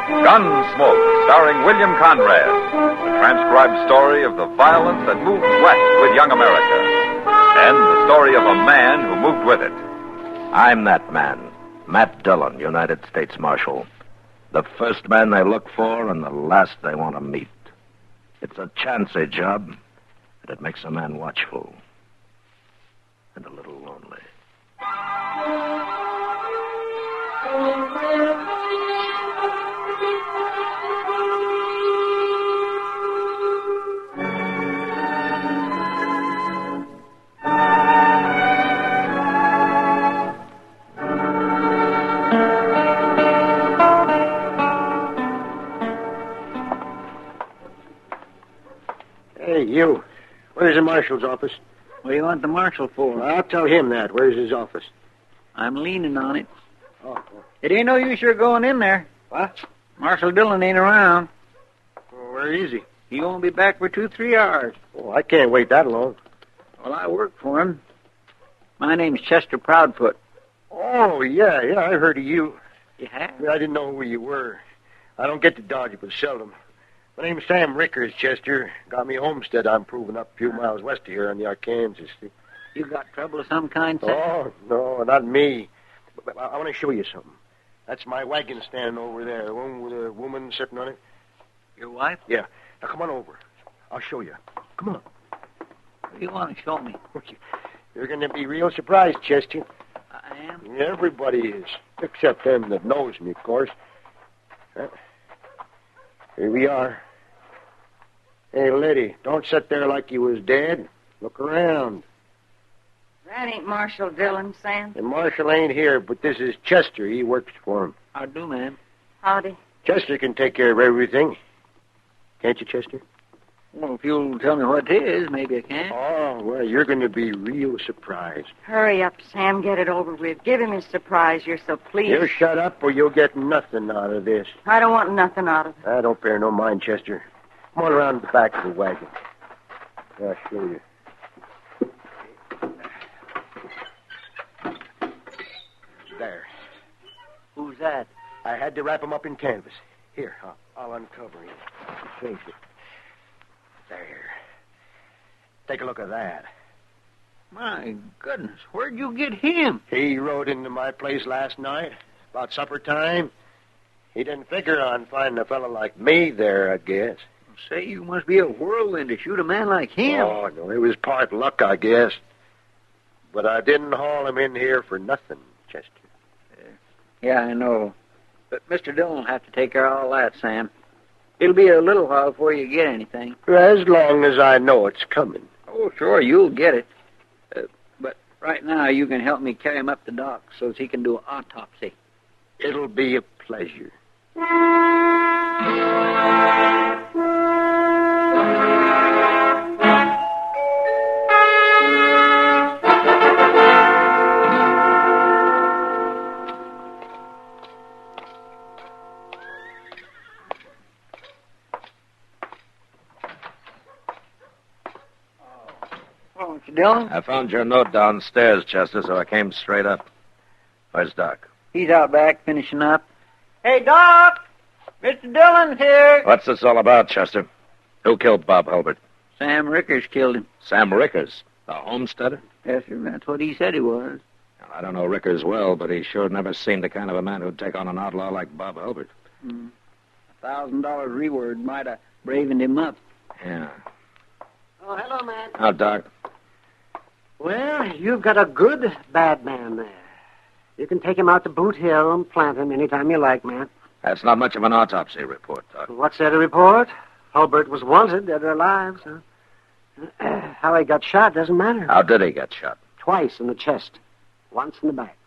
Gunsmoke, starring William Conrad. A transcribed story of the violence that moved west with young America. And the story of a man who moved with it. I'm that man, Matt Dillon, United States Marshal. The first man they look for and the last they want to meet. It's a chancy job, and it makes a man watchful. And a little lonely. Hey, you. Where's the marshal's office? What do you want the marshal for? I'll tell him that. Where's his office? I'm leaning on it. Oh. It ain't no use you're going in there. What? Marshal Dillon ain't around. Well, where is he? He won't be back for 2-3 hours. Oh, I can't wait that long. Well, I work for him. My name's Chester Proudfoot. Oh, yeah, I heard of you. You have? I didn't know who you were. I don't get to Dodge but seldom. My name's Sam Rickers, Chester. Got me a homestead I'm proving up a few miles west of here on the Arkansas. You got trouble of some kind, Sam? Oh, no, not me. But I want to show you something. That's my wagon standing over there, the one with a woman sitting on it. Your wife? Yeah. Now, come on over. I'll show you. Come on. What do you want to show me? You're going to be real surprised, Chester. I am? Everybody is, except them that knows me, of course. Here we are. Hey, lady, don't sit there like you was dead. Look around. That ain't Marshal Dillon, Sam. The marshal ain't here, but this is Chester. He works for him. I do, ma'am. Howdy. Chester can take care of everything. Can't you, Chester? Well, if you'll tell me what it is, maybe I can. Oh, well, you're going to be real surprised. Hurry up, Sam. Get it over with. Give him his surprise. You're so pleased. You shut up or you'll get nothing out of this. I don't want nothing out of it. I don't bear no mind, Chester. Come on around the back of the wagon. I'll show you. There. Who's that? I had to wrap him up in canvas. Here, I'll uncover him. Face it. There. Take a look at that. My goodness, where'd you get him? He rode into my place last night, about supper time. He didn't figure on finding a fellow like me there, I guess. Say, you must be a whirlwind to shoot a man like him. Oh, no, it was part luck, I guess. But I didn't haul him in here for nothing, Chester. Yeah, I know. But Mr. Dillon will have to take care of all that, Sam. It'll be a little while before you get anything. As long as I know it's coming. Oh, sure, you'll get it. But right now, you can help me carry him up the dock so he can do an autopsy. It'll be a pleasure. Oh, Mr. Dillon? I found your note downstairs, Chester, so I came straight up. Where's Doc? He's out back finishing up. Hey, Doc! Mr. Dillon's here. What's this all about, Chester? Who killed Bob Hulbert? Sam Rickers killed him. Sam Rickers, the homesteader? Yes, sir. That's what he said he was. Well, I don't know Rickers well, but he sure never seemed the kind of a man who'd take on an outlaw like Bob Hulbert. $1,000 reward might have bravened him up. Yeah. Oh, hello, man. How, Doc? Well, you've got a good bad man there. You can take him out to Boot Hill and plant him anytime you like, man. That's not much of an autopsy report, Doc. What's there to report? Hulbert was wanted, dead or alive, so... How he got shot doesn't matter. How did he get shot? Twice in the chest. Once in the back.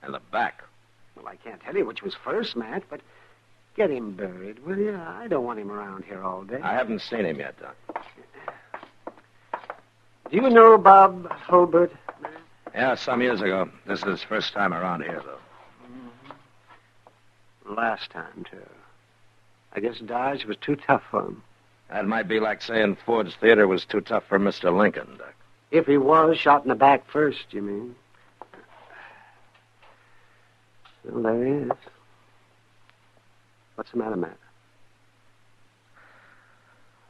In the back? Well, I can't tell you which was first, Matt, but get him buried, will you? I don't want him around here all day. I haven't seen him yet, Doc. Do you know Bob Hulbert, Matt? Yeah, some years ago. This is his first time around here, though. Last time, too. I guess Dodge was too tough for him. That might be like saying Ford's Theater was too tough for Mr. Lincoln, Doc. If he was shot in the back first, you mean? Well, there he is. What's the matter, Matt?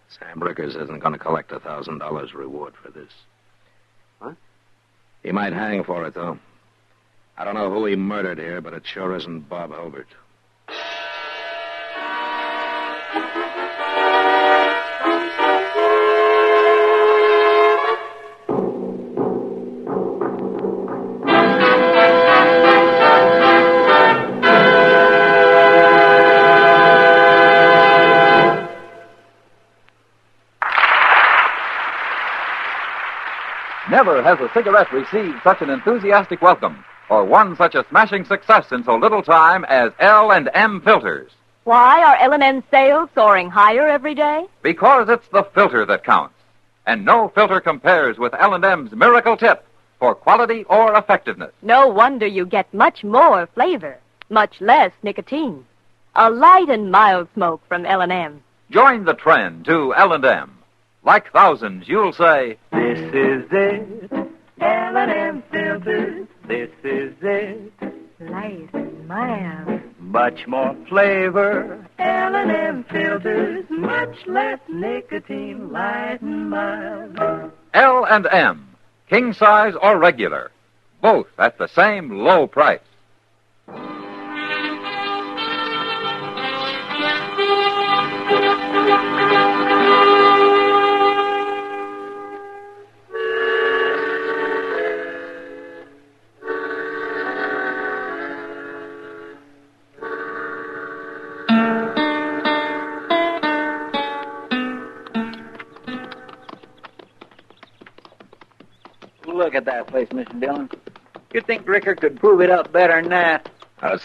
Sam Rickers isn't going to collect $1,000 reward for this. What? He might hang for it, though. I don't know who he murdered here, but it sure isn't Bob Hulbert. Never has a cigarette received such an enthusiastic welcome or won such a smashing success in so little time as L&M filters. Why are L&M sales soaring higher every day? Because it's the filter that counts. And no filter compares with L&M's miracle tip for quality or effectiveness. No wonder you get much more flavor, much less nicotine. A light and mild smoke from L&M. Join the trend to L&M. Like thousands, you'll say, "This is it, L&M filters. This is it, Light and mild. much more flavor. L&M filters, much less nicotine, light and mild." L&M, king size or regular, both at the same low price. Look at that place, Mr. Dillon. You'd think Ricker could prove it up better than that.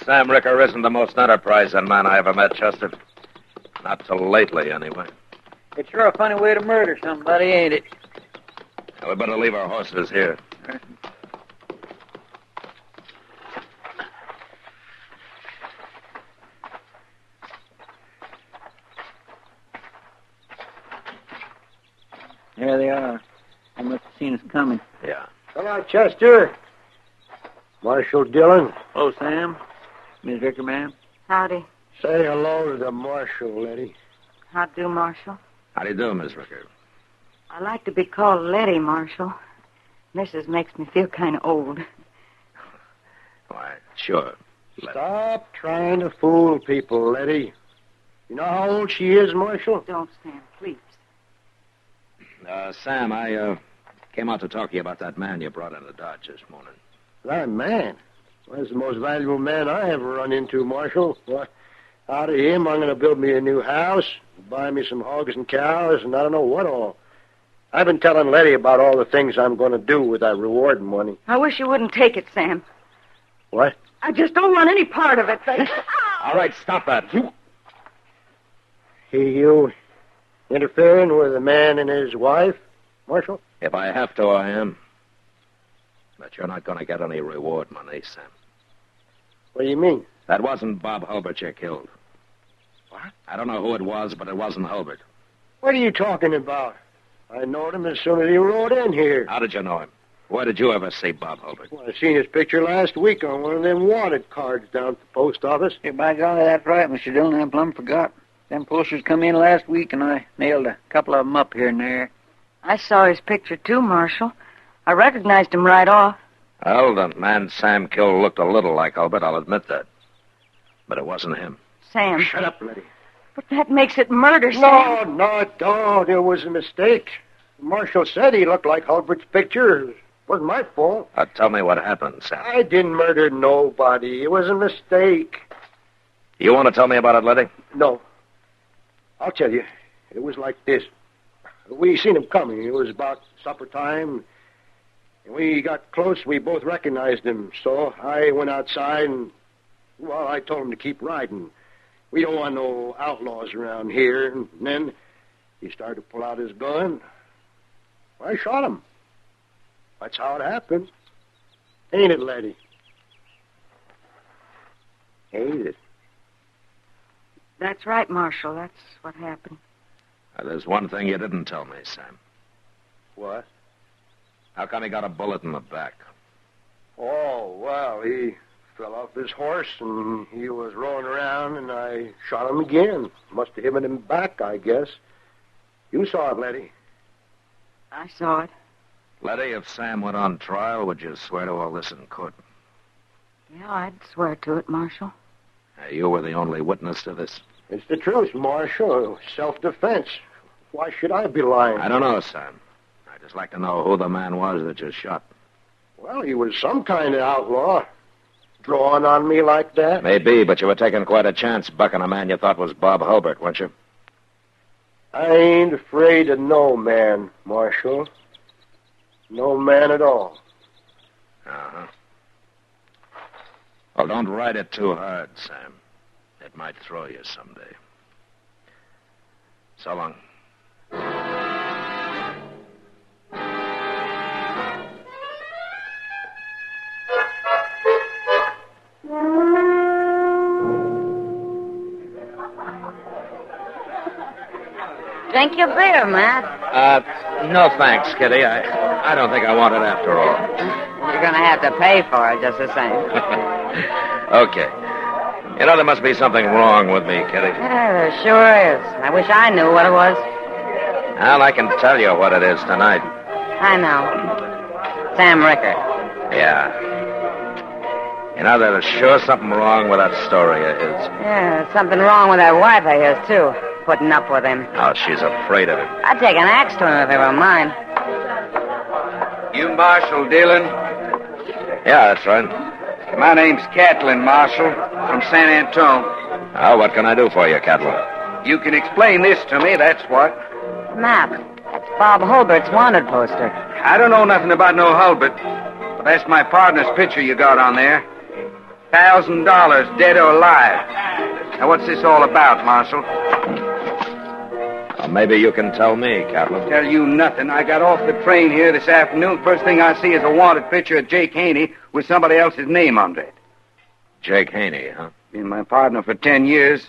Sam Ricker isn't the most enterprising man I ever met, Chester. Not till lately, anyway. It's sure a funny way to murder somebody, ain't it? We better leave our horses here. There they are. They must have seen us coming. Yeah. Hello, Chester. Marshal Dillon. Hello, Sam. Miss Ricker, ma'am. Howdy. Say hello to the Marshal, Letty. How do, Marshal? How do you do, Miss Ricker? I like to be called Letty, Marshal. Mrs. makes me feel kind of old. Why, sure. Stop trying to fool people, Letty. You know how old she is, Marshal? Don't, Sam, please. Sam, I came out to talk to you about that man you brought into Dodge this morning. That man? Well, that's the most valuable man I ever run into, Marshal. Well, out of him, I'm going to build me a new house, buy me some hogs and cows, and I don't know what all. I've been telling Letty about all the things I'm going to do with that reward money. I wish you wouldn't take it, Sam. What? I just don't want any part of it. All right, stop that. You interfering with a man and his wife, Marshal? If I have to, I am. But you're not going to get any reward money, Sam. What do you mean? That wasn't Bob Hulbert you killed. What? I don't know who it was, but it wasn't Hulbert. What are you talking about? I knowed him as soon as he rode in here. How did you know him? Where did you ever see Bob Hulbert? Well, I seen his picture last week on one of them wanted cards down at the post office. Hey, by golly, that's right, Mr. Dillon. I plumb forgot. Them posters come in last week, and I nailed a couple of them up here and there. I saw his picture, too, Marshal. I recognized him right off. Well, the man Sam killed looked a little like Hulbert, I'll admit that. But it wasn't him. Sam. Shut up, Letty. But that makes it murder, Sam. No, it don't. It was a mistake. The Marshal said he looked like Hulbert's picture. It wasn't my fault. Tell me what happened, Sam. I didn't murder nobody. It was a mistake. You want to tell me about it, Letty? No. I'll tell you. It was like this. We seen him coming. It was about supper time. And we got close. We both recognized him. So I went outside and, well, I told him to keep riding. We don't want no outlaws around here. And then he started to pull out his gun. I shot him. That's how it happened. Ain't it, Letty? Ain't it? That's right, Marshal. That's what happened. There's one thing you didn't tell me, Sam. What? How come he got a bullet in the back? Oh, well, he fell off his horse, and he was rolling around, and I shot him again. Must have hit him back, I guess. You saw it, Letty. I saw it. Letty, if Sam went on trial, would you swear to all this in court? Yeah, I'd swear to it, Marshal. You were the only witness to this. It's the truth, Marshal. Self-defense. Why should I be lying? I don't know, Sam. I'd just like to know who the man was that you shot. Well, he was some kind of outlaw. Drawing on me like that? Maybe, but you were taking quite a chance bucking a man you thought was Bob Hulbert, weren't you? I ain't afraid of no man, Marshal. No man at all. Uh-huh. Well, don't ride it too hard, Sam. It might throw you someday. So long. Drink your beer, Matt. No thanks, Kitty. I don't think I want it after all. You're going to have to pay for it just the same. Okay. You know, there must be something wrong with me, Kitty. Yeah, there sure is. I wish I knew what it was. Well, I can tell you what it is tonight. I know. Sam Rickard. Yeah. You know, there's sure something wrong with that story of his. Yeah, there's something wrong with that wife of his, too. Putting up with him. Oh, she's afraid of him. I'd take an axe to him if he were mine. You Marshal Dillon? Yeah, that's right. My name's Catlin, Marshal, from San Antone. Oh, what can I do for you, Catlin? You can explain this to me, that's what. Map. That's Bob Hulbert's wanted poster. I don't know nothing about no Hulbert, but that's my partner's picture you got on there. $1,000, dead or alive. Now, what's this all about, Marshal? Well, maybe you can tell me, Catlin. Tell you nothing. I got off the train here this afternoon. First thing I see is a wanted picture of Jake Haney with somebody else's name under it. Jake Haney, huh? Been my partner for 10 years.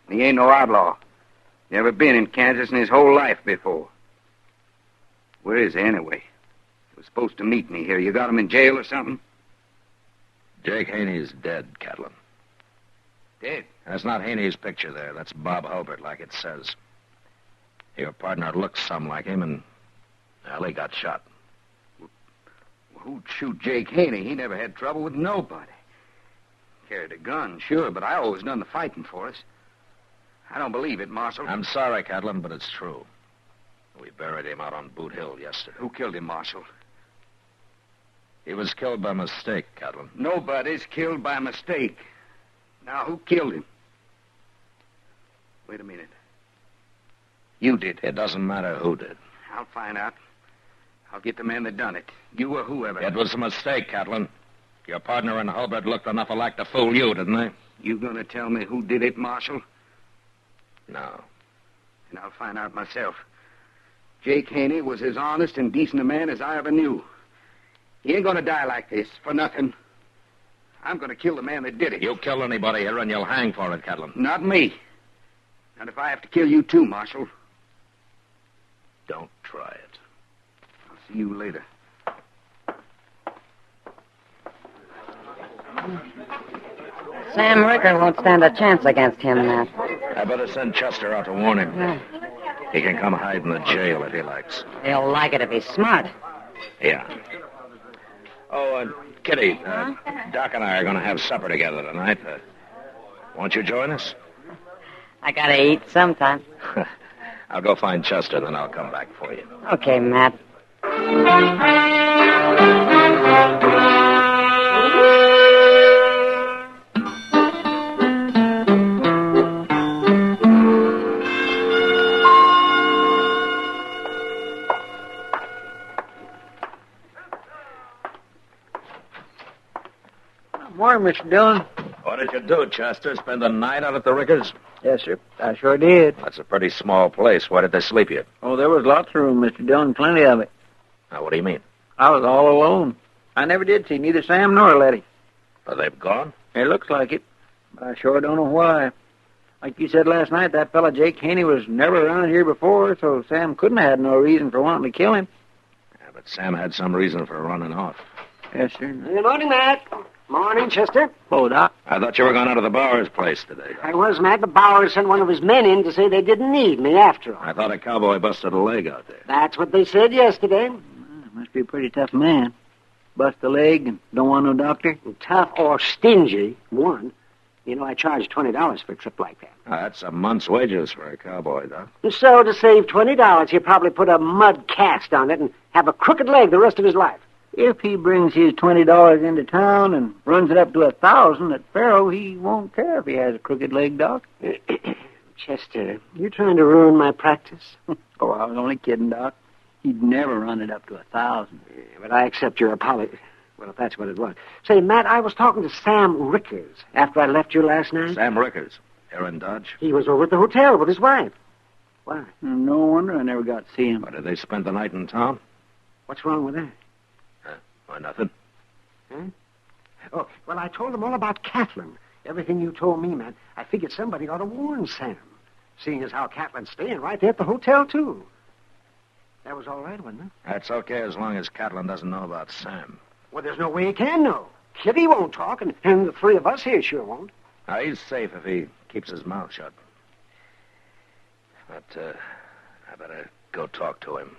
He ain't no outlaw. Never been in Kansas in his whole life before. Where is he, anyway? He was supposed to meet me here. You got him in jail or something? Jake Haney's dead, Catlin. Dead? That's not Haney's picture there. That's Bob Hulbert, like it says. Your partner looks some like him, and, well, he got shot. Well, who'd shoot Jake Haney? He never had trouble with nobody. Carried a gun, sure, but I always done the fighting for us. I don't believe it, Marshal. I'm sorry, Catlin, but it's true. We buried him out on Boot Hill yesterday. Who killed him, Marshal? He was killed by mistake, Catlin. Nobody's killed by mistake. Now, who killed him? Wait a minute. You did. It doesn't matter who did. I'll find out. I'll get the man that done it. You or whoever. It was a mistake, Catlin. Your partner and Hulbert looked enough alike to fool you, didn't they? You gonna tell me who did it, Marshal? No. And I'll find out myself. Jake Haney was as honest and decent a man as I ever knew. He ain't gonna die like this, for nothing. I'm gonna kill the man that did it. You kill anybody here and you'll hang for it, Catlin. Not me. Not if I have to kill you too, Marshal. Don't try it. I'll see you later. Sam Rickard won't stand a chance against him, Matt. I better send Chester out to warn him. Yeah. He can come hide in the jail if he likes. He'll like it if he's smart. Yeah. Oh, Kitty, Doc and I are going to have supper together tonight. Won't you join us? I gotta eat sometime. I'll go find Chester, then I'll come back for you. Okay, Matt. Morning, Mr. Dillon. What did you do, Chester? Spend the night out at the Rickers? Yes, sir. I sure did. That's a pretty small place. Where did they sleep you? Oh, there was lots of room, Mr. Dillon. Plenty of it. Now, what do you mean? I was all alone. I never did see neither Sam nor Letty. Are they gone? It looks like it, but I sure don't know why. Like you said last night, that fella Jake Haney was never around here before, so Sam couldn't have had no reason for wanting to kill him. Yeah, but Sam had some reason for running off. Yes, sir. Good morning, Matt. Morning, Chester. Oh, Doc. I thought you were going out of the Bowers place today. I was, Matt, but Bowers sent one of his men in to say they didn't need me after all. I thought a cowboy busted a leg out there. That's what they said yesterday. Must be a pretty tough man. Bust a leg and don't want no doctor? Tough or stingy, one. You know, I charge $20 for a trip like that. That's a month's wages for a cowboy, Doc. So to save $20, he'll probably put a mud cast on it and have a crooked leg the rest of his life. If he brings his $20 into town and runs it up to $1,000 at Faro, he won't care if he has a crooked leg, Doc. Chester, you trying to ruin my practice? Oh, I was only kidding, Doc. He'd never run it up to 1,000. Yeah, but I accept your apology. Well, if that's what it was. Say, Matt, I was talking to Sam Rickers after I left you last night. Sam Rickers. Here in Dodge? He was over at the hotel with his wife. Why? No wonder I never got to see him. Why, did they spend the night in town? What's wrong with that? Why, nothing. Huh? Oh, well, I told them all about Catlin. Everything you told me, Matt. I figured somebody ought to warn Sam, seeing as how Catlin's staying right there at the hotel, too. That was all right, wasn't it? That's okay as long as Catlin doesn't know about Sam. Well, there's no way he can know. Kitty won't talk, and the three of us here sure won't. Now, he's safe if he keeps his mouth shut. But, I better go talk to him.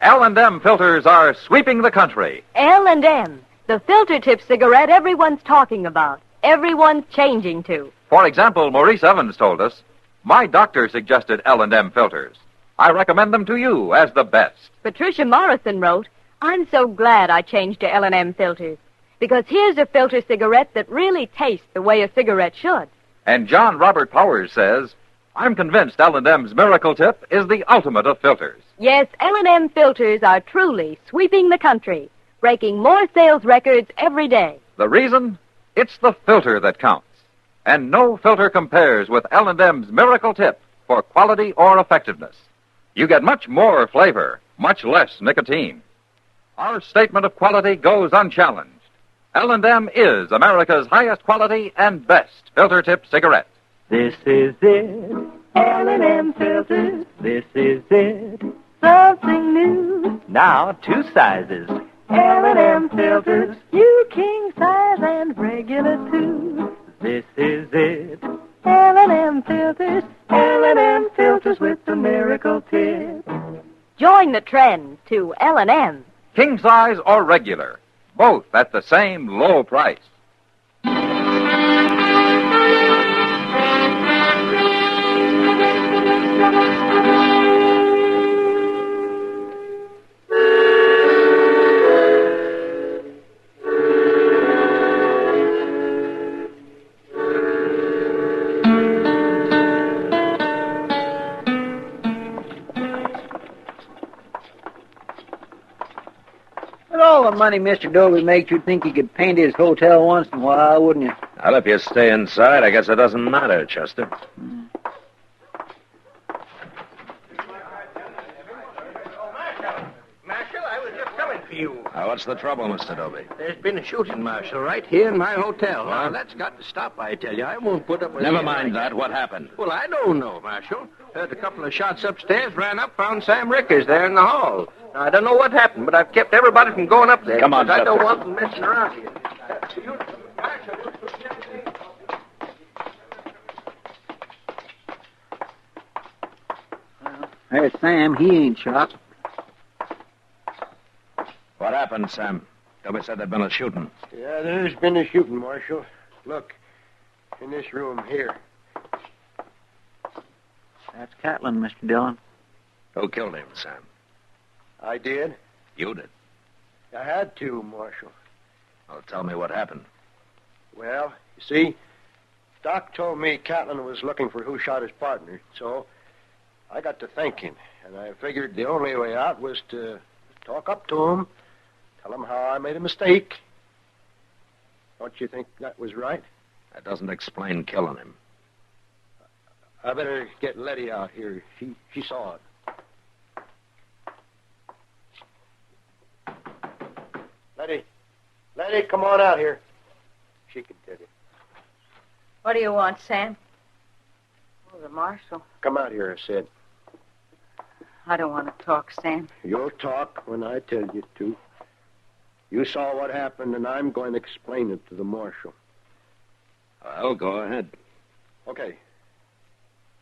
L&M filters are sweeping the country. L&M, the filter tip cigarette everyone's talking about, everyone's changing to. For example, Maurice Evans told us, my doctor suggested L&M filters. I recommend them to you as the best. Patricia Morrison wrote, I'm so glad I changed to L&M filters, because here's a filter cigarette that really tastes the way a cigarette should. And John Robert Powers says, I'm convinced L&M's Miracle Tip is the ultimate of filters. Yes, L&M filters are truly sweeping the country, breaking more sales records every day. The reason? It's the filter that counts. And no filter compares with L&M's Miracle Tip for quality or effectiveness. You get much more flavor, much less nicotine. Our statement of quality goes unchallenged. L&M is America's highest quality and best filter tip cigarette. This is it, L&M filters. This is it, something new. Now 2 sizes, L&M filters. You king size and regular too. This is it, L&M filters. L&M filters with the miracle tip. Join the trend to L&M. King size or regular, both at the same low price. With all the money Mr. Dobie makes, you'd think he could paint his hotel once in a while, wouldn't you? Well, if you stay inside, I guess it doesn't matter, Chester. Marshal, I was just coming for you. What's the trouble, Mr. Dobie? There's been a shooting, Marshal, right here in my hotel. What? Now, that's got to stop, I tell you. I won't put up with Never anything mind like that. What happened? Well, I don't know, Marshal. Heard a couple of shots upstairs, ran up, found Sam Rickers there in the hall. Now, I don't know what happened, but I've kept everybody from going up there. Come on, because I don't Chester. want them messing around here. There's Sam. He ain't shot. What happened, Sam? Dobie said there'd been a shooting. Yeah, there's been a shooting, Marshal. Look, in this room here. That's Catlin, Mr. Dillon. Who killed him, Sam? I did. You did. I had to, Marshal. Well, tell me what happened. Well, you see, Doc told me Catlin was looking for who shot his partner, so I got to thinking, and I figured the only way out was to talk up to him, tell him how I made a mistake. Don't you think that was right? That doesn't explain killing him. I better get Letty out here. She saw it. Letty, come on out here. She can tell you. What do you want, Sam? Oh, the marshal. Come out here, I said. I don't want to talk, Sam. You'll talk when I tell you to. You saw what happened, and I'm going to explain it to the marshal. Well, go ahead. Okay.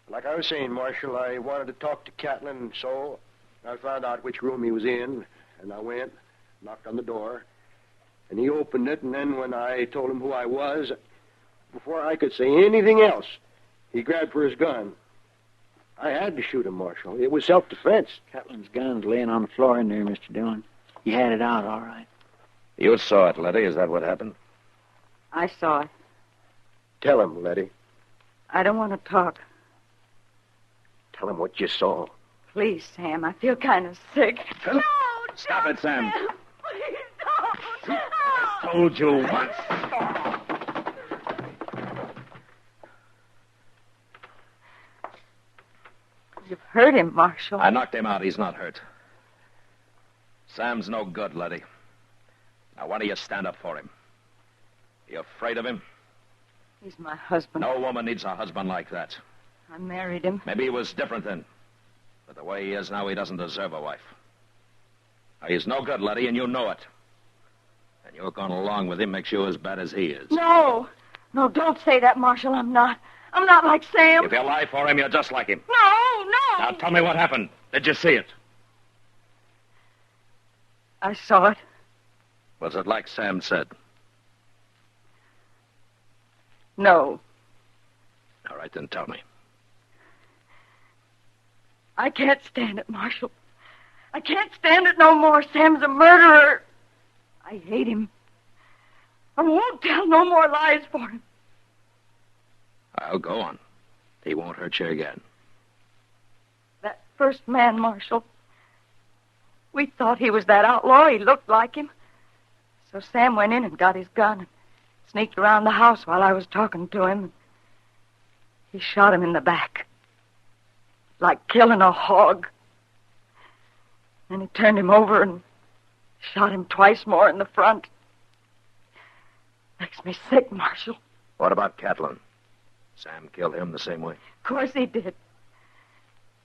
Like I was saying, Marshal, I wanted to talk to Catlin, so I found out which room he was in, and I went, knocked on the door, and he opened it, and then when I told him who I was, before I could say anything else, he grabbed for his gun. I had to shoot him, Marshal. It was self-defense. Catlin's gun's laying on the floor in there, Mr. Dillon. He had it out, all right. You saw it, Letty. Is that what happened? I saw it. Tell him, Letty. I don't want to talk. Tell him what you saw. Please, Sam. I feel kind of sick. No, stop it, Sam. Please don't. I told you once. You've hurt him, Marshal. I knocked him out. He's not hurt. Sam's no good, Letty. Now, why do you stand up for him? You afraid of him? He's my husband. No woman needs a husband like that. I married him. Maybe he was different then. But the way he is now, he doesn't deserve a wife. Now, he's no good, Letty, and you know it. And you're going along with him makes you as bad as he is. No. No, don't say that, Marshal. I'm not. I'm not like Sam. If you lie for him, you're just like him. No. Now, tell me what happened. Did you see it? I saw it. Was it like Sam said? No. All right, then tell me. I can't stand it, Marshal. I can't stand it no more. Sam's a murderer. I hate him. I won't tell no more lies for him. I'll go on. He won't hurt you again. That first man, Marshal. We thought he was that outlaw. He looked like him. So Sam went in and got his gun and sneaked around the house while I was talking to him. He shot him in the back. Like killing a hog. Then he turned him over and shot him twice more in the front. Makes me sick, Marshal. What about Catlin? Sam killed him the same way? Of course he did.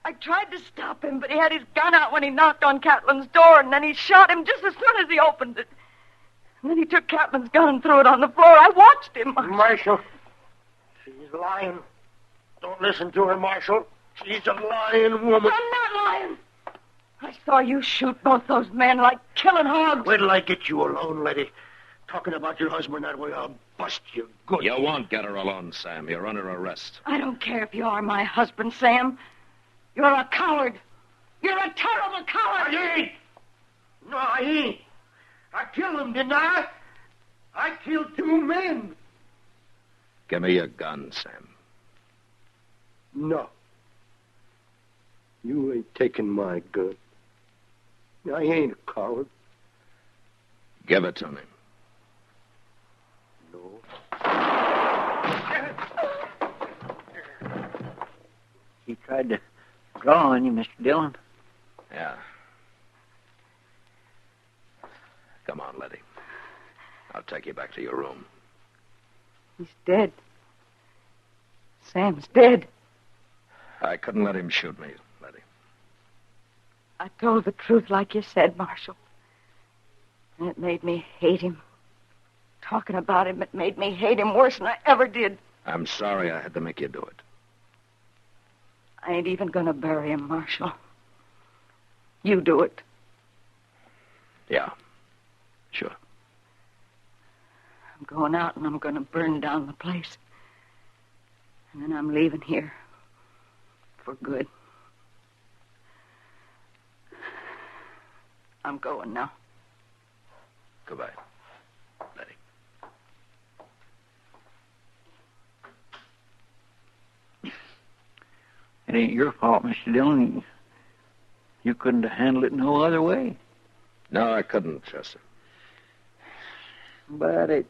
I tried to stop him, but he had his gun out when he knocked on Catlin's door, and then he shot him just as soon as he opened it. And then he took Catlin's gun and threw it on the floor. I watched him, Marshal. Marshal, she's lying. Don't listen to her, Marshal. She's a lying woman. I'm not lying. I saw you shoot both those men like killing hogs. Wait till I get you alone, Letty. Talking about your husband that way, I'll bust you good. You won't get her alone, Sam. You're under arrest. I don't care if you are my husband, Sam. You're a coward. You're a terrible coward. I ain't. No, I ain't. I killed him, didn't I? I killed 2 men. Give me your gun, Sam. No. You ain't taking my gun. I ain't a coward. Give it to me. No. He tried to draw on you, Mr. Dillon. Yeah. Come on, Letty. I'll take you back to your room. He's dead. Sam's dead. I couldn't let him shoot me, Letty. I told the truth like you said, Marshal. And it made me hate him. Talking about him, it made me hate him worse than I ever did. I'm sorry I had to make you do it. I ain't even going to bury him, Marshal. You do it. Yeah. Sure. I'm going out and I'm going to burn down the place. And then I'm leaving here. For good. I'm going now. Goodbye, Letty. It ain't your fault, Mr. Dillon. You couldn't have handled it no other way. No, I couldn't, Chester. But it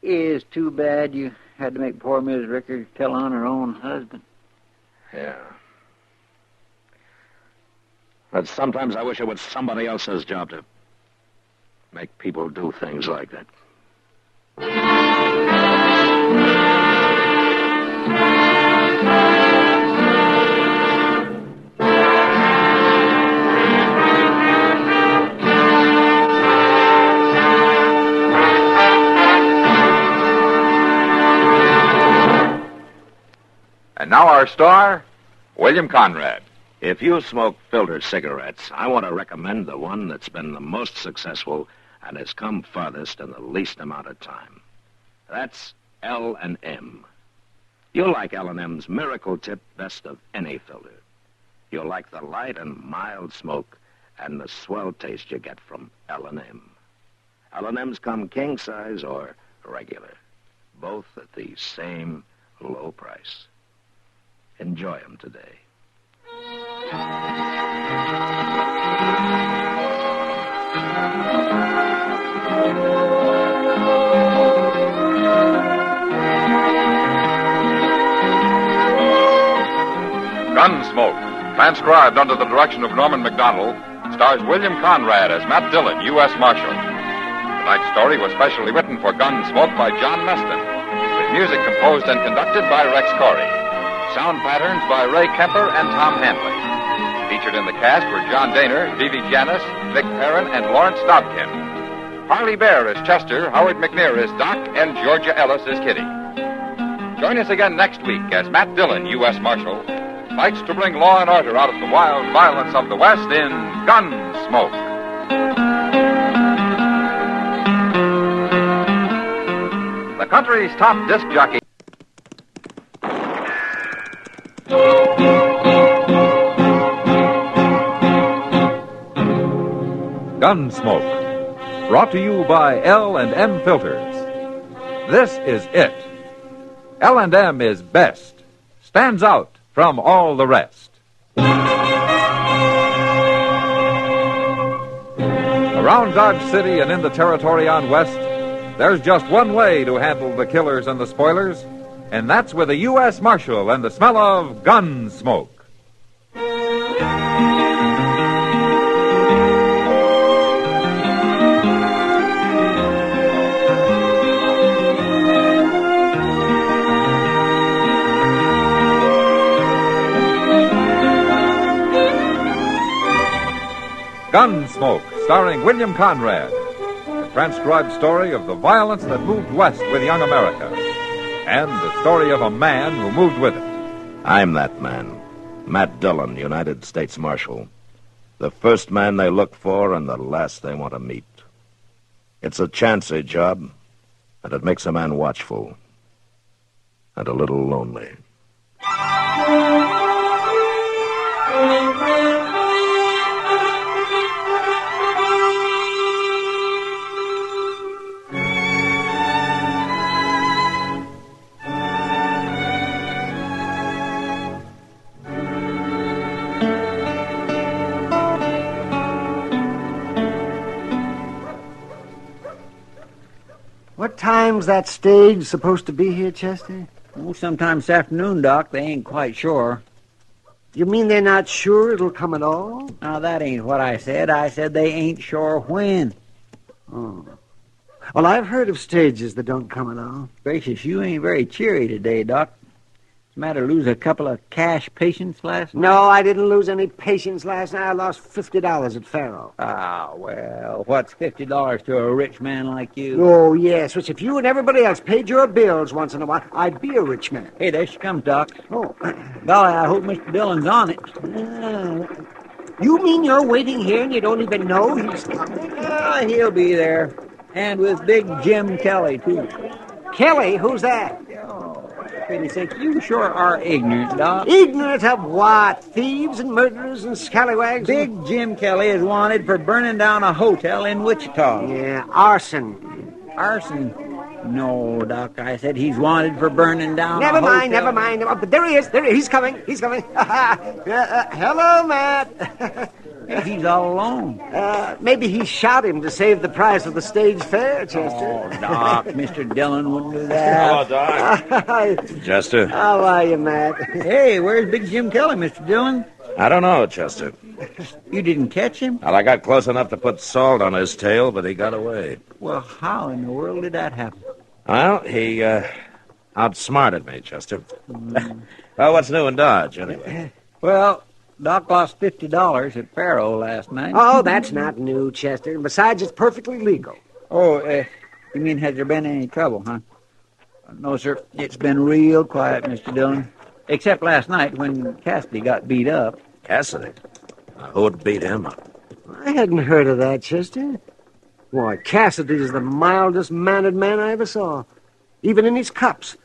is too bad you had to make poor Miss Rickard tell on her own husband. Yeah. But sometimes I wish it was somebody else's job to make people do things like that. And now our star, William Conrad. If you smoke filter cigarettes, I want to recommend the one that's been the most successful and has come farthest in the least amount of time. That's L&M. You'll like L&M's Miracle Tip best of any filter. You'll like the light and mild smoke and the swell taste you get from L&M. L&M's come king size or regular, both at the same low price. Enjoy them today. Gunsmoke, transcribed under the direction of Norman MacDonald, stars William Conrad as Matt Dillon, U.S. Marshal. Tonight's story was specially written for Gunsmoke by John Meston, with music composed and conducted by Rex Corey. Sound patterns by Ray Kemper and Tom Hanley. Featured in the cast were John Daner, Vivi Janis, Vic Perrin, and Lawrence Dobkin. Harley Bear is Chester, Howard McNear is Doc, and Georgia Ellis is Kitty. Join us again next week as Matt Dillon, U.S. Marshal, fights to bring law and order out of the wild violence of the West in Gunsmoke. The country's top disc jockey. Gunsmoke, brought to you by L&M Filters. This is it. L&M is best, stands out from all the rest. Around Dodge City and in the territory on West, there's just one way to handle the killers and the spoilers, and that's with a U.S. Marshal and the smell of gun smoke. Gunsmoke, starring William Conrad. The transcribed story of the violence that moved west with young America. And the story of a man who moved with it. I'm that man, Matt Dillon, United States Marshal. The first man they look for and the last they want to meet. It's a chancy job, and it makes a man watchful and a little lonely. What time's that stage supposed to be here, Chester? Oh, sometime this afternoon, Doc. They ain't quite sure. You mean they're not sure it'll come at all? Now, that ain't what I said. I said they ain't sure when. Oh. Well, I've heard of stages that don't come at all. Gracious, you ain't very cheery today, Doc. What's the matter, lose a couple of cash patients last night? No, I didn't lose any patience last night. I lost $50 at Faro. Ah, well, what's $50 to a rich man like you? Oh, yes, which if you and everybody else paid your bills once in a while, I'd be a rich man. Hey, there she comes, Doc. Oh. Golly, I hope Mr. Dillon's on it. You mean you're waiting here and you don't even know he's coming? Ah, he'll be there. And with Big Jim Kelly, too. Kelly? Who's that? For pity's sake, you sure are ignorant, Doc. Ignorant of what? Thieves and murderers and scallywags? Big Jim Kelly is wanted for burning down a hotel in Wichita. Yeah, arson. Arson? No, Doc, I said he's wanted for burning down Never a hotel. Never mind. Oh, but there he is. He's coming. Hello, Matt. Hey, he's all alone. Maybe he shot him to save the price of the stage fare, Chester. Oh, Doc, Mr. Dillon wouldn't do that. Hello, Doc. Chester. How are you, Matt? Hey, where's Big Jim Kelly, Mr. Dillon? I don't know, Chester. You didn't catch him? Well, I got close enough to put salt on his tail, but he got away. Well, how in the world did that happen? Well, he outsmarted me, Chester. Well, what's new in Dodge, anyway? Well, Doc lost $50 at Faro last night. Oh, that's not new, Chester. Besides, it's perfectly legal. Oh, you mean has there been any trouble, huh? No, sir. It's been real quiet, Mr. Dillon. Except last night when Cassidy got beat up. Cassidy? Who'd beat him up? I hadn't heard of that, Chester. Why, Cassidy is the mildest mannered man I ever saw. Even in his cups.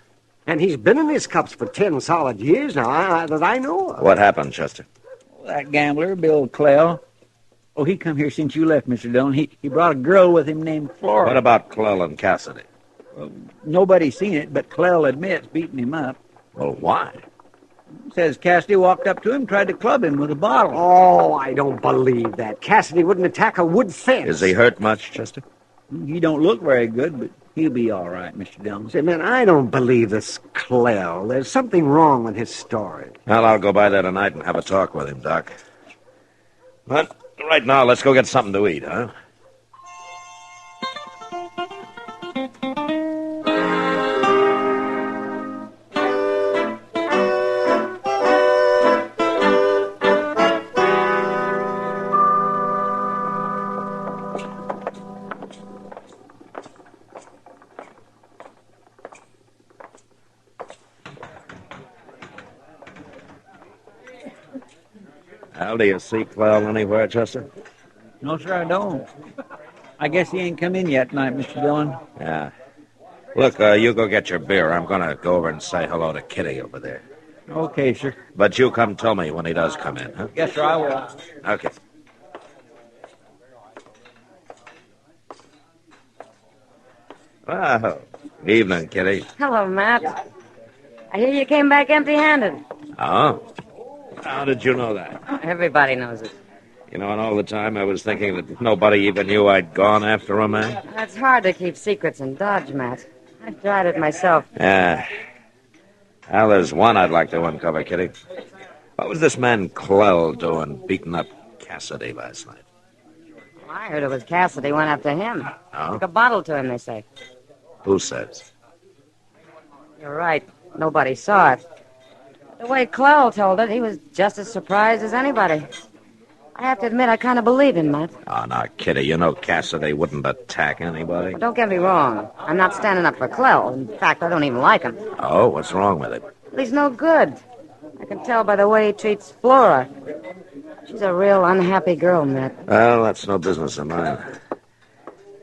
And he's been in his cups for 10 solid years now, that I know of. What happened, Chester? That gambler, Bill Clell. Oh, he come here since you left, Mr. Dillon. He brought a girl with him named Flora. What about Clell and Cassidy? Well, nobody's seen it, but Clell admits beating him up. Well, why? Says Cassidy walked up to him, tried to club him with a bottle. Oh, I don't believe that. Cassidy wouldn't attack a wood fence. Is he hurt much, Chester? He don't look very good, but he'll be all right, Mr. Dillon. Say, man, I don't believe this Clell. There's something wrong with his story. Well, I'll go by there tonight and have a talk with him, Doc. But right now, let's go get something to eat, huh? Well, do you see Clell anywhere, Chester? No, sir, I don't. I guess he ain't come in yet tonight, Mr. Dillon. Yeah. Look, you go get your beer. I'm going to go over and say hello to Kitty over there. Okay, sir. But you come tell me when he does come in, huh? Yes, sir, I will. Okay. Well, evening, Kitty. Hello, Matt. I hear you came back empty-handed. Oh? How did you know that? Everybody knows it. You know, and all the time I was thinking that nobody even knew I'd gone after a man. It's hard to keep secrets in Dodge, Matt. I've tried it myself. Yeah. Well, there's one I'd like to uncover, Kitty. What was this man Clell doing beating up Cassidy last night? Well, I heard it was Cassidy went after him. Oh? Took a bottle to him, they say. Who says? You're right. Nobody saw it. The way Clell told it, he was just as surprised as anybody. I have to admit, I kind of believe him, Matt. Oh, now, Kitty, you know Cassidy wouldn't attack anybody. But don't get me wrong. I'm not standing up for Clell. In fact, I don't even like him. Oh, what's wrong with him? But he's no good. I can tell by the way he treats Flora. She's a real unhappy girl, Matt. Well, that's no business of mine.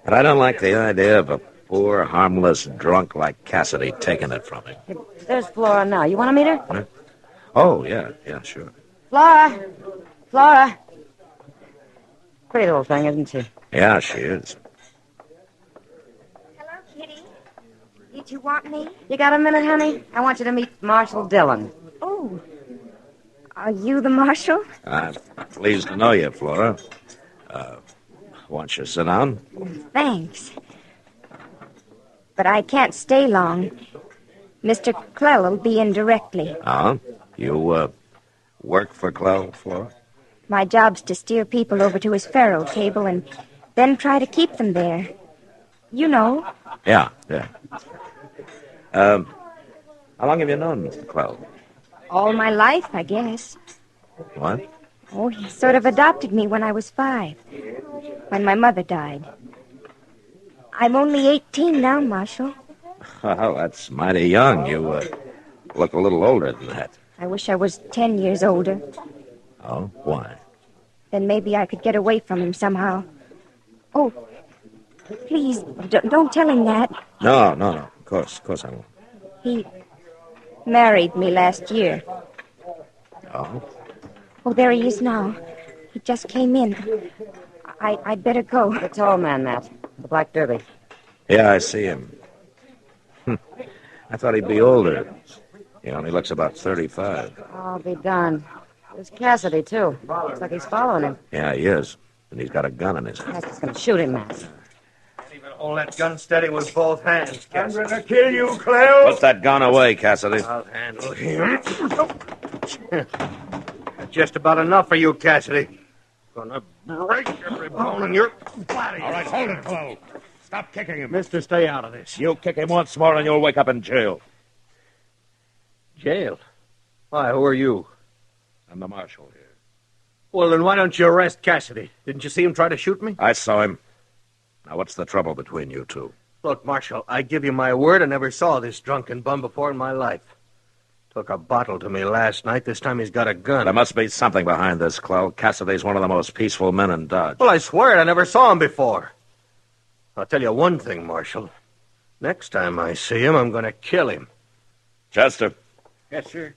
But I don't like the idea of a poor, harmless drunk like Cassidy taking it from him. Hey, there's Flora now. You want to meet her? Huh? Oh, yeah, sure. Flora! Flora! Pretty little thing, isn't she? Yeah, she is. Hello, Kitty. Did you want me? You got a minute, honey? I want you to meet Marshal Dillon. Oh. Are you the marshal? I'm pleased to know you, Flora. Want you to sit down? Thanks. But I can't stay long. Mr. Clell will be in directly. Uh-huh. You, work for Clell, Flora? My job's to steer people over to his faro table and then try to keep them there. You know. Yeah. How long have you known Mr. Clell? All my life, I guess. What? Oh, he sort of adopted me when I was 5, when my mother died. I'm only 18 now, Marshal. Oh, that's mighty young. You, look a little older than that. I wish I was 10 years older. Oh, why? Then maybe I could get away from him somehow. Oh, please, don't tell him that. No. Of course I won't. He married me last year. Oh? Oh, there he is now. He just came in. I'd better go. The tall man, Matt. The black derby. Yeah, I see him. I thought he'd be older. He only looks about 35. I'll be darned. There's Cassidy, too. Looks like he's following him. Yeah, he is. And he's got a gun in his hand. Cassidy's gonna shoot him, Matt. Hold that gun steady with both hands, Cassidy. I'm gonna kill you, Clell. Put that gun away, Cassidy. I'll handle him. That's just about enough for you, Cassidy. Gonna break every bone in your body. All right, hold it, Clell. Stop kicking him. Mister, stay out of this. You kick him once more and you'll wake up in jail. Jail? Why, who are you? I'm the marshal here. Well, then why don't you arrest Cassidy? Didn't you see him try to shoot me? I saw him. Now, what's the trouble between you two? Look, Marshal, I give you my word I never saw this drunken bum before in my life. Took a bottle to me last night. This time he's got a gun. There must be something behind this, Clell. Cassidy's one of the most peaceful men in Dodge. Well, I swear it. I never saw him before. I'll tell you one thing, Marshal. Next time I see him, I'm going to kill him. Chester. Yes, sir.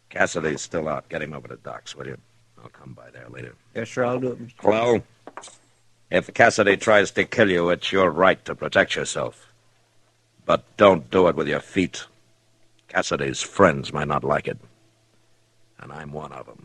Cassidy's still out. Get him over to Doc's, will you? I'll come by there later. Yes, sir, I'll do it, Mr. Clell, if Cassidy tries to kill you, it's your right to protect yourself. But don't do it with your feet. Cassidy's friends might not like it. And I'm one of them.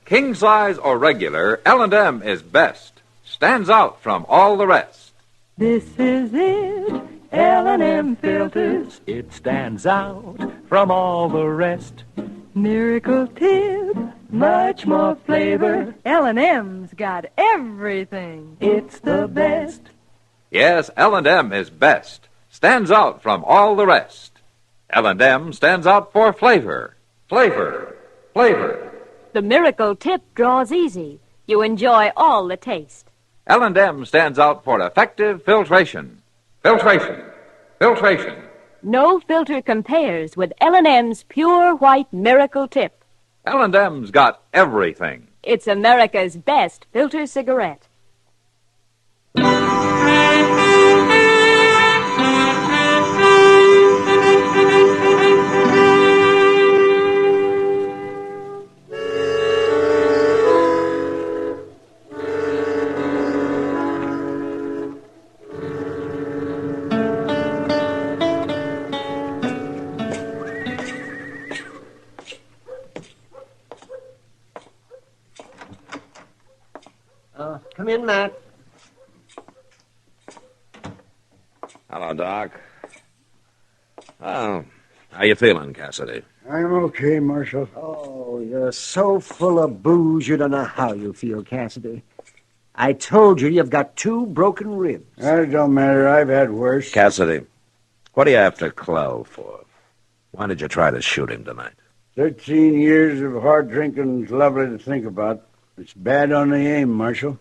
King size or regular, L&M is best. Stands out from all the rest. This is it, L&M filters. It stands out from all the rest. Miracle tip, much more flavor. L&M's got everything. It's the best. Yes, L&M is best. Stands out from all the rest. L&M stands out for flavor. Flavor. Flavor. The miracle tip draws easy. You enjoy all the taste. L&M stands out for effective filtration. Filtration. Filtration. No filter compares with L&M's pure white miracle tip. L&M's got everything. It's America's best filter cigarette. Come in, Matt. Hello, Doc. Oh, how you feeling, Cassidy? I'm okay, Marshal. Oh, you're so full of booze you don't know how you feel, Cassidy. I told you you've got 2 broken ribs. That don't matter. I've had worse. Cassidy, what are you after Clow for? Why did you try to shoot him tonight? 13 years of hard drinking's lovely to think about. It's bad on the aim, Marshal.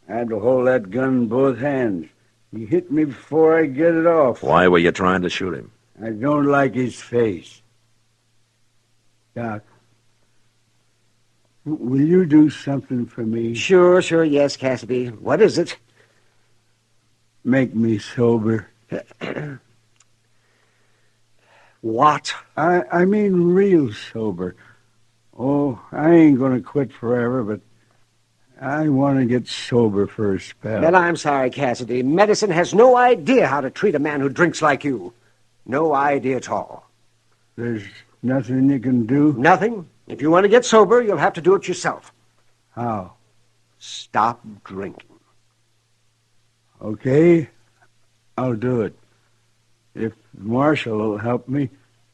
I had to hold that gun in both hands. He hit me before I get it off. Why were you trying to shoot him? I don't like his face. Doc, will you do something for me? Sure, yes, Cassidy. What is it? Make me sober. What? I mean real sober. Oh, I ain't gonna quit forever, but I want to get sober for a spell. Well, I'm sorry, Cassidy. Medicine has no idea how to treat a man who drinks like you. No idea at all. There's nothing you can do? Nothing. If you want to get sober, you'll have to do it yourself. How? Stop drinking. Okay, I'll do it. If Marshal will help me.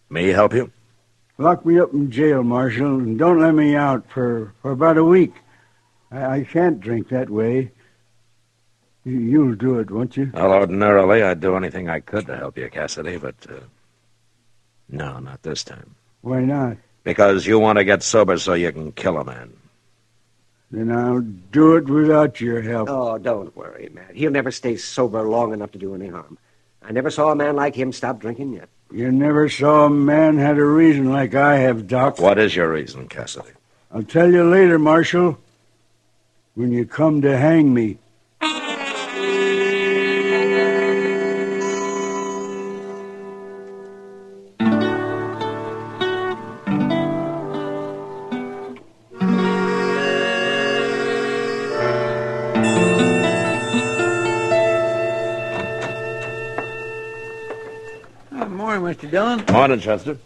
Me help you? Lock me up in jail, Marshal, and don't let me out for about a week. I can't drink that way. You'll do it, won't you? Well, ordinarily, I'd do anything I could to help you, Cassidy, but no, not this time. Why not? Because you want to get sober so you can kill a man. Then I'll do it without your help. Oh, don't worry, Matt. He'll never stay sober long enough to do any harm. I never saw a man like him stop drinking yet. You never saw a man had a reason like I have, Doc. What is your reason, Cassidy? I'll tell you later, Marshal. When you come to hang me. Good morning, Mr. Dillon. Morning, Chester.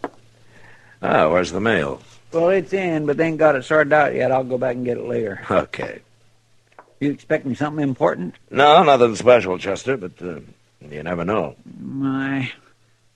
Oh, where's the mail? Well, it's in, but they ain't got it sorted out yet. I'll go back and get it later. Okay. You expecting something important? No, nothing special, Chester, but you never know.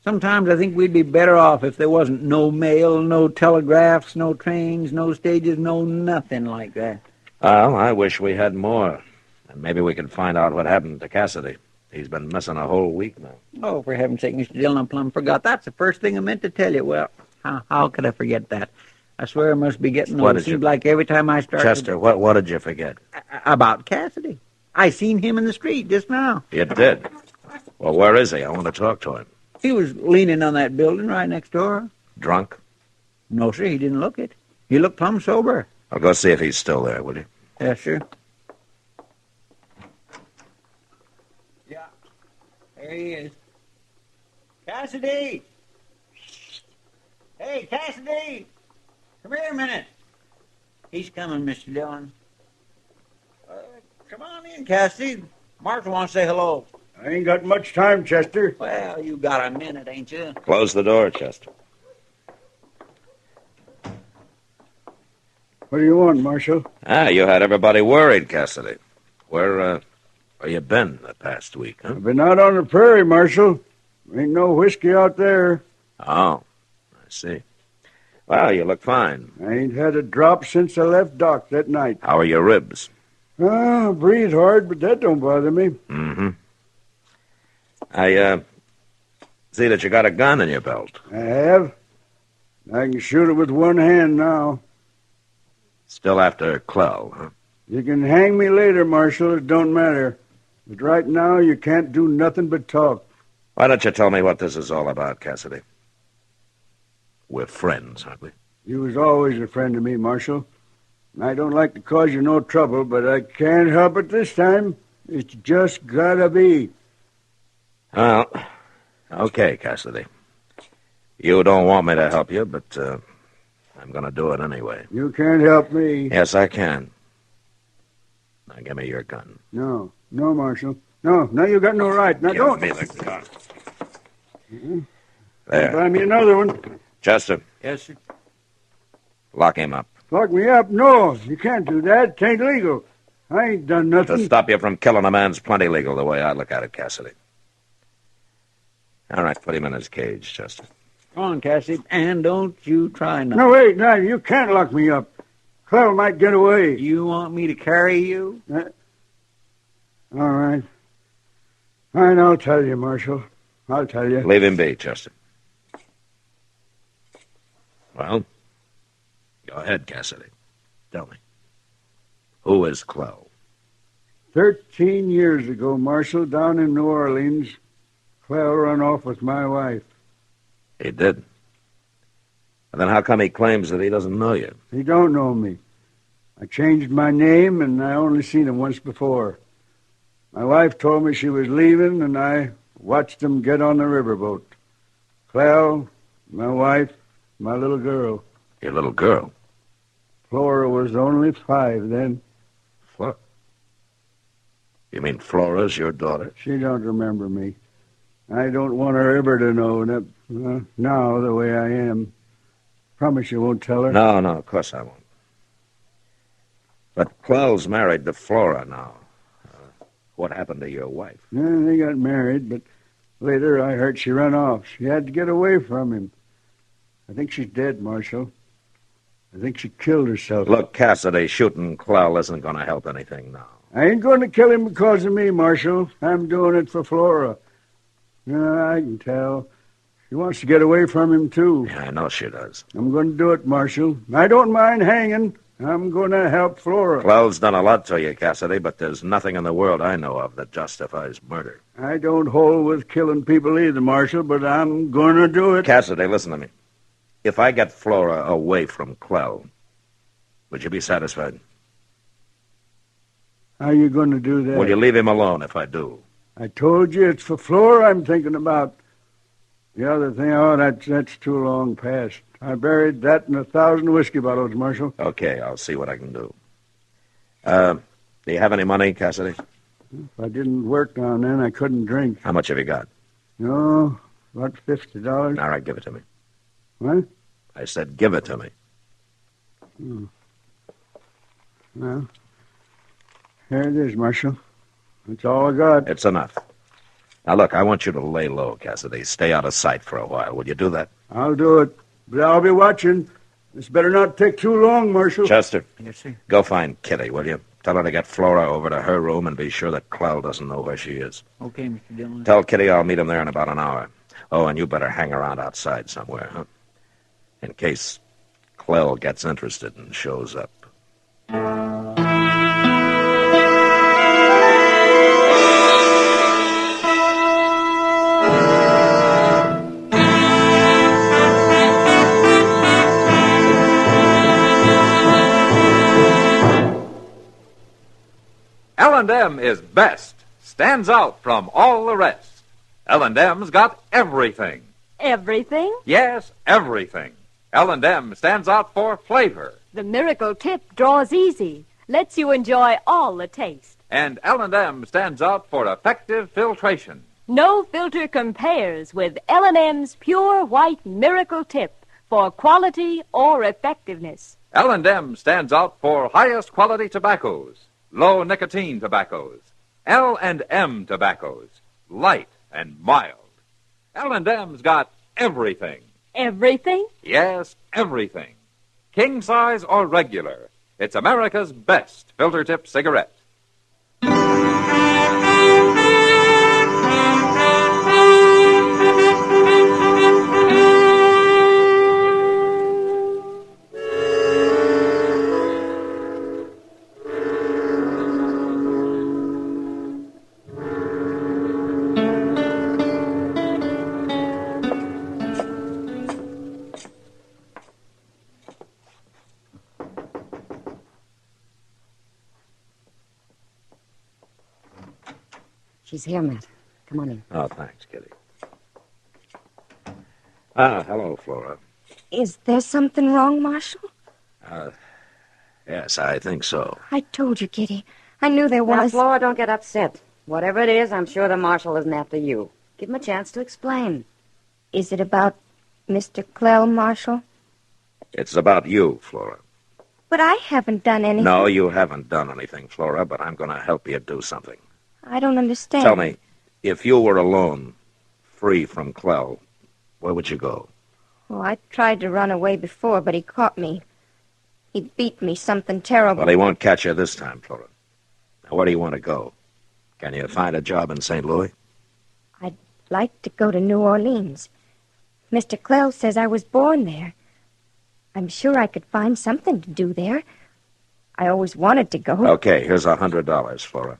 Sometimes I think we'd be better off if there wasn't no mail, no telegraphs, no trains, no stages, no nothing like that. Well, I wish we had more. And maybe we could find out what happened to Cassidy. He's been missing a whole week now. Oh, for heaven's sake, Mr. Dillon, I plumb forgot. That's the first thing I meant to tell you. Well, how could I forget that? I swear I must be getting old. It seems like every time I start... Chester, what did you forget? About Cassidy. I seen him in the street just now. You did? Well, where is he? I want to talk to him. He was leaning on that building right next door. Drunk? No, sir, he didn't look it. He looked plumb sober. I'll go see if he's still there, will you? Yes, sir. Yeah. There he is. Cassidy! Hey, Cassidy! Come here a minute. He's coming, Mr. Dillon. Come on in, Cassidy. Marshal wants to say hello. I ain't got much time, Chester. Well, you got a minute, ain't you? Close the door, Chester. What do you want, Marshal? You had everybody worried, Cassidy. Where you been the past week, huh? I've been out on the prairie, Marshal. Ain't no whiskey out there. Oh, I see. Well, you look fine. I ain't had a drop since I left Doc that night. How are your ribs? I breathe hard, but that don't bother me. Mm-hmm. I see that you got a gun in your belt. I have. I can shoot it with one hand now. Still after Clell, huh? You can hang me later, Marshal. It don't matter. But right now, you can't do nothing but talk. Why don't you tell me what this is all about, Cassidy? We're friends, aren't we? You was always a friend to me, Marshal. I don't like to cause you no trouble, but I can't help it this time. It's just gotta be. Well, okay, Cassidy. You don't want me to help you, but I'm going to do it anyway. You can't help me. Yes, I can. Now, give me your gun. No, Marshal. No, you got no right. Now, don't. Give me the gun. Mm-hmm. There. Buy me another one. Chester. Yes, sir. Lock him up. Lock me up? No, you can't do that. It ain't legal. I ain't done nothing. To stop you from killing a man's plenty legal the way I look at it, Cassidy. All right, put him in his cage, Chester. Come on, Cassidy, and don't you try nothing. No, wait, no, you can't lock me up. Clell might get away. You want me to carry you? All right. All right, I'll tell you, Marshal. I'll tell you. Leave him be, Chester. Well, go ahead, Cassidy. Tell me. Who is Clell? 13 years ago, Marshal, down in New Orleans, Clell run off with my wife. He did? And then how come he claims that he doesn't know you? He don't know me. I changed my name, and I only seen him once before. My wife told me she was leaving, and I watched him get on the riverboat. Clell, my wife, my little girl. Your little girl? Flora was only 5 then. Flora? You mean Flora's your daughter? She don't remember me. I don't want her ever to know that, now the way I am. Promise you won't tell her? No, of course I won't. But Clell's married to Flora now. What happened to your wife? Yeah, they got married, but later I heard she ran off. She had to get away from him. I think she's dead, Marshal. I think she killed herself. Look, Cassidy, shooting Clell isn't going to help anything now. I ain't going to kill him because of me, Marshal. I'm doing it for Flora. Yeah, I can tell. She wants to get away from him, too. Yeah, I know she does. I'm going to do it, Marshal. I don't mind hanging. I'm going to help Flora. Clell's done a lot to you, Cassidy, but there's nothing in the world I know of that justifies murder. I don't hold with killing people either, Marshal, but I'm going to do it. Cassidy, listen to me. If I get Flora away from Clell, would you be satisfied? How are you going to do that? Will you leave him alone if I do? I told you it's for Flora I'm thinking about. The other thing, that's too long past. I buried that in 1,000 whiskey bottles, Marshal. Okay, I'll see what I can do. Do you have any money, Cassidy? If I didn't work down then, I couldn't drink. How much have you got? No, about $50. All right, give it to me. What? I said give it to me. Hmm. Well, here it is, Marshal. That's all I got. It's enough. Now, look, I want you to lay low, Cassidy. Stay out of sight for a while. Will you do that? I'll do it, but I'll be watching. This better not take too long, Marshal. Chester. Yes, sir. Go find Kitty, will you? Tell her to get Flora over to her room and be sure that Clell doesn't know where she is. Okay, Mr. Dillon. Tell Kitty I'll meet him there in about an hour. Oh, and you better hang around outside somewhere, huh? In case Clell gets interested and shows up. L&M is best, stands out from all the rest. L&M's got everything. Everything? Yes, everything. L&M stands out for flavor. The miracle tip draws easy, lets you enjoy all the taste. And L&M stands out for effective filtration. No filter compares with L&M's pure white miracle tip for quality or effectiveness. L&M stands out for highest quality tobaccos, low nicotine tobaccos, L&M tobaccos, light and mild. L&M's got everything. Everything? Yes, everything. King size or regular, it's America's best filter tip cigarette. She's here, Matt. Come on in. Oh, thanks, Kitty. Ah, hello, Flora. Is there something wrong, Marshal? Yes, I think so. I told you, Kitty. I knew there Now, was. Flora, don't get upset. Whatever it is, I'm sure the marshal isn't after you. Give him a chance to explain. Is it about Mr. Clell, Marshal? It's about you, Flora. But I haven't done anything. No, you haven't done anything, Flora, but I'm going to help you do something. I don't understand. Tell me, if you were alone, free from Clell, where would you go? Oh, I tried to run away before, but he caught me. He beat me something terrible. Well, he won't catch you this time, Flora. Now, where do you want to go? Can you find a job in St. Louis? I'd like to go to New Orleans. Mr. Clell says I was born there. I'm sure I could find something to do there. I always wanted to go. Okay, here's $100, Flora.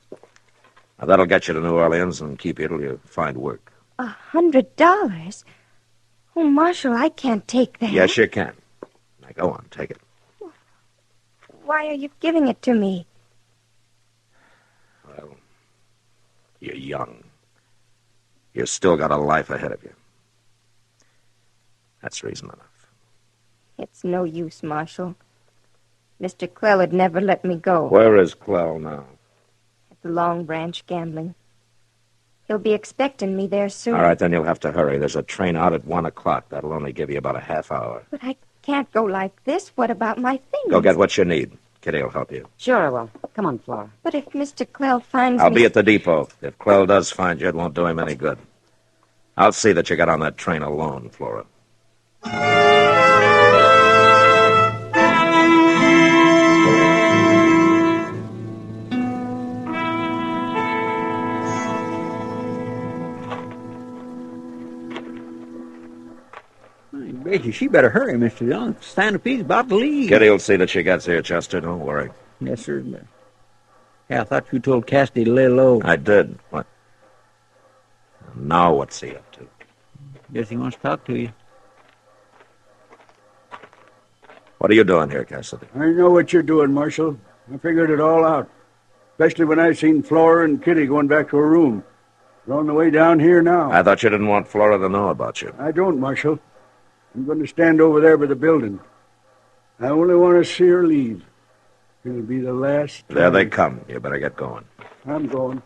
Now, that'll get you to New Orleans and keep you till you find work. $100? Oh, Marshal, I can't take that. Yes, you can. Now, go on, take it. Why are you giving it to me? Well, you're young. You still got a life ahead of you. That's reason enough. It's no use, Marshal. Mr. Clell would never let me go. Where is Clell now? At the Long Branch gambling. He'll be expecting me there soon. All right, then you'll have to hurry. There's a train out at 1 o'clock. That'll only give you about a half hour. But I can't go like this. What about my things? Go get what you need. Kitty will help you. Sure I will. Come on, Flora. But if Mr. Clell finds I'll me... be at the depot. If Clell does find you, it won't do him any good. I'll see that you get on that train alone, Flora. Gracious, she better hurry, Mr. Dillon. Stampede about to leave. Kitty'll see that she gets here, Chester. Don't worry. Yes, sir. Yeah, I thought you told Cassidy to lay low. I did. What? Now what's he up to? Guess he wants to talk to you. What are you doing here, Cassidy? I know what you're doing, Marshal. I figured it all out. Especially when I seen Flora and Kitty going back to her room. They're on the way down here now. I thought you didn't want Flora to know about you. I don't, Marshal. I'm going to stand over there by the building. I only want to see her leave. It'll be the last time. There they come. You better get going. I'm going.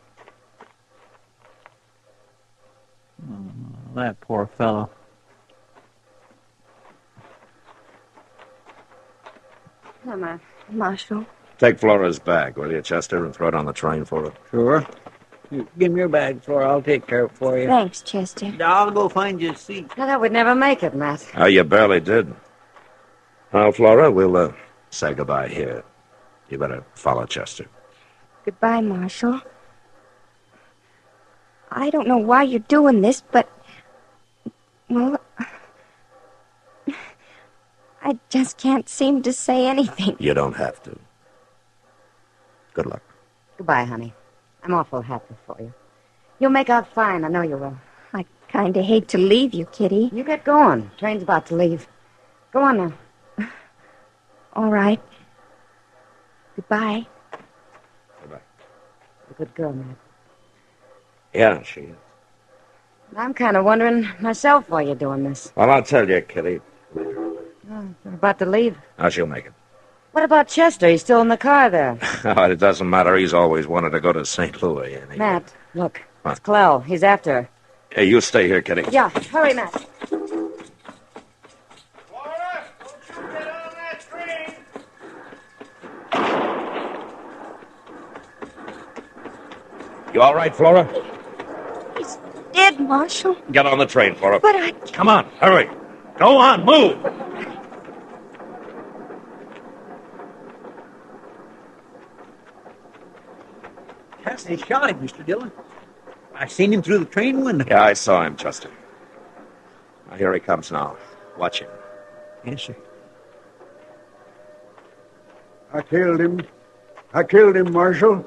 Oh, that poor fellow. Come on. Marshal. Take Flora's bag, will you, Chester, and throw it on the train for her? Sure. You give me your bag, Flora. I'll take care of it for you. Thanks, Chester. I'll go find you a seat. Now, that would never make it, Matt. Oh, you barely did. Well, Flora, we'll say goodbye here. You better follow Chester. Goodbye, Marshal. I don't know why you're doing this, but... Well... I just can't seem to say anything. You don't have to. Good luck. Goodbye, honey. I'm awful happy for you. You'll make out fine. I know you will. I kind of hate to leave you, Kitty. You get going. Train's about to leave. Go on now. All right. Goodbye. Goodbye. A good girl, Matt. Yeah, she is. I'm kind of wondering myself why you're doing this. Well, I'll tell you, Kitty. Oh, you're about to leave. Now she'll make it. What about Chester? He's still in the car there. It doesn't matter. He's always wanted to go to St. Louis. And Matt, look. What? It's Clell. He's after her. Hey, you stay here, Kitty. Yeah, hurry, Matt. You all right, Flora? He's dead, Marshal. Get on the train, Flora. But I... Come on, hurry. Go on, move. Cassidy shot him, Mr. Dillon. I seen him through the train window. Yeah, I saw him, Chester. Now, here he comes now. Watch him. Yes, sir. I killed him. I killed him, Marshal.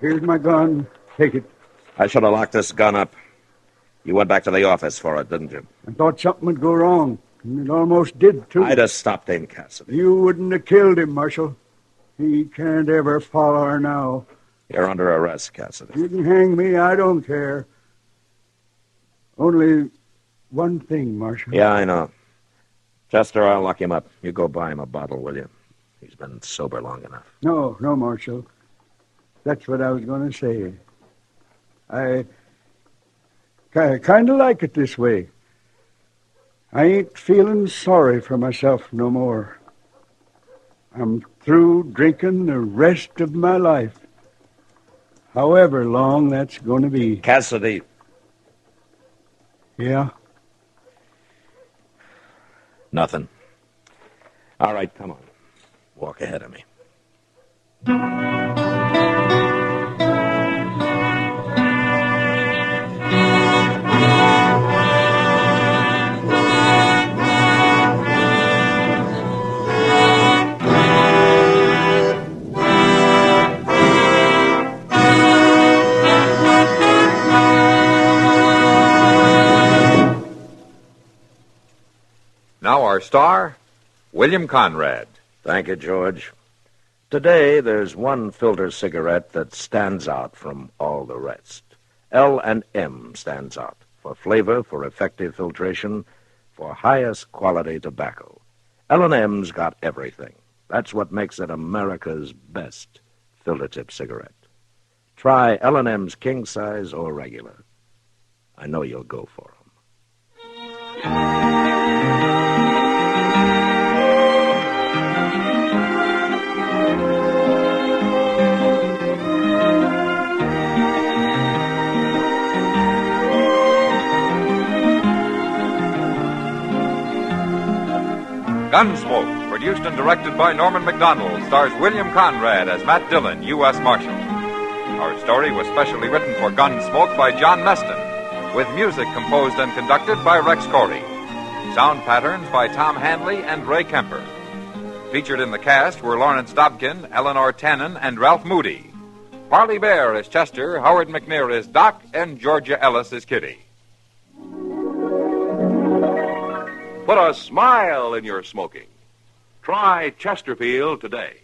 Here's my gun. Take it. I should have locked this gun up. You went back to the office for it, didn't you? I thought something would go wrong. And it almost did, too. I'd have stopped him, Cassidy. You wouldn't have killed him, Marshal. He can't ever follow her now. You're under arrest, Cassidy. You can hang me. I don't care. Only one thing, Marshal. Yeah, I know. Chester, I'll lock him up. You go buy him a bottle, will you? He's been sober long enough. No, Marshal. That's what I was going to say. I kind of like it this way. I ain't feeling sorry for myself no more. I'm through drinking the rest of my life. However long that's going to be. Cassidy. Yeah? Nothing. All right, come on. Walk ahead of me. Now our star, William Conrad. Thank you, George. Today, there's one filter cigarette that stands out from all the rest. L&M stands out for flavor, for effective filtration, for highest quality tobacco. L&M's got everything. That's what makes it America's best filter tip cigarette. Try L&M's king size or regular. I know you'll go for 'em. Gunsmoke, produced and directed by Norman MacDonald, stars William Conrad as Matt Dillon, U.S. Marshal. Our story was specially written for Gunsmoke by John Meston, with music composed and conducted by Rex Corey. Sound patterns by Tom Hanley and Ray Kemper. Featured in the cast were Lawrence Dobkin, Eleanor Tannen, and Ralph Moody. Parley Bear as Chester, Howard McNear as Doc, and Georgia Ellis as Kitty. Put a smile in your smoking. Try Chesterfield today.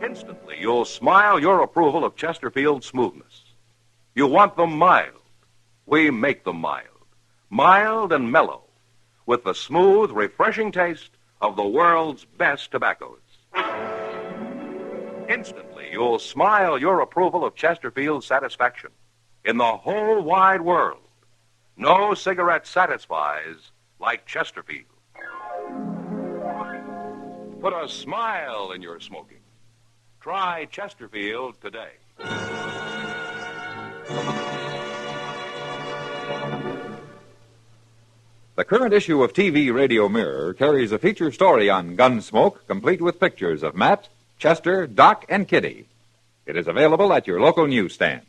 Instantly, you'll smile your approval of Chesterfield's smoothness. You want them mild. We make them mild. Mild and mellow, with the smooth, refreshing taste of the world's best tobaccos. Instantly, you'll smile your approval of Chesterfield's satisfaction. In the whole wide world, no cigarette satisfies like Chesterfield. Put a smile in your smoking. Try Chesterfield today. The current issue of TV Radio Mirror carries a feature story on Gunsmoke, complete with pictures of Matt, Chester, Doc, and Kitty. It is available at your local newsstand.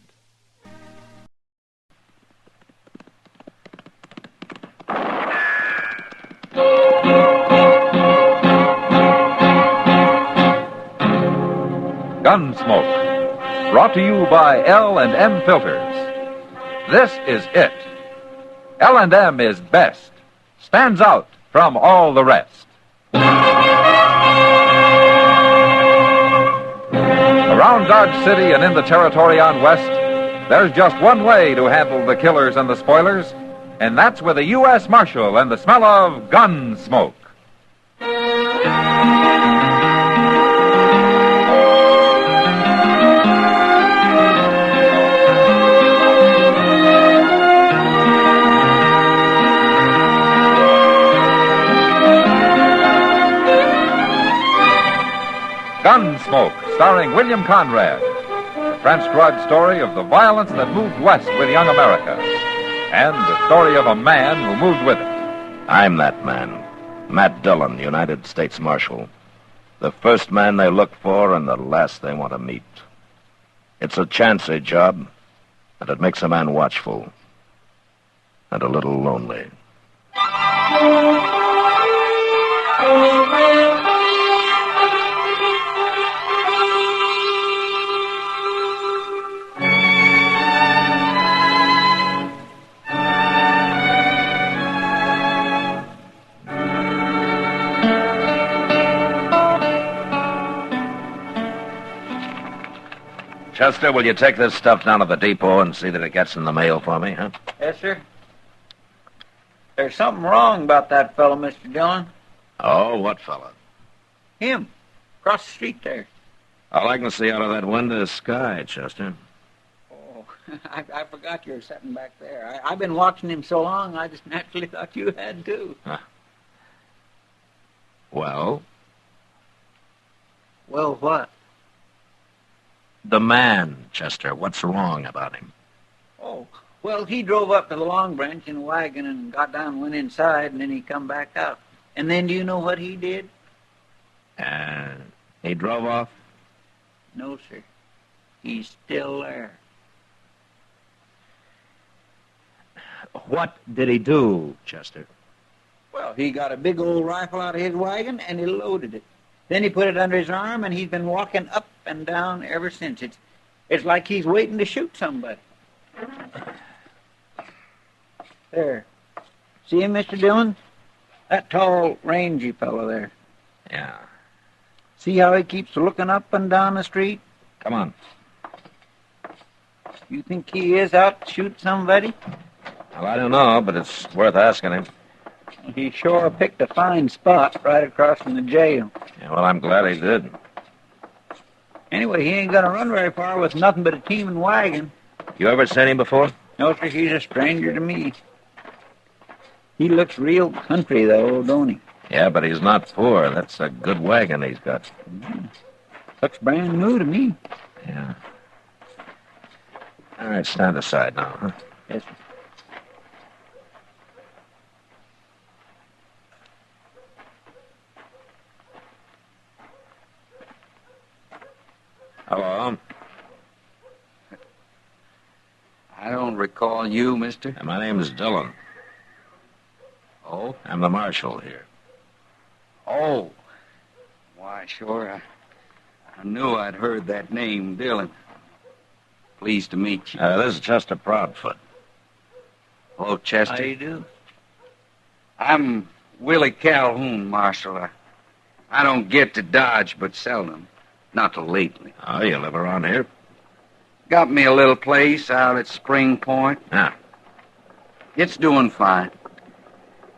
Gunsmoke, brought to you by L&M Filters. This is it. L&M is best, stands out from all the rest. Around Dodge City and in the territory on West, there's just one way to handle the killers and the spoilers, and that's with a U.S. Marshal and the smell of Gunsmoke. Gunsmoke, starring William Conrad. The transcribed story of the violence that moved west with young America. And the story of a man who moved with it. I'm that man, Matt Dillon, United States Marshal. The first man they look for and the last they want to meet. It's a chancy job, and it makes a man watchful and a little lonely. Chester, will you take this stuff down to the depot and see that it gets in the mail for me, huh? Yes, sir. There's something wrong about that fellow, Mr. Dillon. Oh, what fella? Him. Across the street there. All I can see out of that window is sky, Chester. Oh, I forgot you were sitting back there. I've been watching him so long, I just naturally thought you had, too. Huh. Well? Well, what? The man, Chester. What's wrong about him? Oh, well, he drove up to the Long Branch in a wagon and got down and went inside, and then he come back out. And then do you know what he did? He drove off? No, sir. He's still there. What did he do, Chester? Well, he got a big old rifle out of his wagon, and he loaded it. Then he put it under his arm, and he's been walking up and down ever since. It's like he's waiting to shoot somebody. There. See him, Mr. Dillon? That tall, rangy fellow there. Yeah. See how he keeps looking up and down the street? Come on. You think he is out to shoot somebody? Well, I don't know, but it's worth asking him. He sure picked a fine spot right across from the jail. Yeah, well, I'm glad he did. Anyway, he ain't gonna run very far with nothing but a team and wagon. You ever seen him before? No, sir, he's a stranger to me. He looks real country, though, don't he? Yeah, but he's not poor. That's a good wagon he's got. Mm-hmm. Looks brand new to me. Yeah. All right, stand aside now, huh? Yes, sir. Hello. I don't recall you, mister. My name's Dillon. Oh? I'm the marshal here. Oh. Why, sure. I knew I'd heard that name, Dillon. Pleased to meet you. This is Chester Proudfoot. Hello, Chester. How you do? I'm Willie Calhoun, Marshal. I don't get to Dodge but seldom. Not till lately. Oh, you live around here? Got me a little place out at Spring Point. Yeah. It's doing fine.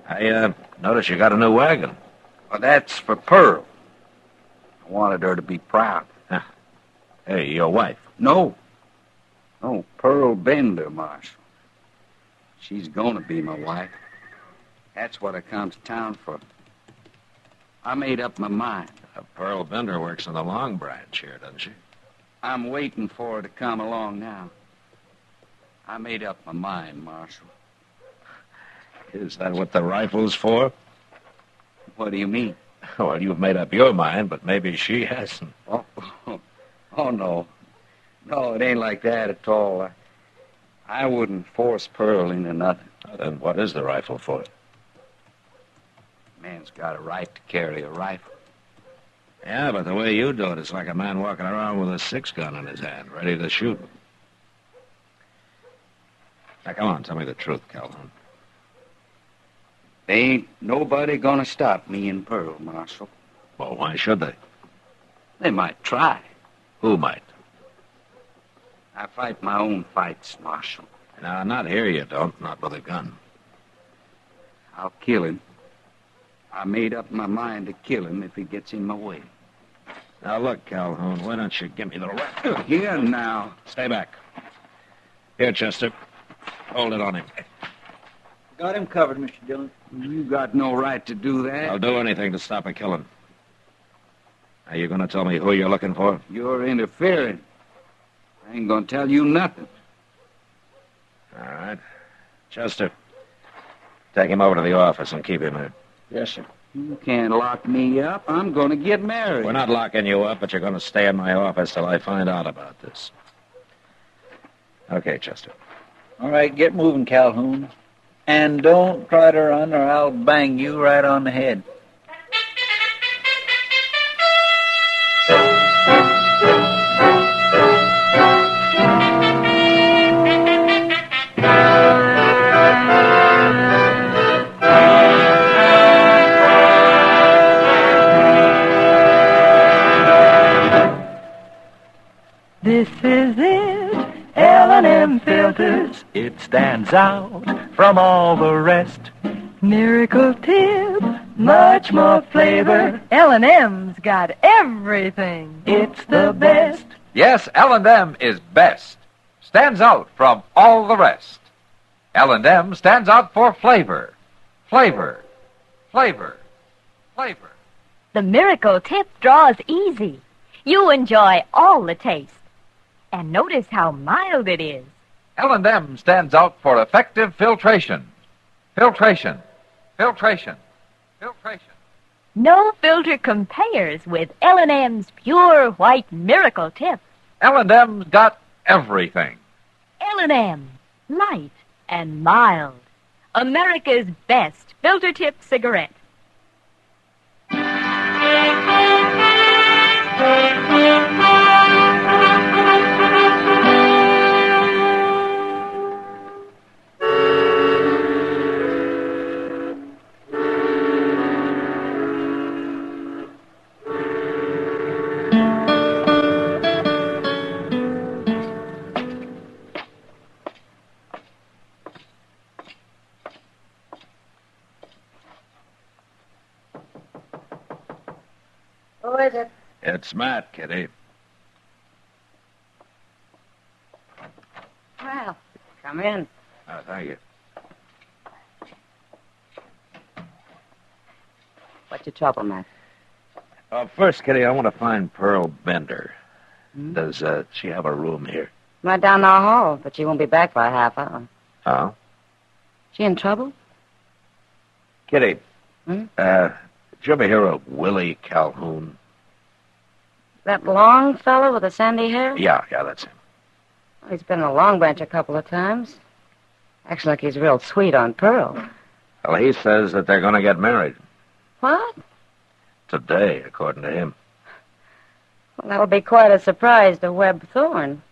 I noticed you got a new wagon. Well, that's for Pearl. I wanted her to be proud. Huh. Hey, your wife? No. No, Pearl Bender, Marshal. She's gonna be my wife. That's what I come to town for. I made up my mind. Pearl Bender works in the Long Branch here, doesn't she? I'm waiting for her to come along now. I made up my mind, Marshal. Is that what the rifle's for? What do you mean? Well, you've made up your mind, but maybe she hasn't. Oh, no. No, it ain't like that at all. I wouldn't force Pearl into nothing. Then what is the rifle for? Man's got a right to carry a rifle. Yeah, but the way you do it, it's like a man walking around with a 6-gun in his hand, ready to shoot. Now, come on, tell me the truth, Calhoun. There ain't nobody gonna stop me and Pearl, Marshal. Well, why should they? They might try. Who might? I fight my own fights, Marshal. Now, not here you don't, not with a gun. I'll kill him. I made up my mind to kill him if he gets in my way. Now, look, Calhoun, why don't you give me the rifle? Here now. Stay back. Here, Chester. Hold it on him. Got him covered, Mr. Dillon. You got no right to do that. I'll do anything to stop a killing. Are you going to tell me who you're looking for? You're interfering. I ain't gonna tell you nothing. All right. Chester, take him over to the office and keep him there. Yes, sir. You can't lock me up. I'm gonna get married. We're not locking you up, but you're going to stay in my office till I find out about this. Okay, Chester. All right, get moving, Calhoun. And don't try to run or I'll bang you right on the head. This is it, L&M filters. It stands out from all the rest. Miracle tip, much more flavor. L&M's got everything. It's the best. Yes, L&M is best. Stands out from all the rest. L&M stands out for flavor. Flavor. Flavor. Flavor. The miracle tip draws easy. You enjoy all the taste. And notice how mild it is. L&M stands out for effective filtration. Filtration. Filtration. Filtration. No filter compares with L&M's pure white miracle tip. L&M's got everything. L&M, light and mild. America's best filter tip cigarette. Who is it? It's Matt, Kitty. Well, come in. Oh, thank you. What's your trouble, Matt? First, Kitty, I want to find Pearl Bender. Does she have a room here? Right down the hall, but she won't be back for a half hour. Oh? She in trouble? Kitty, Hmm? did you ever hear of Willie Calhoun? That long fellow with the sandy hair? Yeah, that's him. Oh, he's been in the Long Branch a couple of times. Acts like he's real sweet on Pearl. Well, he says that they're going to get married. What? Today, according to him. Well, that would be quite a surprise to Webb Thorne.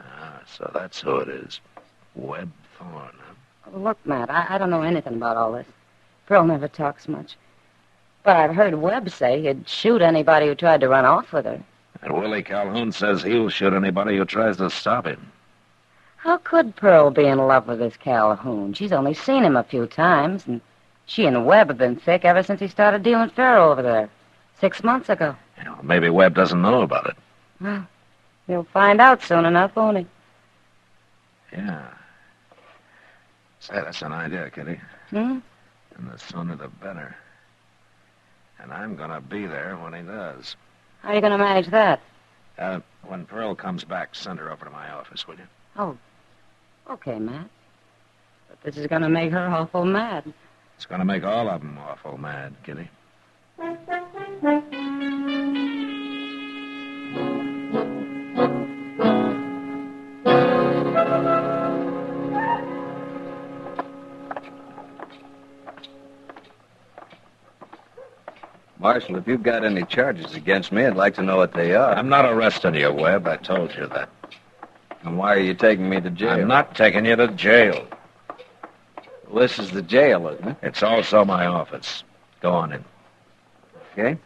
Ah, so that's who it is. Webb Thorne, huh? Oh, look, Matt, I don't know anything about all this. Pearl never talks much. But I've heard Webb say he'd shoot anybody who tried to run off with her. And Willie Calhoun says he'll shoot anybody who tries to stop him. How could Pearl be in love with this Calhoun? She's only seen him a few times, and she and Webb have been thick ever since he started dealing faro over there 6 months ago. You know, maybe Webb doesn't know about it. Well, he'll find out soon enough, won't he? Yeah. Say, that's an idea, Kitty. Hmm? And the sooner the better. And I'm going to be there when he does. How are you going to manage that? When Pearl comes back, send her over to my office, will you? Oh, okay, Matt. But this is going to make her awful mad. It's going to make all of them awful mad, Kitty. Marshal, if you've got any charges against me, I'd like to know what they are. I'm not arresting you, Webb. I told you that. And why are you taking me to jail? I'm not taking you to jail. Well, this is the jail, isn't it? It's also my office. Go on in. Okay.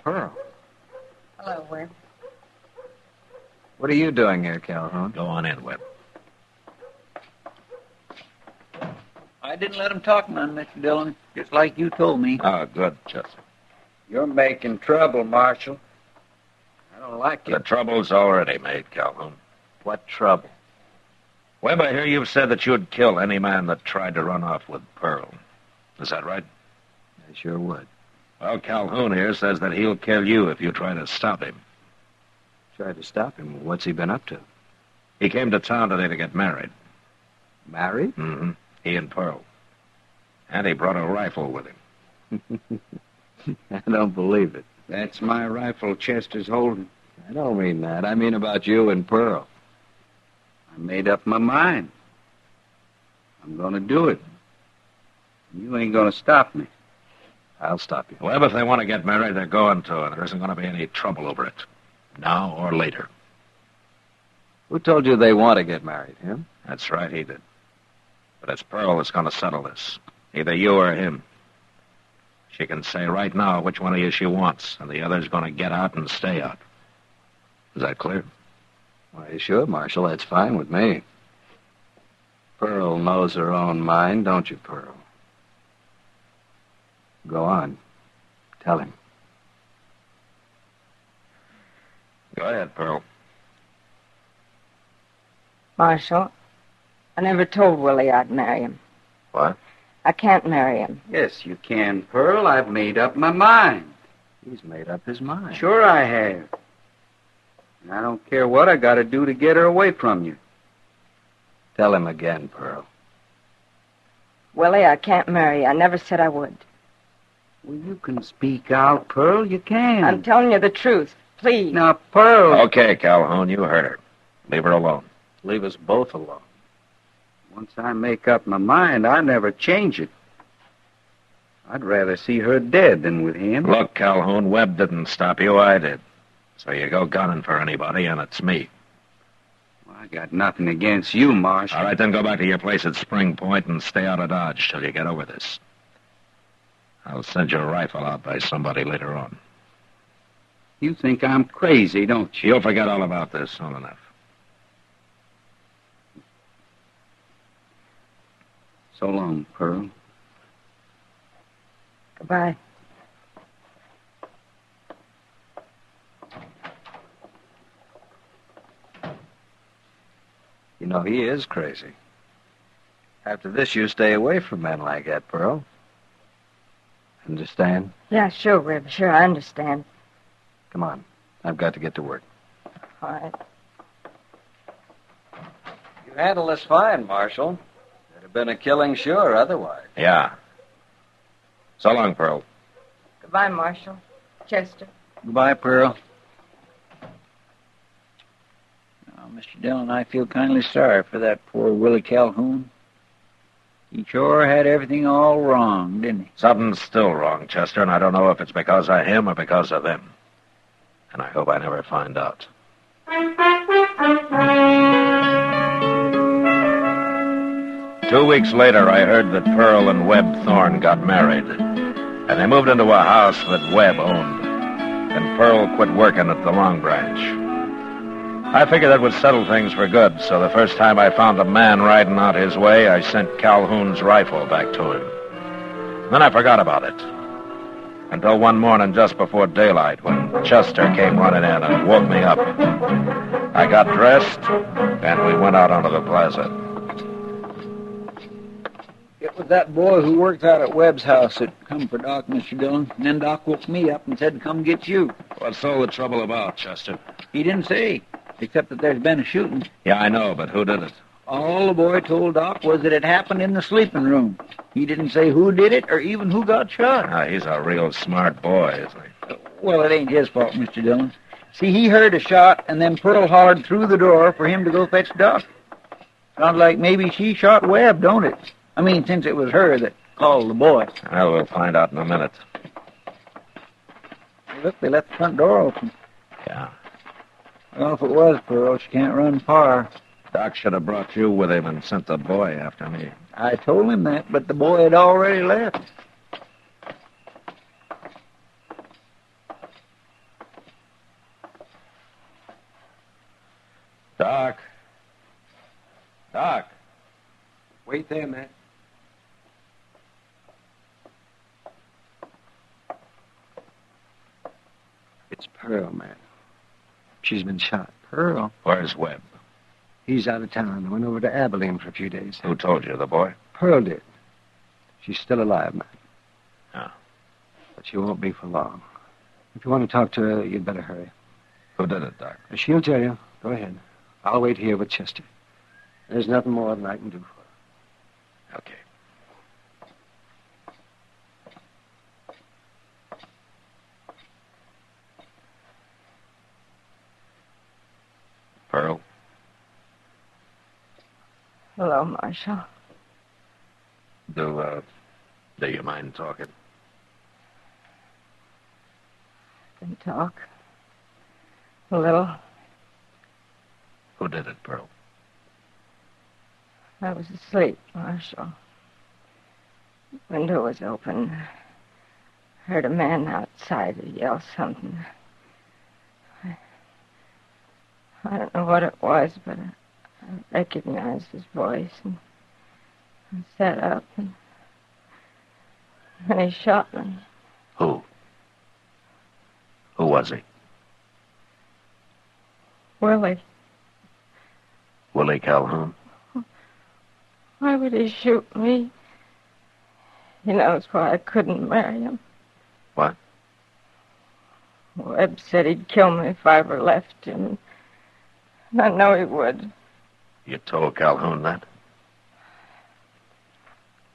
Pearl. Hello, Webb. What are you doing here, Calhoun? Go on in, Webb. I didn't let him talk none, Mr. Dillon, just like you told me. Oh, good, Chester. You're making trouble, Marshal. I don't like it. The trouble's already made, Calhoun. What trouble? Webb, I hear you've said that you'd kill any man that tried to run off with Pearl. Is that right? I sure would. Well, Calhoun here says that he'll kill you if you try to stop him. Try to stop him? What's he been up to? He came to town today to get married. Married? Mm-hmm. He and Pearl. And he brought a rifle with him. I don't believe it. That's my rifle Chester's holding. I don't mean that. I mean about you and Pearl. I made up my mind. I'm going to do it. You ain't going to stop me. I'll stop you. Webb, if they want to get married, they're going to, and there isn't going to be any trouble over it. Now or later. Who told you they want to get married, him? That's right, he did. But it's Pearl that's going to settle this. Either you or him. She can say right now which one of you she wants, and the other's going to get out and stay out. Is that clear? Why, sure, Marshal. That's fine with me. Pearl knows her own mind, don't you, Pearl? Go on. Tell him. Go ahead, Pearl. Marshal, I never told Willie I'd marry him. What? I can't marry him. Yes, you can, Pearl. I've made up my mind. He's made up his mind. Sure I have. And I don't care what I got to do to get her away from you. Tell him again, Pearl. Willie, I can't marry you. I never said I would. Well, you can speak out, Pearl. You can. I'm telling you the truth. Please. Now, Pearl. Okay, Calhoun, you heard her. Leave her alone. Leave us both alone. Once I make up my mind, I never change it. I'd rather see her dead than with him. Look, Calhoun, Webb didn't stop you. I did. So you go gunning for anybody, and it's me. Well, I got nothing against you, Marshal. All right, then go back to your place at Spring Point and stay out of Dodge till you get over this. I'll send your rifle out by somebody later on. You think I'm crazy, don't you? You'll forget all about this soon enough. So long, Pearl. Goodbye. You know, he is crazy. After this, you stay away from men like that, Pearl. Understand? Yeah, sure, Rib. Sure, I understand. Come on. I've got to get to work. All right. You handled this fine, Marshal. There'd have been a killing sure otherwise. Yeah. So long, Pearl. Goodbye, Marshal. Chester. Goodbye, Pearl. Now, Mr. Dillon, I feel kindly sorry for that poor Willie Calhoun. He sure had everything all wrong, didn't he? Something's still wrong, Chester, and I don't know if it's because of him or because of them. And I hope I never find out. 2 weeks later, I heard that Pearl and Webb Thorne got married. And they moved into a house that Webb owned. And Pearl quit working at the Long Branch. I figured that would settle things for good, so the first time I found a man riding out his way, I sent Calhoun's rifle back to him. Then I forgot about it. Until one morning just before daylight, when Chester came running in and woke me up. I got dressed, and we went out onto the plaza. It was that boy who works out at Webb's house that come for Doc, Mr. Dillon. And then Doc woke me up and said to come get you. What's all the trouble about, Chester? He didn't say, except that there's been a shooting. Yeah, I know, but who did it? All the boy told Doc was that it happened in the sleeping room. He didn't say who did it or even who got shot. Ah, he's a real smart boy, isn't he? Well, it ain't his fault, Mr. Dillon. See, he heard a shot, and then Pearl hollered through the door for him to go fetch Doc. Sounds like maybe she shot Webb, don't it? I mean, since it was her that called the boy. Well, we'll find out in a minute. Look, they left the front door open. Yeah. Well, if it was Pearl, she can't run far. Doc should have brought you with him and sent the boy after me. I told him that, but the boy had already left. Doc. Doc. Wait there, Matt. It's Pearl, man. She's been shot. Pearl? Where's Webb? He's out of town. I went over to Abilene for a few days. Who told you, the boy? Pearl did. She's still alive, man. Oh. But she won't be for long. If you want to talk to her, you'd better hurry. Who did it, Doc? She'll tell you. Go ahead. I'll wait here with Chester. There's nothing more than I can do for her. Okay. Pearl? Hello, Marshal. Do you mind talking? Can talk. A little. Who did it, Pearl? I was asleep, Marshal. The window was open. Heard a man outside yell something. I don't know what it was, but I recognized his voice and sat up and he shot me. Who? Who was he? Willie. Willie Calhoun? Why would he shoot me? He knows why I couldn't marry him. What? Webb said he'd kill me if I ever left him. And I know he would. You told Calhoun that?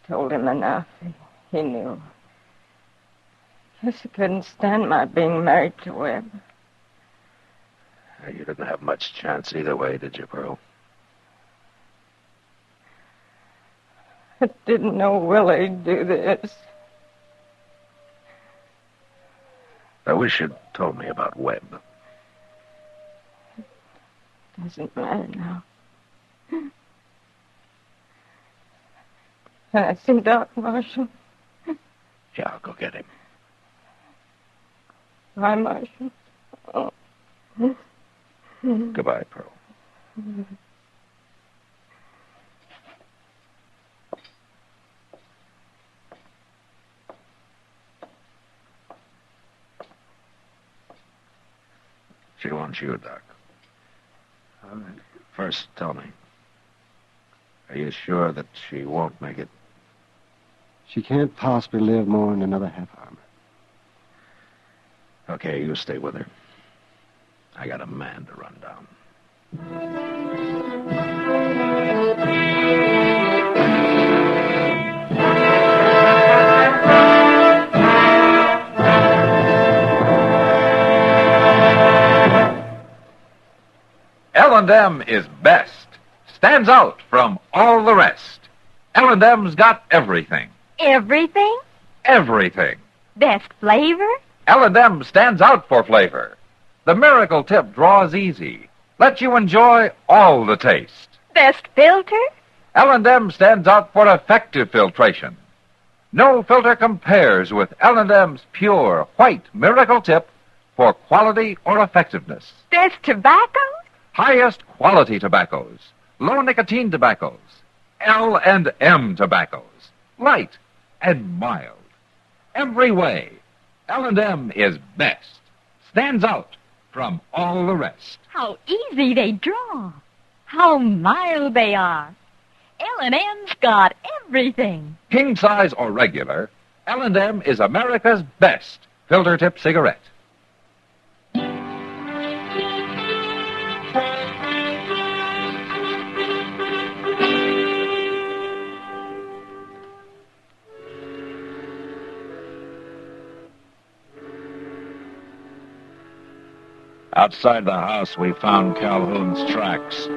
Told him enough. He knew. Guess he couldn't stand my being married to Webb. You didn't have much chance either way, did you, Pearl? I didn't know Willie'd do this. I wish you'd told me about Webb. Doesn't matter now. Can I see Doc, Marshal? Yeah, I'll go get him. Bye, Marshal. Oh. Goodbye, Pearl. She wants you, Doc. All right. First, tell me. Are you sure that she won't make it? She can't possibly live more than another half hour. Okay, you stay with her. I got a man to run down. L&M is best. Stands out from all the rest. L&M's got everything. Everything? Everything. Best flavor? L&M stands out for flavor. The miracle tip draws easy. Lets you enjoy all the taste. Best filter? L&M stands out for effective filtration. No filter compares with L&M's pure white miracle tip for quality or effectiveness. Best tobacco? Highest quality tobaccos. Low nicotine tobaccos. L&M tobaccos. Light and mild. Every way, L&M is best. Stands out from all the rest. How easy they draw. How mild they are. L&M's got everything. King size or regular, L&M is America's best filter tip cigarette. Outside the house, we found Calhoun's tracks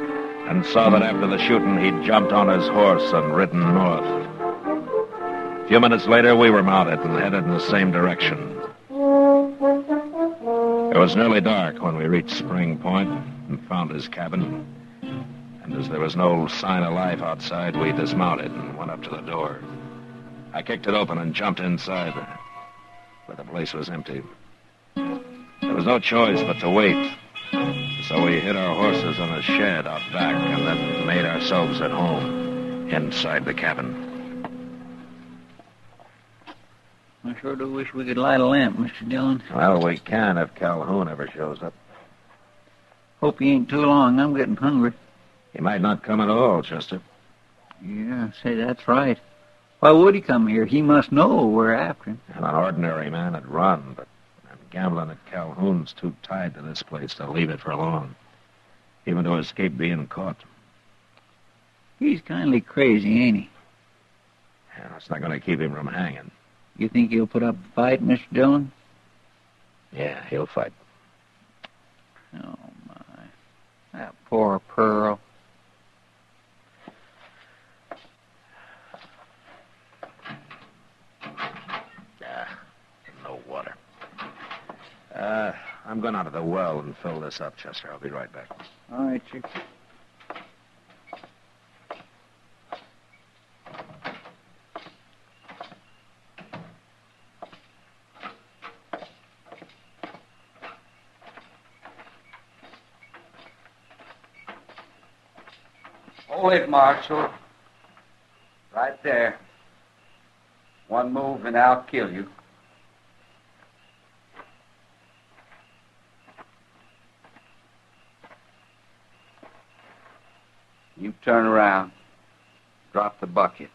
and saw that after the shooting, he'd jumped on his horse and ridden north. A few minutes later, we were mounted and headed in the same direction. It was nearly dark when we reached Spring Point and found his cabin. And as there was no sign of life outside, we dismounted and went up to the door. I kicked it open and jumped inside, but the place was empty. There was no choice but to wait. So we hid our horses in a shed out back and then made ourselves at home inside the cabin. I sure do wish we could light a lamp, Mr. Dillon. Well, we can if Calhoun ever shows up. Hope he ain't too long. I'm getting hungry. He might not come at all, Chester. Yeah, say, that's right. Why would he come here? He must know we're after him. And an ordinary man would run, but gambling at Calhoun's too tied to this place to leave it for long, even to escape being caught. He's kindly crazy, ain't he? Yeah, it's not going to keep him from hanging. You think he'll put up a fight, Mr. Dillon? Yeah, he'll fight. Oh, my. That poor Pearl. No water. I'm going out to the well and fill this up, Chester. I'll be right back. All right, Chick. Hold it, Marshal. Right there. One move and I'll kill you. You turn around. Drop the bucket.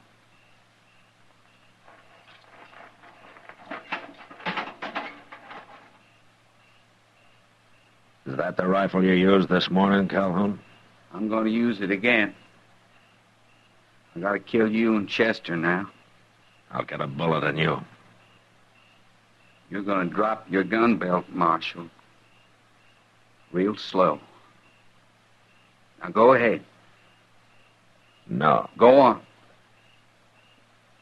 Is that the rifle you used this morning, Calhoun? I'm going to use it again. I got to kill you and Chester now. I'll get a bullet in you. You're going to drop your gun belt, Marshal. Real slow. Now go ahead. No. Go on.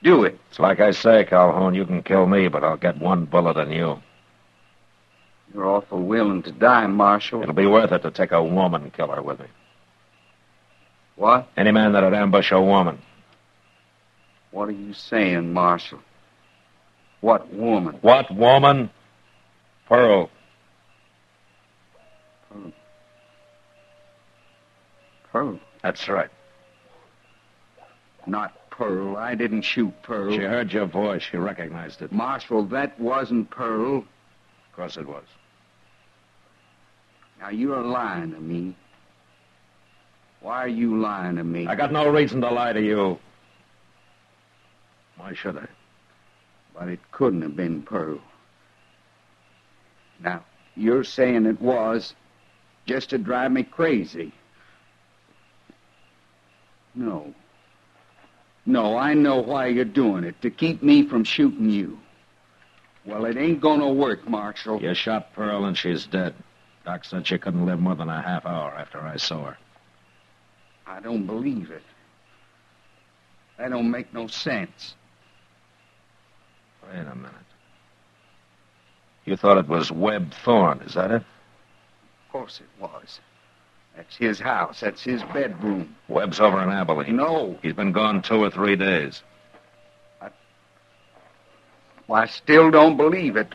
Do it. It's like I say, Calhoun, you can kill me, but I'll get one bullet in you. You're awful willing to die, Marshal. It'll be worth it to take a woman killer with me. What? Any man that'd ambush a woman. What are you saying, Marshal? What woman? What woman? Pearl. Pearl. Pearl? That's right. Not Pearl. I didn't shoot Pearl. She heard your voice. She recognized it. Marshal, that wasn't Pearl. Of course it was. Now, you're lying to me. Why are you lying to me? I got no reason to lie to you. Why should I? But it couldn't have been Pearl. Now, you're saying it was just to drive me crazy. No. No, I know why you're doing it, to keep me from shooting you. Well, it ain't gonna work, Marshal. You shot Pearl and she's dead. Doc said she couldn't live more than a half hour after I saw her. I don't believe it. That don't make no sense. Wait a minute. You thought it was Webb Thorne, is that it? Of course it was. That's his house. That's his bedroom. Webb's over in Abilene. No. He's been gone 2 or 3 days. I still don't believe it.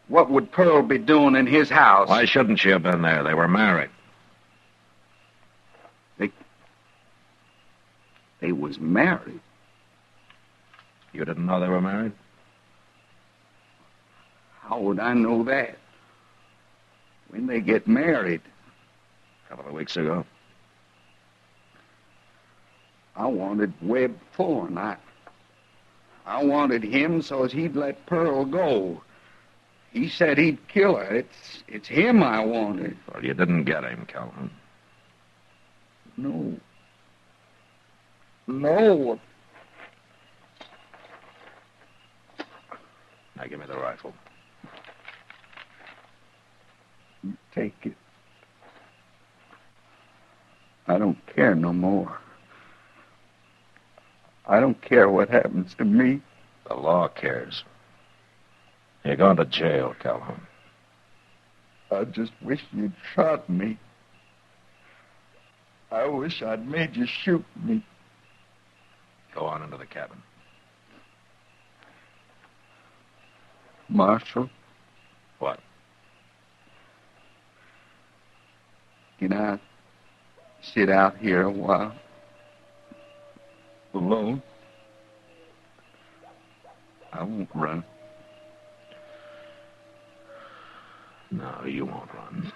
What would Pearl be doing in his house? Why shouldn't she have been there? They were married. They was married. You didn't know they were married? How would I know that? When they get married? A couple of weeks ago. I wanted Webb Thorne. I wanted him so as he'd let Pearl go. He said he'd kill her. It's him I wanted. Well, you didn't get him, Calhoun. No. No. Now give me the rifle. You take it. I don't care no more. I don't care what happens to me. The law cares. You're going to jail, Calhoun. I just wish you'd shot me. I wish I'd made you shoot me. Go on into the cabin. Marshal? What? Can I sit out here a while? Alone? I won't run. No, you won't run.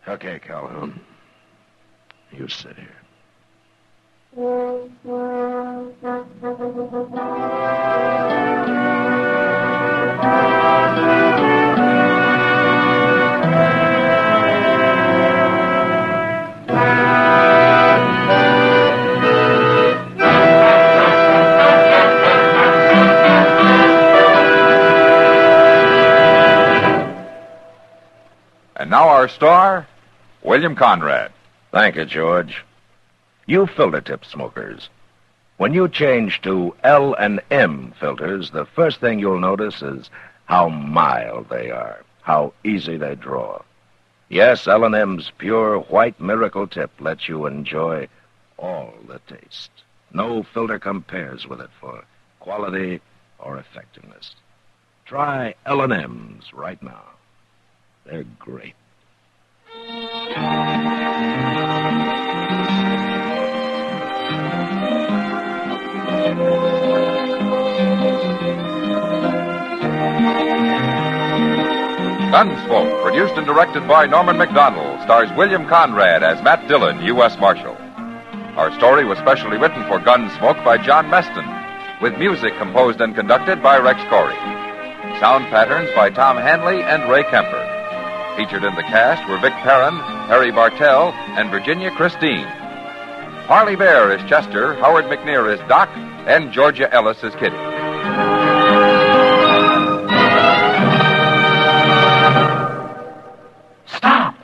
Okay, Calhoun. You sit here. And now our star, William Conrad. Thank you, George. You filter tip smokers, when you change to L&M filters, the first thing you'll notice is how mild they are, how easy they draw. Yes, L&M's pure white miracle tip lets you enjoy all the taste. No filter compares with it for quality or effectiveness. Try L&M's right now. They're great. Gunsmoke, produced and directed by Norman McDonald, stars William Conrad as Matt Dillon, U.S. Marshal. Our story was specially written for Gunsmoke by John Meston, with music composed and conducted by Rex Corey. Sound patterns by Tom Hanley and Ray Kemper. Featured in the cast were Vic Perrin, Harry Bartell, and Virginia Christine. Harley Bear is Chester, Howard McNear is Doc, and Georgia Ellis is Kitty. Stop!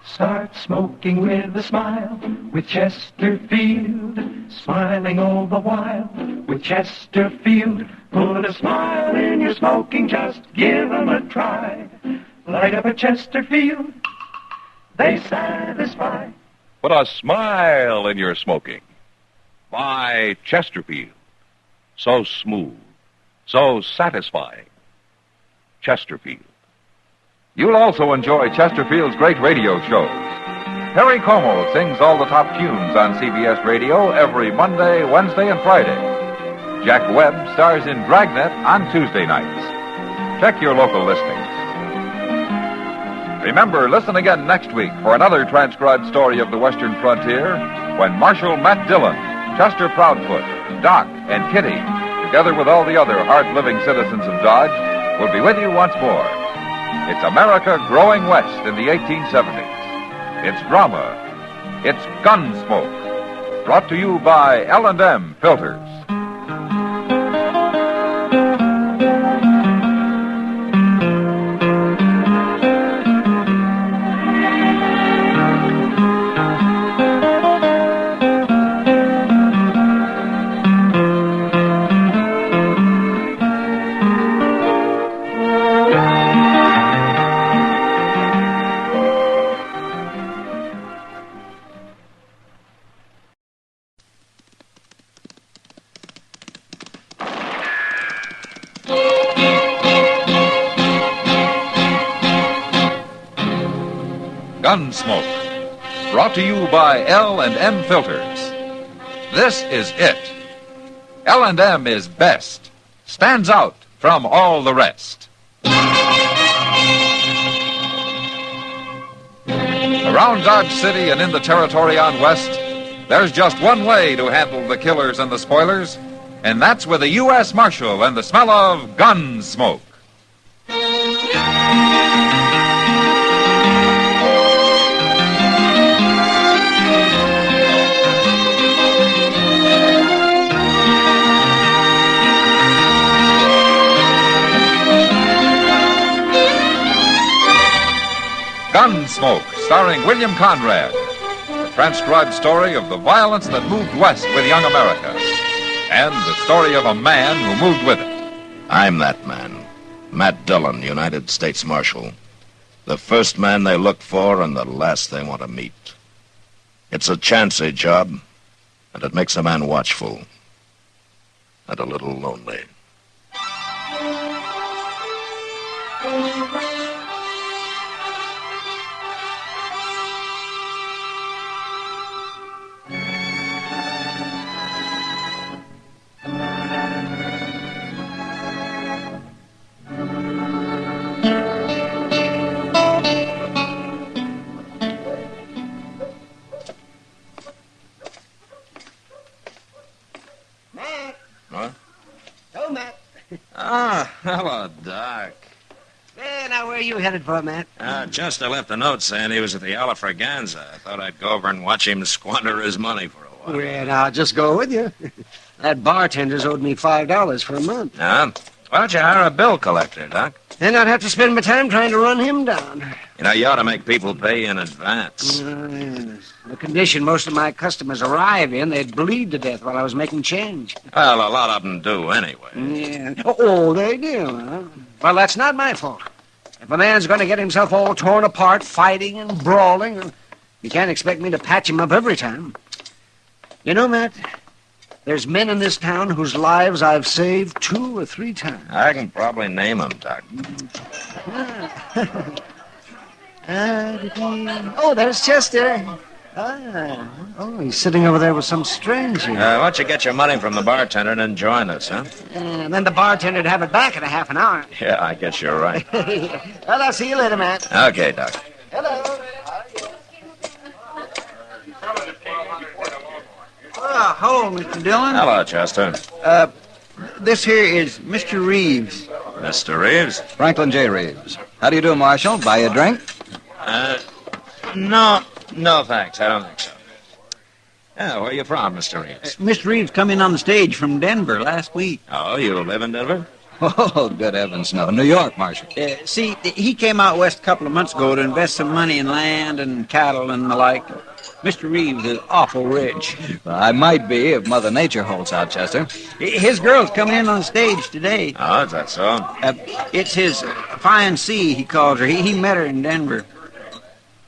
Start smoking with a smile, with Chesterfield, smiling all the while, with Chesterfield. Put a smile in your smoking, just give 'em a try. Light up a Chesterfield, they satisfy. Put a smile in your smoking. Buy Chesterfield. So smooth, so satisfying. Chesterfield. You'll also enjoy Chesterfield's great radio shows. Harry Como sings all the top tunes on CBS Radio every Monday, Wednesday, and Friday. Jack Webb stars in Dragnet on Tuesday nights. Check your local listings. Remember, listen again next week for another transcribed story of the Western frontier when Marshal Matt Dillon, Chester Proudfoot, Doc, and Kitty, together with all the other hard-living citizens of Dodge, will be with you once more. It's America growing west in the 1870s. It's drama. It's Gunsmoke. Brought to you by L&M Filters. Gunsmoke, brought to you by L&M Filters. This is it. L&M is best, stands out from all the rest. Around Dodge City and in the territory on West, there's just one way to handle the killers and the spoilers, and that's with a U.S. Marshal and the smell of Gunsmoke. Gunsmoke, starring William Conrad. The transcribed story of the violence that moved west with young America. And the story of a man who moved with it. I'm that man. Matt Dillon, United States Marshal. The first man they look for and the last they want to meet. It's a chancy job, and it makes a man watchful. And a little lonely. Hello, Doc. Now, where are you headed for, Matt? Chester left a note saying he was at the Alafraganza. I thought I'd go over and watch him squander his money for a while. Well, I'll just go with you. That bartender's owed me $5 for a month. Why don't you hire a bill collector, Doc? Then I'd have to spend my time trying to run him down. You know, you ought to make people pay in advance. Yes. The condition most of my customers arrive in, they'd bleed to death while I was making change. Well, a lot of them do anyway. Yeah. Oh, they do, huh? Well, that's not my fault. If a man's going to get himself all torn apart, fighting and brawling, you can't expect me to patch him up every time. You know, Matt, there's men in this town whose lives I've saved 2 or 3 times. I can probably name them, Doc. Oh, there's Chester. Oh, he's sitting over there with some stranger. Why don't you get your money from the bartender and then join us, huh? And then the bartender'd have it back in a half an hour. Yeah, I guess you're right. Well, I'll see you later, Matt. Okay, Doc. Hello. Hello, Mr. Dillon. Hello, Chester. This here is Mr. Reeves. Mr. Reeves? Franklin J. Reeves. How do you do, Marshal? Buy you a drink? No, thanks. I don't think so. Yeah, where are you from, Mr. Reeves? Mr. Reeves come in on the stage from Denver last week. Oh, you live in Denver? Oh, good heavens, no. New York, Marshal. See, he came out west a couple of months ago to invest some money in land and cattle and the like. Mr. Reeves is awful rich. Well, I might be if Mother Nature holds out, Chester. His girl's coming in on the stage today. Oh, is that so? It's his fiancée, he calls her. He met her in Denver.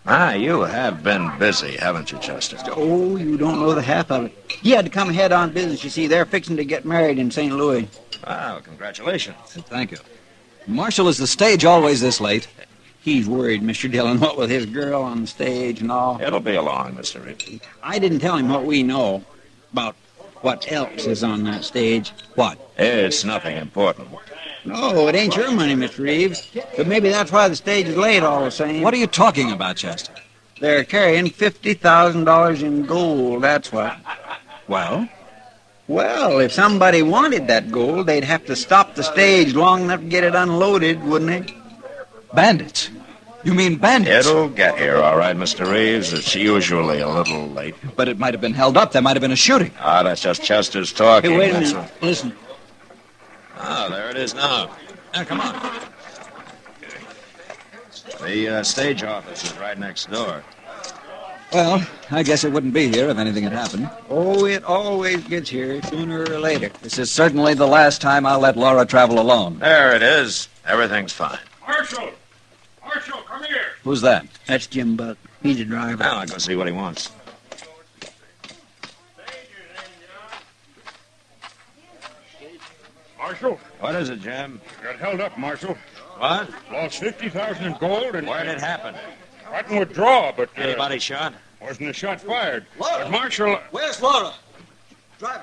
You have been busy, haven't you, Chester? Oh, you don't know the half of it. He had to come head on business, you see. They're fixing to get married in St. Louis. Wow, congratulations. Thank you. Marshal, is the stage always this late? He's worried, Mr. Dillon, what with his girl on the stage and all. It'll be along, Mr. Reeves. I didn't tell him what we know about what else is on that stage. What? It's nothing important. No, it ain't your money, Mr. Reeves. But maybe that's why the stage is late all the same. What are you talking about, Chester? They're carrying $50,000 in gold, that's what. Well? Well, if somebody wanted that gold, they'd have to stop the stage long enough to get it unloaded, wouldn't they? Bandits? You mean bandits? It'll get here, all right, Mr. Reeves. It's usually a little late. But it might have been held up. There might have been a shooting. That's just Chester's talking. Hey, wait a minute. Listen. There it is now. Now, come on. The stage office is right next door. Well, I guess it wouldn't be here if anything had happened. Oh, it always gets here sooner or later. This is certainly the last time I'll let Laura travel alone. There it is. Everything's fine. Marshal! Marshal, come here! Who's that? That's Jim Buck. He's the driver. Now I'll go see what he wants. Marshal? What is it, Jim? Got held up, Marshal. What? Lost $50,000 in gold and... Where'd it happen? Right in withdrawal, but... Anybody shot? Wasn't a shot fired. Laura! But Marshal... Where's Laura? Driver.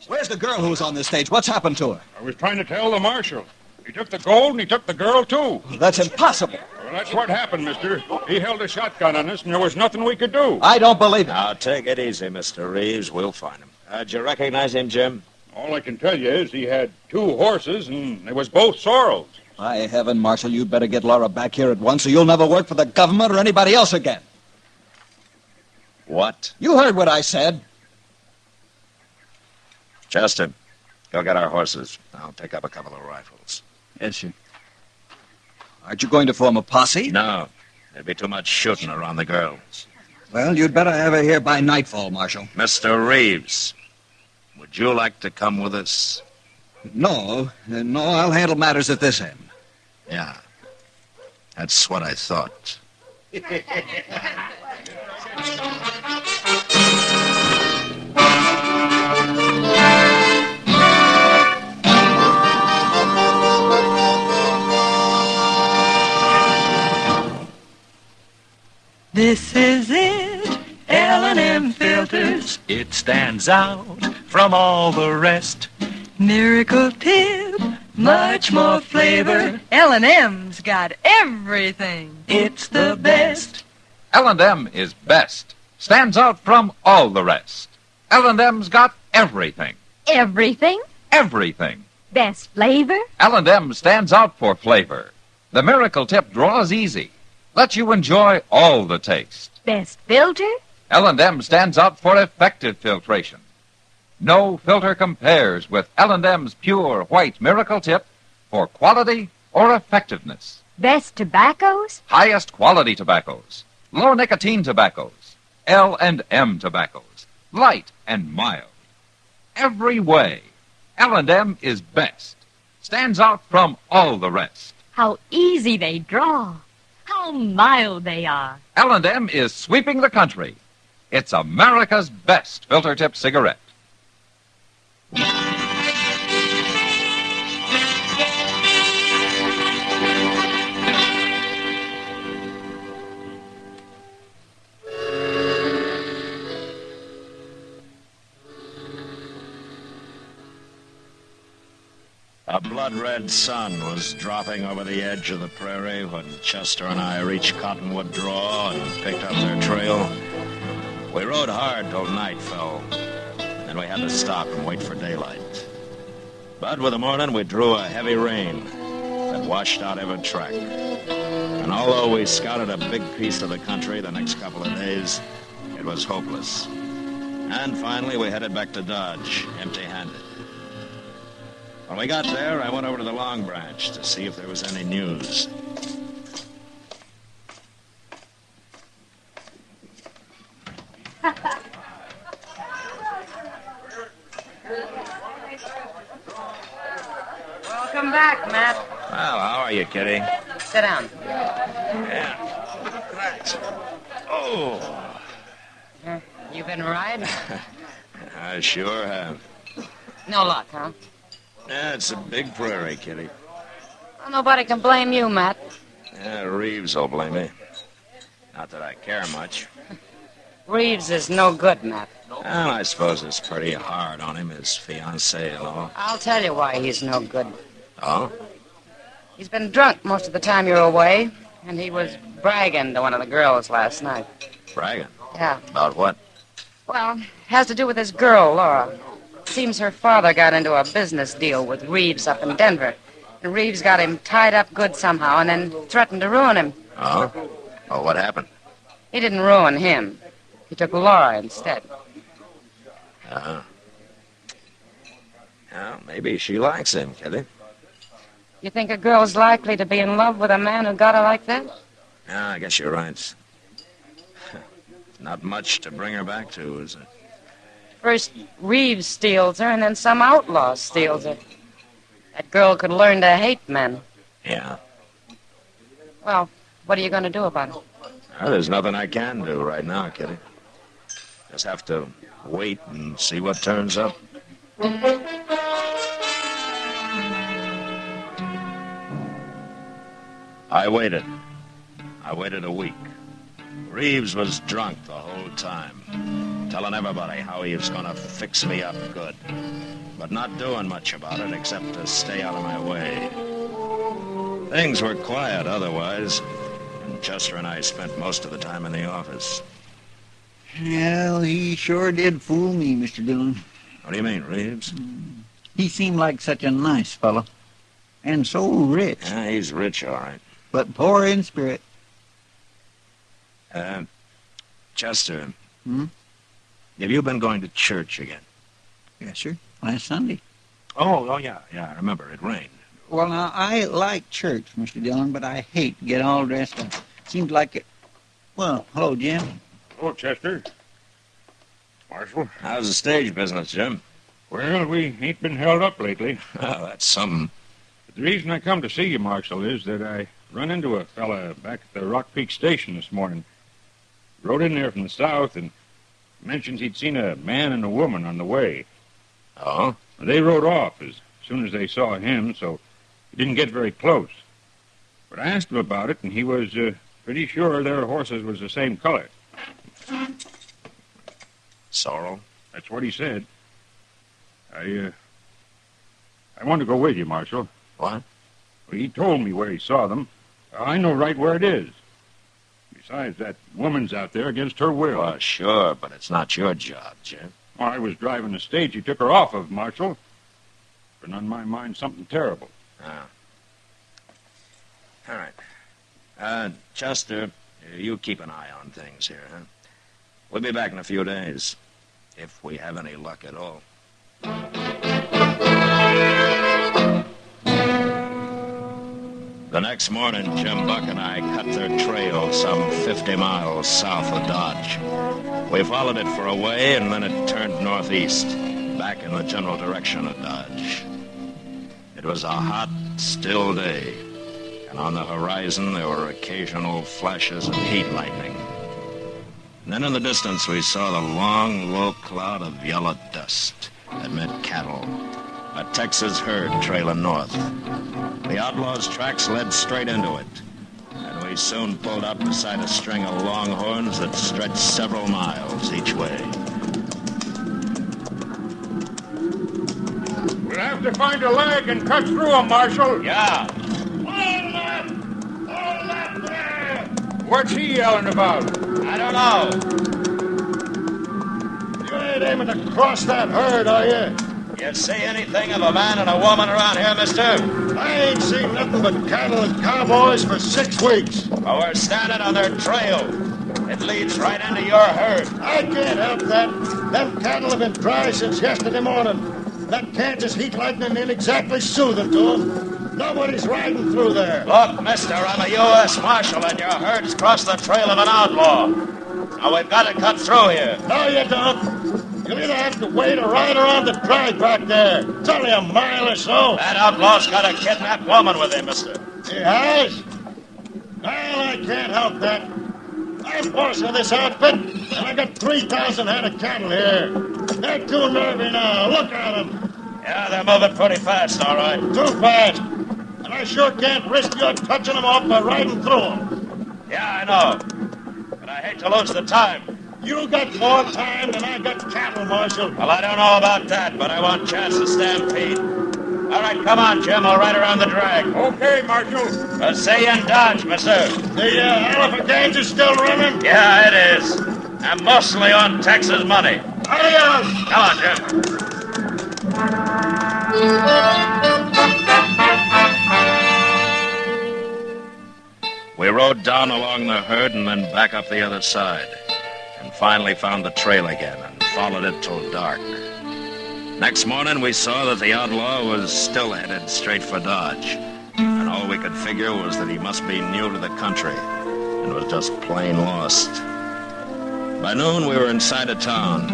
Where's the girl who was on this stage? What's happened to her? I was trying to tell the Marshal. He took the gold and he took the girl, too. That's impossible. Well, that's what happened, mister. He held a shotgun on us, and there was nothing we could do. I don't believe it. Now, take it easy, Mr. Reeves. We'll find him. Did you recognize him, Jim? All I can tell you is he had 2 horses, and they was both sorrels. By heaven, Marshal, you'd better get Laura back here at once, or you'll never work for the government or anybody else again. What? You heard what I said. Chester, go get our horses. I'll pick up a couple of rifles. Yes, sir. Aren't you going to form a posse? No. There'd be too much shooting around the girls. Well, you'd better have her here by nightfall, Marshal. Mr. Reeves, would you like to come with us? No, I'll handle matters at this end. Yeah. That's what I thought. This is it, L&M Filters. It stands out from all the rest. Miracle tip, much more flavor. L&M's got everything. It's the best. L&M is best. Stands out from all the rest. L&M's got everything. Everything? Everything. Best flavor? L&M stands out for flavor. The Miracle Tip draws easy. Lets you enjoy all the taste. Best filter? L&M stands out for effective filtration. No filter compares with L&M's pure white Miracle Tip for quality or effectiveness. Best tobaccos? Highest quality tobaccos. Low nicotine tobaccos. L&M tobaccos. Light and mild. Every way, L&M is best. Stands out from all the rest. How easy they draw. How mild they are. L&M is sweeping the country. It's America's best filter tip cigarette. A blood-red sun was dropping over the edge of the prairie when Chester and I reached Cottonwood Draw and picked up their trail. We rode hard till night fell. Then we had to stop and wait for daylight. But with the morning, we drew a heavy rain that washed out every track. And although we scouted a big piece of the country the next couple of days, it was hopeless. And finally, we headed back to Dodge, empty-handed. When we got there, I went over to the Long Branch to see if there was any news. Welcome back, Matt. Well, how are you, Kitty? Sit down. Yeah. Thanks. Oh. You been riding? I sure have. No luck, huh? Yeah, it's a big prairie, Kitty. Well, nobody can blame you, Matt. Yeah, Reeves will blame me. Not that I care much. Reeves is no good, Matt. Well, I suppose it's pretty hard on him, his fiancée and all. I'll tell you why he's no good. Oh? He's been drunk most of the time you're away, and he was bragging to one of the girls last night. Bragging? Yeah. About what? Well, has to do with this girl, Laura. Seems her father got into a business deal with Reeves up in Denver. And Reeves got him tied up good somehow and then threatened to ruin him. Oh? Oh, what happened? He didn't ruin him. He took Laura instead. Uh-huh. Well, maybe she likes him, Kitty. You think a girl's likely to be in love with a man who got her like that? Yeah, I guess you're right. Not much to bring her back to, is it? First, Reeves steals her, and then some outlaw steals her. That girl could learn to hate men. Yeah. Well, what are you going to do about it? Well, there's nothing I can do right now, Kitty. Just have to wait and see what turns up. I waited. I waited a week. Reeves was drunk the whole time, telling everybody how he was going to fix me up good, but not doing much about it except to stay out of my way. Things were quiet otherwise. Chester and I spent most of the time in the office. Well, he sure did fool me, Mr. Dillon. What do you mean, Reeves? He seemed like such a nice fellow. And so rich. Yeah, he's rich, all right. But poor in spirit. Chester. Hmm? Have you been going to church again? Yes, sir. Last Sunday. Oh, yeah, I remember. It rained. Well, now, I like church, Mr. Dillon, but I hate to get all dressed up. Seems like it... Well, hello, Jim. Oh, Chester. Marshal. How's the stage business, Jim? Well, we ain't been held up lately. Oh, that's something. But the reason I come to see you, Marshal, is that I run into a fella back at the Rock Peak Station this morning. Rode in there from the south and mentions he'd seen a man and a woman on the way. Oh? They rode off as soon as they saw him, so he didn't get very close. But I asked him about it, and he was pretty sure their horses was the same color. Sorrel? That's what he said. I want to go with you, Marshal. What? Well, he told me where he saw them. I know right where it is. Besides, that woman's out there against her will. Well, sure, but it's not your job, Jim. Oh, I was driving the stage you took her off of, Marshal. Been on my mind something terrible. Ah. All right. Chester, you keep an eye on things here, huh? We'll be back in a few days, if we have any luck at all. The next morning, Jim Buck and I cut their trail some 50 miles south of Dodge. We followed it for a way, and then it turned northeast, back in the general direction of Dodge. It was a hot, still day, and on the horizon there were occasional flashes of heat lightning. And then in the distance we saw the long, low cloud of yellow dust that meant cattle, a Texas herd trailing north. The outlaws' tracks led straight into it, and we soon pulled up beside a string of longhorns that stretched several miles each way. We'll have to find a leg and cut through them, Marshal. Yeah. All left there! What's he yelling about? I don't know. You ain't aiming to cross that herd, are you? You see anything of a man and a woman around here, mister? I ain't seen nothing but cattle and cowboys for 6 weeks. Well, we're standing on their trail. It leads right into your herd. I can't help that. Them cattle have been dry since yesterday morning. That Kansas heat lightning ain't exactly soothing to them. Nobody's riding through there. Look, mister, I'm a U.S. Marshal, and your herd's crossed the trail of an outlaw. Now, we've got to cut through here. No, you don't. You'll either have to wait or ride around the drag back there. It's only a mile or so. That outlaw's got a kidnapped woman with him, mister. He has? Well, I can't help that. I'm boss of this outfit, and I got 3,000 head of cattle here. They're too nervy now. Look at them. Yeah, they're moving pretty fast, all right. Too fast. And I sure can't risk you touching them off by riding through them. Yeah, I know. But I hate to lose the time. You got more time than I got cattle, Marshal. Well, I don't know about that, but I want a chance to stampede. All right, come on, Jim. I'll ride around the drag. Okay, Marshal. See you in Dodge, mister. The elephant cage is still running? Yeah, it is. I'm mostly on Texas money. Adios. Come on, Jim. We rode down along the herd and then back up the other side, and finally found the trail again and followed it till dark. Next morning, we saw that the outlaw was still headed straight for Dodge, and all we could figure was that he must be new to the country and was just plain lost. By noon, we were inside of town,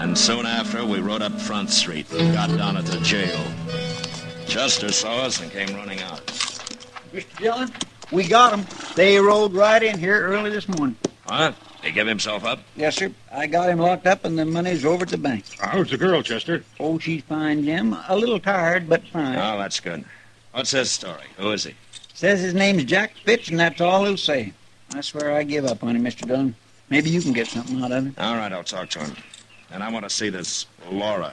and soon after, we rode up Front Street and got down at the jail. Chester saw us and came running out. Mr. Dillon, we got them. They rode right in here early this morning. What? He give himself up? Yes, sir. I got him locked up, and the money's over at the bank. How's the girl, Chester? Oh, she's fine, Jim. A little tired, but fine. Oh, that's good. What's his story? Who is he? Says his name's Jack Fitz, and that's all he'll say. I swear I give up on him, Mr. Dillon. Maybe you can get something out of him. All right, I'll talk to him. And I want to see this Laura.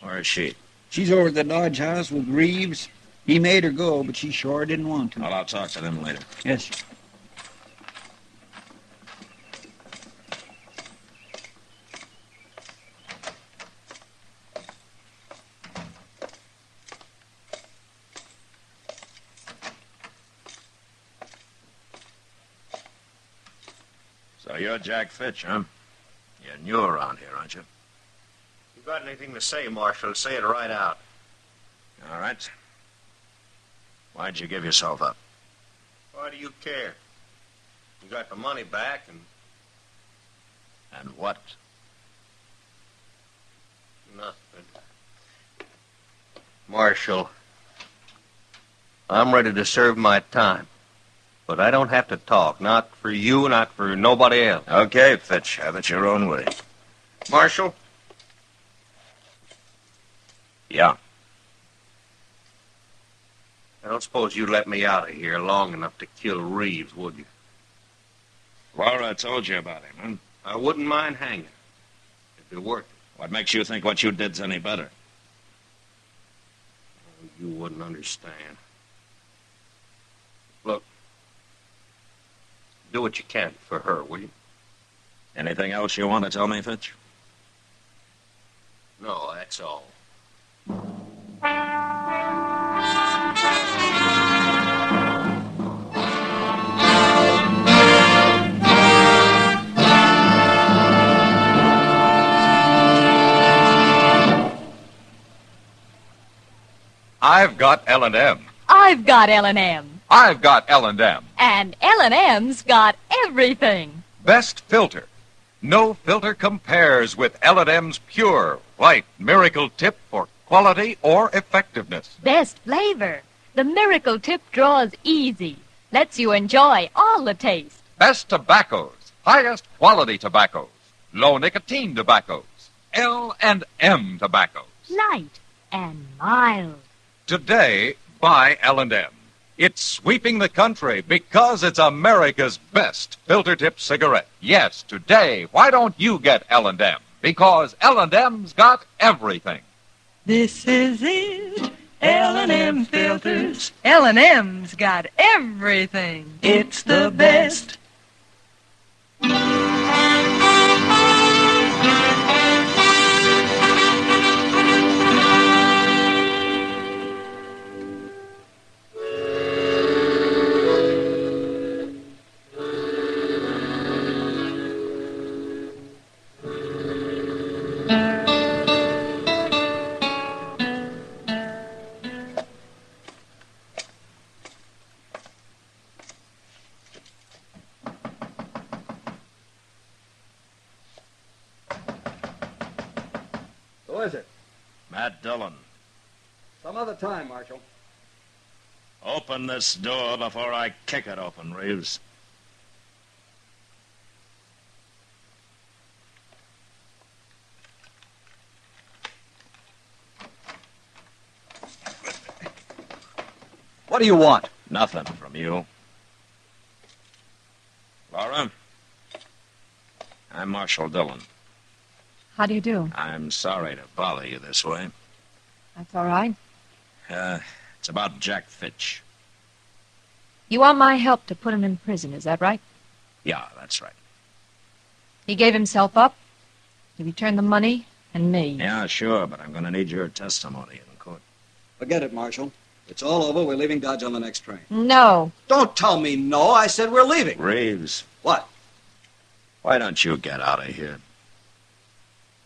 Where is she? She's over at the Dodge house with Reeves. He made her go, but she sure didn't want to. Well, I'll talk to them later. Yes, sir. So you're Jack Fitch, huh? You're new around here, aren't you? You got anything to say, Marshal? Say it right out. All right. Why'd you give yourself up? Why do you care? You got the money back and... And what? Nothing. Marshal, I'm ready to serve my time. But I don't have to talk. Not for you, not for nobody else. Okay, Fitch. Have it your own way. Marshal? Yeah. I don't suppose you'd let me out of here long enough to kill Reeves, would you? Laura told you about him, huh? I wouldn't mind hanging. It'd be worth it. What makes you think what you did's any better? You wouldn't understand. Look. Do what you can for her, will you? Anything else you want to tell me, Fitch? No, that's all. I've got L&M. I've got L&M. I've got L&M. And L&M's got everything. Best filter. No filter compares with L&M's pure, white miracle tip for quality or effectiveness. Best flavor. The miracle tip draws easy. Lets you enjoy all the taste. Best tobaccos. Highest quality tobaccos. Low nicotine tobaccos. L&M tobaccos. Light and mild. Today, buy L&M. It's sweeping the country because it's America's best filter tip cigarette. Yes, today, why don't you get L&M? Because L&M's got everything. This is it, L&M filters. L&M's got everything. It's the best. Who is it? Matt Dillon. Some other time, Marshal. Open this door before I kick it open, Reeves. What do you want? Nothing from you. Laura, I'm Marshal Dillon. How do you do? I'm sorry to bother you this way. That's all right. It's about Jack Fitch. You want my help to put him in prison, is that right? Yeah, that's right. He gave himself up. He returned the money and me. Yeah, sure, but I'm going to need your testimony in court. Forget it, Marshal. It's all over. We're leaving Dodge on the next train. No. Don't tell me no. I said we're leaving. Reeves. What? Why don't you get out of here?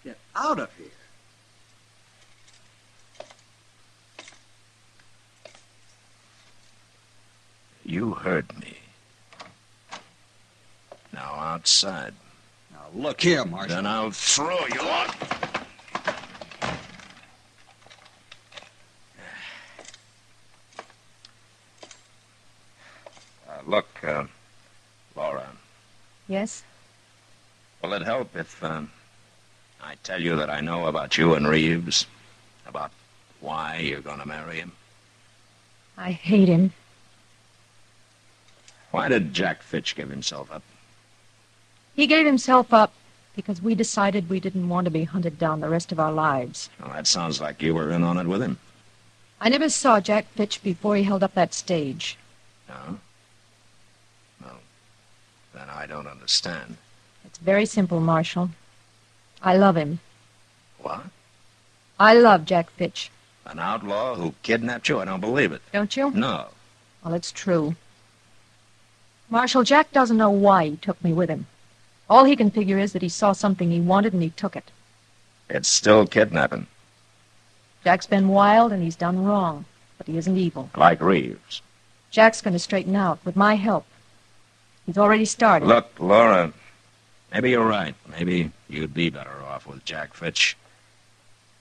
Get out of here. You heard me. Now outside. Now look here, Marshal. Then I'll throw you out. Look, Laura. Yes? Will it help if I tell you that I know about you and Reeves? About why you're going to marry him? I hate him. Why did Jack Fitch give himself up? He gave himself up because we decided we didn't want to be hunted down the rest of our lives. Well, that sounds like you were in on it with him. I never saw Jack Fitch before he held up that stage. No? Well, then I don't understand. It's very simple, Marshal. I love him. What? I love Jack Fitch. An outlaw who kidnapped you? I don't believe it. Don't you? No. Well, it's true. Marshal, Jack doesn't know why he took me with him. All he can figure is that he saw something he wanted and he took it. It's still kidnapping. Jack's been wild and he's done wrong, but he isn't evil. Like Reeves. Jack's going to straighten out with my help. He's already started. Look, Laura, maybe you're right. Maybe you'd be better off with Jack Fitch.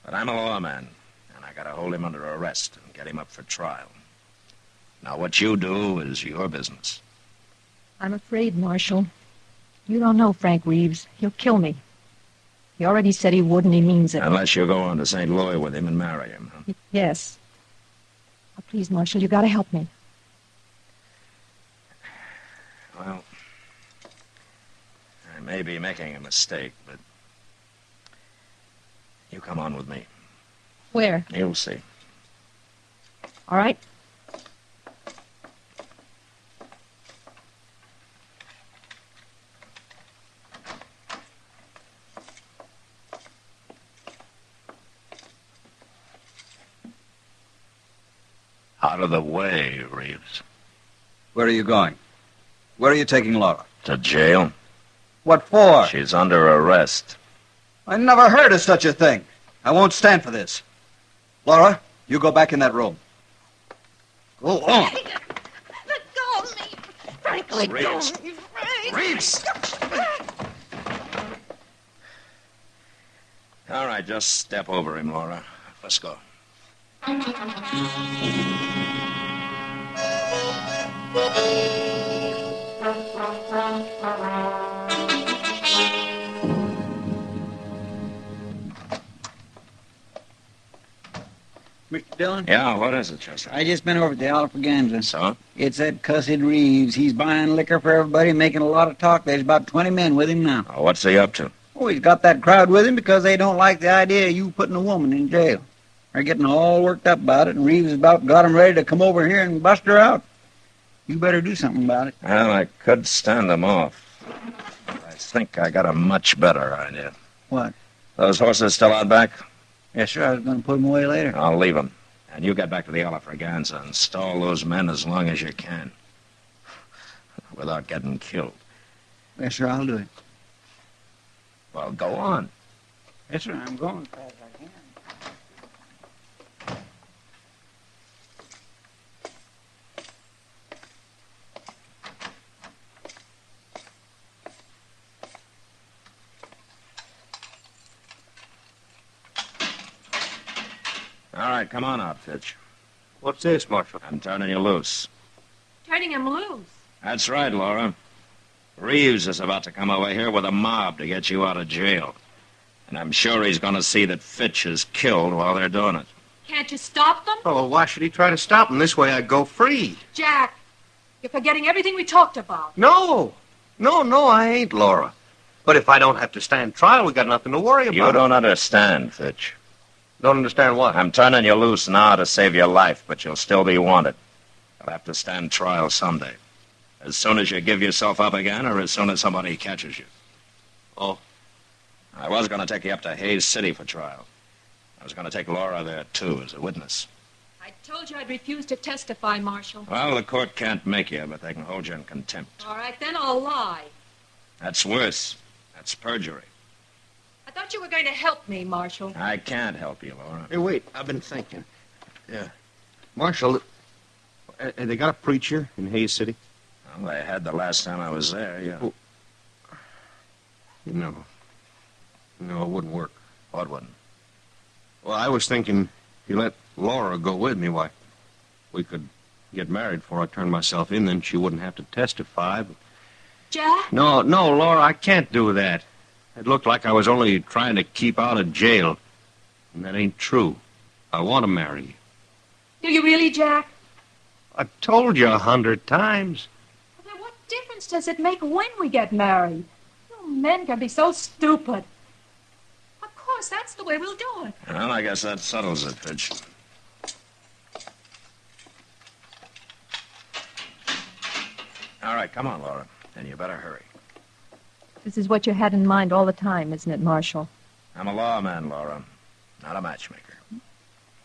But I'm a lawman, and I gotta hold him under arrest and get him up for trial. Now, what you do is your business. I'm afraid, Marshal. You don't know Frank Reeves. He'll kill me. He already said he would, and he means it. Unless you go on to St. Louis with him and marry him, huh? Yes. Oh, please, Marshal, you gotta help me. Well, I may be making a mistake, but you come on with me. Where? You'll see. All right. Out of the way, Reeves. Where are you going? Where are you taking Laura? To jail. What for? She's under arrest. I never heard of such a thing. I won't stand for this. Laura, you go back in that room. Go on. Let go of me. Frank, let go of me, Frank. Reeves! All right, just step over him, Laura. Let's go. Mr. Dillon? Yeah, what is it, Chester? I just been over at the Alfraganza. So? It's that cussed Reeves. He's buying liquor for everybody, making a lot of talk. There's about 20 men with him now. Oh, what's he up to? Oh, he's got that crowd with him because they don't like the idea of you putting a woman in jail. They're getting all worked up about it, and Reeves about got 'em ready to come over here and bust her out. You better do something about it. Well, I could stand them off. I think I got a much better idea. What? Those horses still out back? Yes, sir. I was going to put them away later. I'll leave them. And you get back to the Alfraganza and stall those men as long as you can. Without getting killed. Yes, sir. I'll do it. Well, go on. Yes, sir. I'm going as fast as I can. All right, come on out, Fitch. What's this, Marshal? I'm turning you loose. Turning him loose. That's right, Laura. Reeves is about to come over here with a mob to get you out of jail. And I'm sure he's going to see that Fitch is killed while they're doing it. Can't you stop them? Oh, why should he try to stop him? This way I'd go free. Jack, you're forgetting everything we talked about. No, I ain't, Laura. But if I don't have to stand trial, we got nothing to worry about. You don't understand, Fitch. Don't understand what? I'm turning you loose now to save your life, but you'll still be wanted. You'll have to stand trial someday. As soon as you give yourself up again, or as soon as somebody catches you. Oh. I was going to take you up to Hayes City for trial. I was going to take Laura there, too, as a witness. I told you I'd refuse to testify, Marshal. Well, the court can't make you, but they can hold you in contempt. All right, then I'll lie. That's worse. That's perjury. I thought you were going to help me, Marshal. I can't help you, Laura. Hey, wait. I've been thinking. Yeah. Marshal, they got a preacher in Hayes City? Well, they had the last time I was there, yeah. Well, no, it wouldn't work. What wouldn't? Well, I was thinking if you let Laura go with me, why, we could get married before I turned myself in, then she wouldn't have to testify. But... Jack? No, Laura, I can't do that. It looked like I was only trying to keep out of jail. And that ain't true. I want to marry you. Do you really, Jack? I've told you 100 times. Well, then what difference does it make when we get married? You men can be so stupid. Of course, that's the way we'll do it. Well, I guess that settles it, Fitch. All right, come on, Laura. And you better hurry. This is what you had in mind all the time, isn't it, Marshal? I'm a lawman, Laura, not a matchmaker.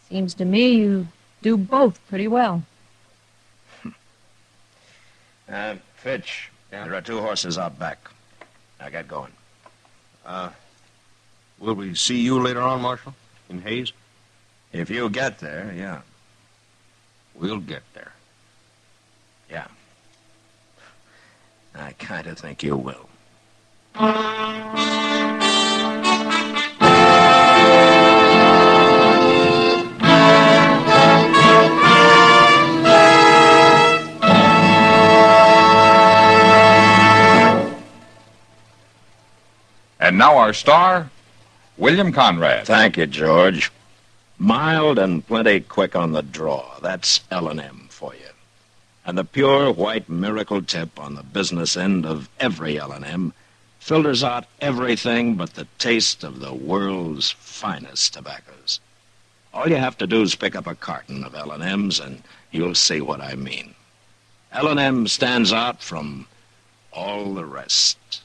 Seems to me you do both pretty well. Fitch, there are 2 horses out back. Now get going. Will we see you later on, Marshal? In Hayes? If you get there, yeah. We'll get there. Yeah. I kind of think you will. And now our star, William Conrad. Thank you, George. Mild and plenty quick on the draw. That's L&M for you. And the pure white miracle tip on the business end of every L&M filters out everything but the taste of the world's finest tobaccos. All you have to do is pick up a carton of L&Ms and you'll see what I mean. L&M stands out from all the rest.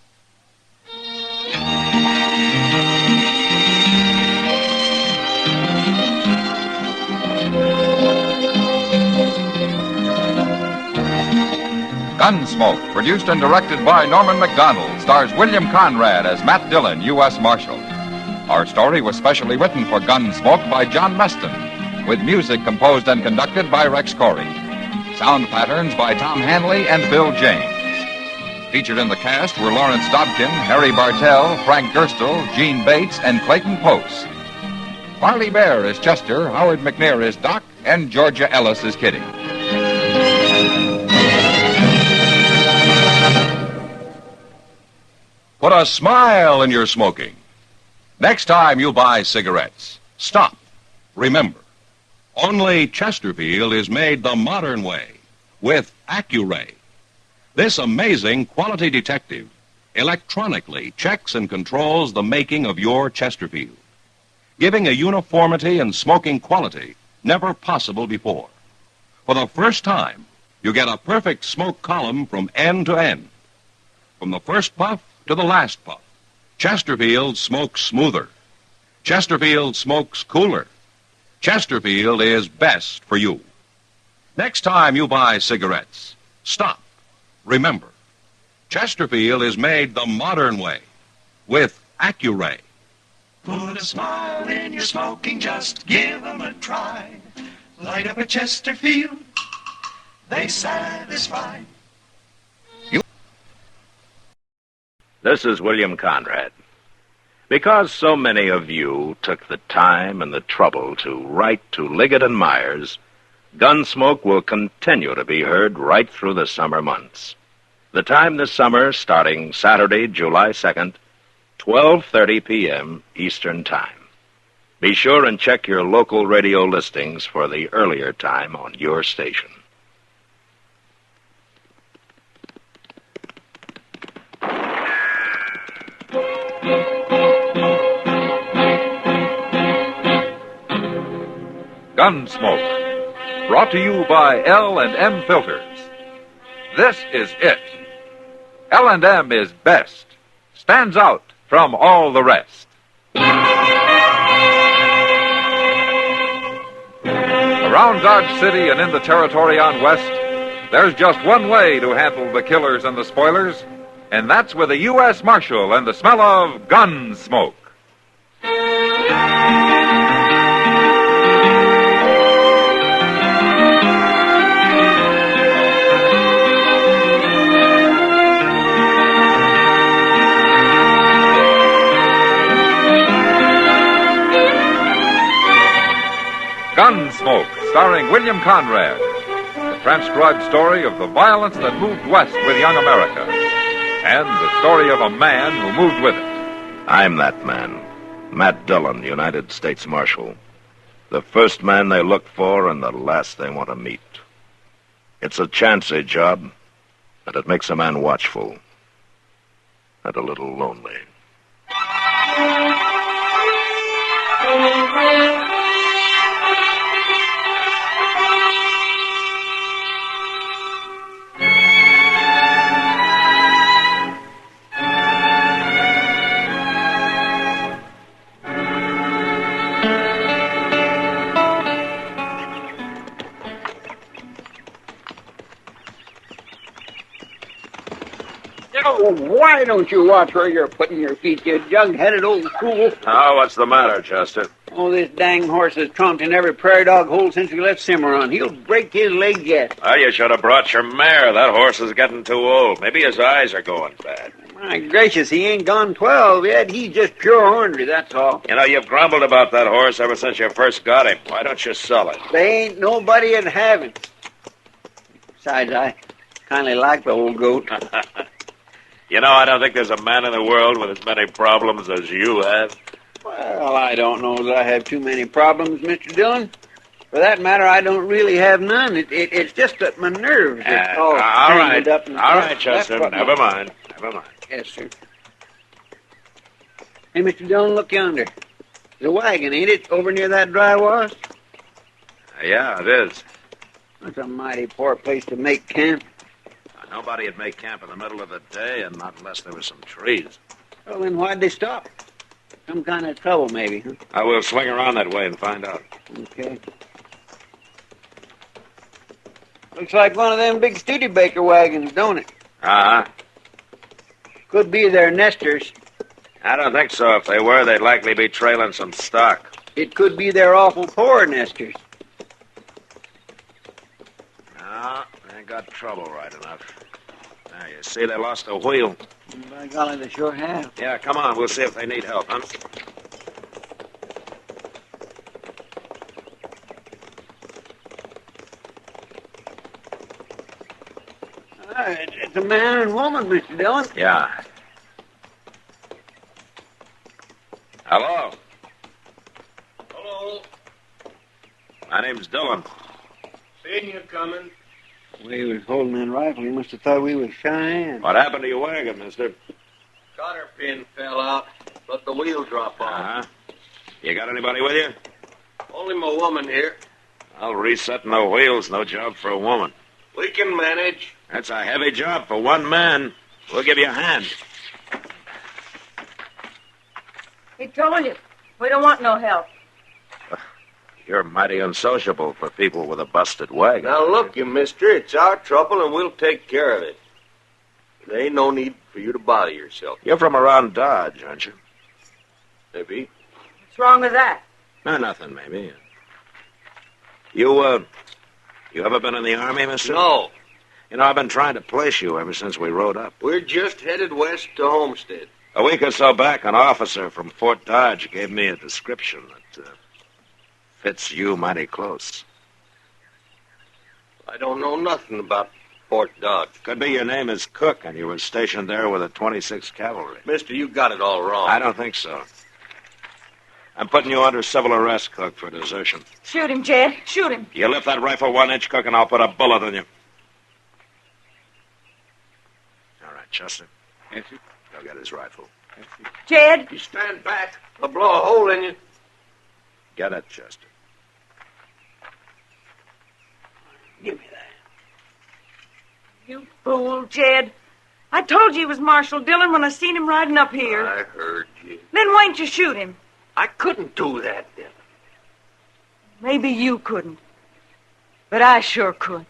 Gunsmoke, produced and directed by Norman MacDonald, stars William Conrad as Matt Dillon, U.S. Marshal. Our story was specially written for Gunsmoke by John Meston, with music composed and conducted by Rex Corey. Sound patterns by Tom Hanley and Bill James. Featured in the cast were Lawrence Dobkin, Harry Bartell, Frank Gerstle, Gene Bates, and Clayton Post. Marley Bear is Chester, Howard McNair is Doc, and Georgia Ellis is Kitty. Put a smile in your smoking. Next time you buy cigarettes, stop. Remember, only Chesterfield is made the modern way with Accuray. This amazing quality detective electronically checks and controls the making of your Chesterfield, giving a uniformity and smoking quality never possible before. For the first time, you get a perfect smoke column from end to end. From the first puff to the last puff, Chesterfield smokes smoother. Chesterfield smokes cooler. Chesterfield is best for you. Next time you buy cigarettes, stop. Remember, Chesterfield is made the modern way with Accuray. Put a smile in your smoking, just give 'em a try. Light up a Chesterfield, they satisfy. This is William Conrad. Because so many of you took the time and the trouble to write to Liggett and Myers, Gunsmoke will continue to be heard right through the summer months. The time this summer, starting Saturday, July 2nd, 12:30 p.m. Eastern Time. Be sure and check your local radio listings for the earlier time on your station. Gunsmoke, brought to you by L&M Filters. This is it. L&M is best, stands out from all the rest. Around Dodge City and in the territory on West, there's just one way to handle the killers and the spoilers, and that's with a U.S. Marshal and the smell of Gunsmoke. Gunsmoke, starring William Conrad. The transcribed story of the violence that moved west with young America. And the story of a man who moved with it. I'm that man, Matt Dillon, United States Marshal. The first man they look for and the last they want to meet. It's a chancy job, and it makes a man watchful and a little lonely. Oh, why don't you watch where you're putting your feet, you jug-headed old fool? Oh, what's the matter, Chester? Oh, this dang horse has tromped in every prairie dog hole since we left Cimarron. He'll break his leg yet. Oh, you should have brought your mare. That horse is getting too old. Maybe his eyes are going bad. My gracious, he ain't gone 12 yet. He's just pure ornery, that's all. You know, you've grumbled about that horse ever since you first got him. Why don't you sell it? There ain't nobody in heaven. Besides, I kindly like the old goat. You know, I don't think there's a man in the world with as many problems as you have. Well, I don't know that I have too many problems, Mr. Dillon. For that matter, I don't really have none. It's just that my nerves are all tangled up. All right, Chester. Never mind. Yes, sir. Hey, Mr. Dillon, look yonder. There's a wagon, ain't it, over near that dry wash? Yeah, it is. That's a mighty poor place to make camp. Nobody would make camp in the middle of the day, and not unless there were some trees. Well, then why'd they stop? Some kind of trouble, maybe, huh? I will swing around that way and find out. Okay. Looks like one of them big Studebaker wagons, don't it? Uh-huh. Could be their nesters. I don't think so. If they were, they'd likely be trailing some stock. It could be their awful poor nesters. No, they got trouble right enough. Now, you see, they lost a wheel. By golly, they sure have. Yeah, come on. We'll see if they need help, huh? It's a man and woman, Mr. Dillon. Yeah. Hello. Hello. My name's Dillon. Seen you coming. We was holding that rifle. He must have thought we was Cheyenne. What happened to your wagon, mister? Cotter pin fell out. Let the wheel drop off. Uh-huh. You got anybody with you? Only my woman here. Well, resetting the wheel's no job for a woman. We can manage. That's a heavy job for one man. We'll give you a hand. He told you. We don't want no help. You're mighty unsociable for people with a busted wagon. Now, look, you mister, it's our trouble, and we'll take care of it. There ain't no need for you to bother yourself. You're from around Dodge, aren't you? Maybe. What's wrong with that? No, nothing, maybe. You ever been in the Army, mister? No. You know, I've been trying to place you ever since we rode up. We're just headed west to Homestead. A week or so back, an officer from Fort Dodge gave me a description that fits you mighty close. I don't know nothing about Fort Dodge. Could be your name is Cook, and you were stationed there with the 26th Cavalry. Mister, you got it all wrong. I don't think so. I'm putting you under civil arrest, Cook, for desertion. Shoot him, Jed. Shoot him. You lift that rifle 1 inch, Cook, and I'll put a bullet in you. All right, Chester. Yes, sir. Go get his rifle. Yes, sir. Jed. You stand back. I'll blow a hole in you. Get it, Chester. Give me that. You fool, Jed. I told you he was Marshal Dillon when I seen him riding up here. I heard you. Then why'n't you shoot him? I couldn't do that, then. Maybe you couldn't. But I sure could.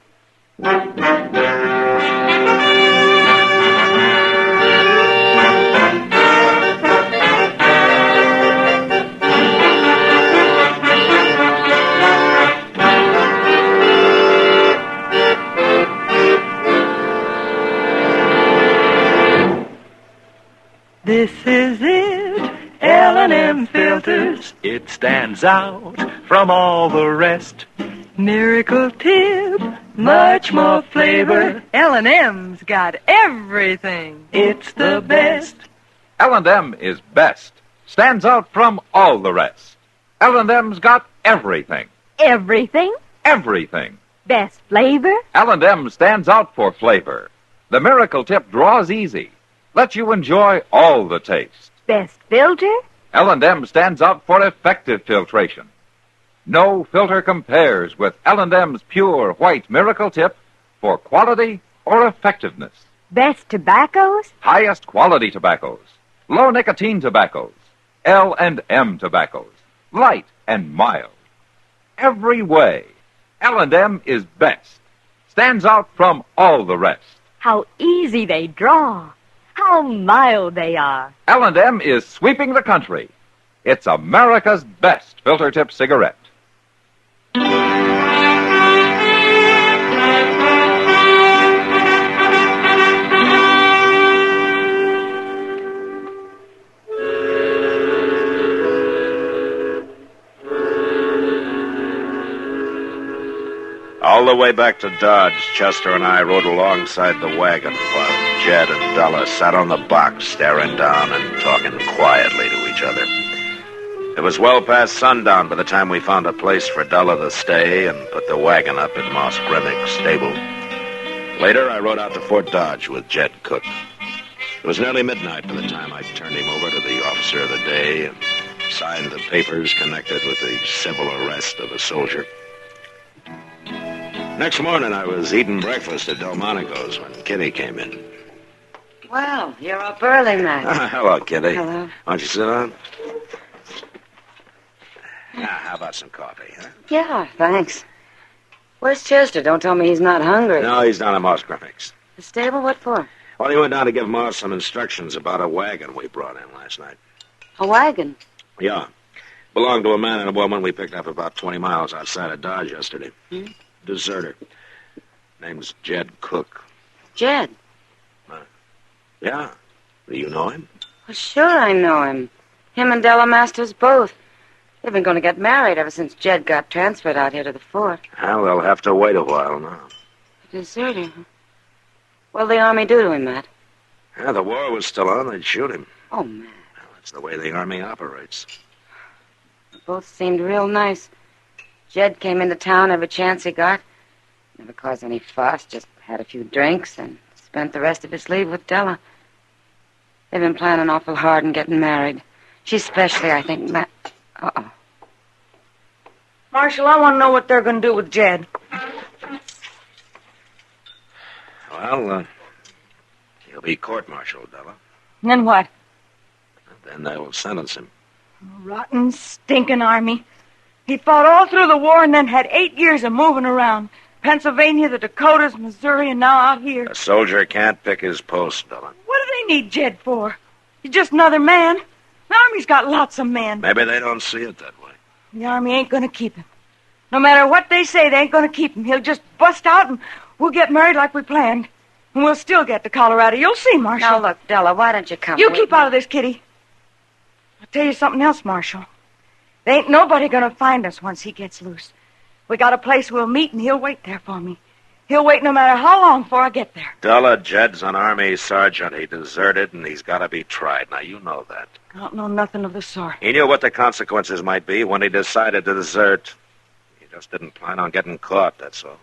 This is it, L&M filters. It stands out from all the rest. Miracle tip, much more flavor. L&M's got everything. It's the best. L&M is best. Stands out from all the rest. L&M's got everything. Everything? Everything. Best flavor? L&M stands out for flavor. The Miracle Tip draws easy. Lets you enjoy all the taste. Best filter? L&M stands out for effective filtration. No filter compares with L&M's pure white Miracle Tip for quality or effectiveness. Best tobaccos? Highest quality tobaccos. Low nicotine tobaccos. L&M tobaccos. Light and mild. Every way, L&M is best. Stands out from all the rest. How easy they draw. How mild they are. L&M is sweeping the country. It's America's best filter tip cigarette. All the way back to Dodge, Chester and I rode alongside the wagon while Jed and Della sat on the box staring down and talking quietly to each other. It was well past sundown by the time we found a place for Della to stay and put the wagon up at Moss Grimmick's stable. Later, I rode out to Fort Dodge with Jed Cook. It was nearly midnight by the time I turned him over to the officer of the day and signed the papers connected with the civil arrest of a soldier. Next morning, I was eating breakfast at Delmonico's when Kitty came in. Well, you're up early, Matt. Hello, Kitty. Hello. Why don't you sit down? Now, how about some coffee, huh? Yeah, thanks. Where's Chester? Don't tell me he's not hungry. No, he's down at Moss Grimmick's. The stable? What for? Well, he went down to give Moss some instructions about a wagon we brought in last night. A wagon? Yeah. Belonged to a man and a woman we picked up about 20 miles outside of Dodge yesterday. Deserter. Name's Jed Cook. Jed? Yeah. Do you know him? Well, sure I know him. Him and Della Masters both. They've been going to get married ever since Jed got transferred out here to the fort. Well, they'll have to wait a while now. Deserter, huh? What'll the Army do to him, Matt? Yeah, the war was still on. They'd shoot him. Oh, Matt. Well, that's the way the Army operates. Both seemed real nice. Jed came into town every chance he got. Never caused any fuss, just had a few drinks and spent the rest of his leave with Della. They've been planning awful hard and getting married. She especially, I think, Matt... Uh-oh. Marshal, I want to know what they're going to do with Jed. Well, he'll be court-martialed, Della. And then what? Then they'll sentence him. Rotten, stinking Army. He fought all through the war and then had 8 years of moving around. Pennsylvania, the Dakotas, Missouri, and now out here. A soldier can't pick his post, Della. What do they need Jed for? He's just another man. The Army's got lots of men. Maybe they don't see it that way. The Army ain't going to keep him. No matter what they say, they ain't going to keep him. He'll just bust out and we'll get married like we planned. And we'll still get to Colorado. You'll see, Marshal. Now, look, Della, why don't you come You with keep me? out of this, Kitty. I'll tell you something else, Marshal. There ain't nobody going to find us once he gets loose. We got a place we'll meet, and he'll wait there for me. He'll wait no matter how long before I get there. Della, Jed's an Army sergeant. He deserted, and he's got to be tried. Now, you know that. I don't know nothing of the sort. He knew what the consequences might be when he decided to desert. He just didn't plan on getting caught, that's all.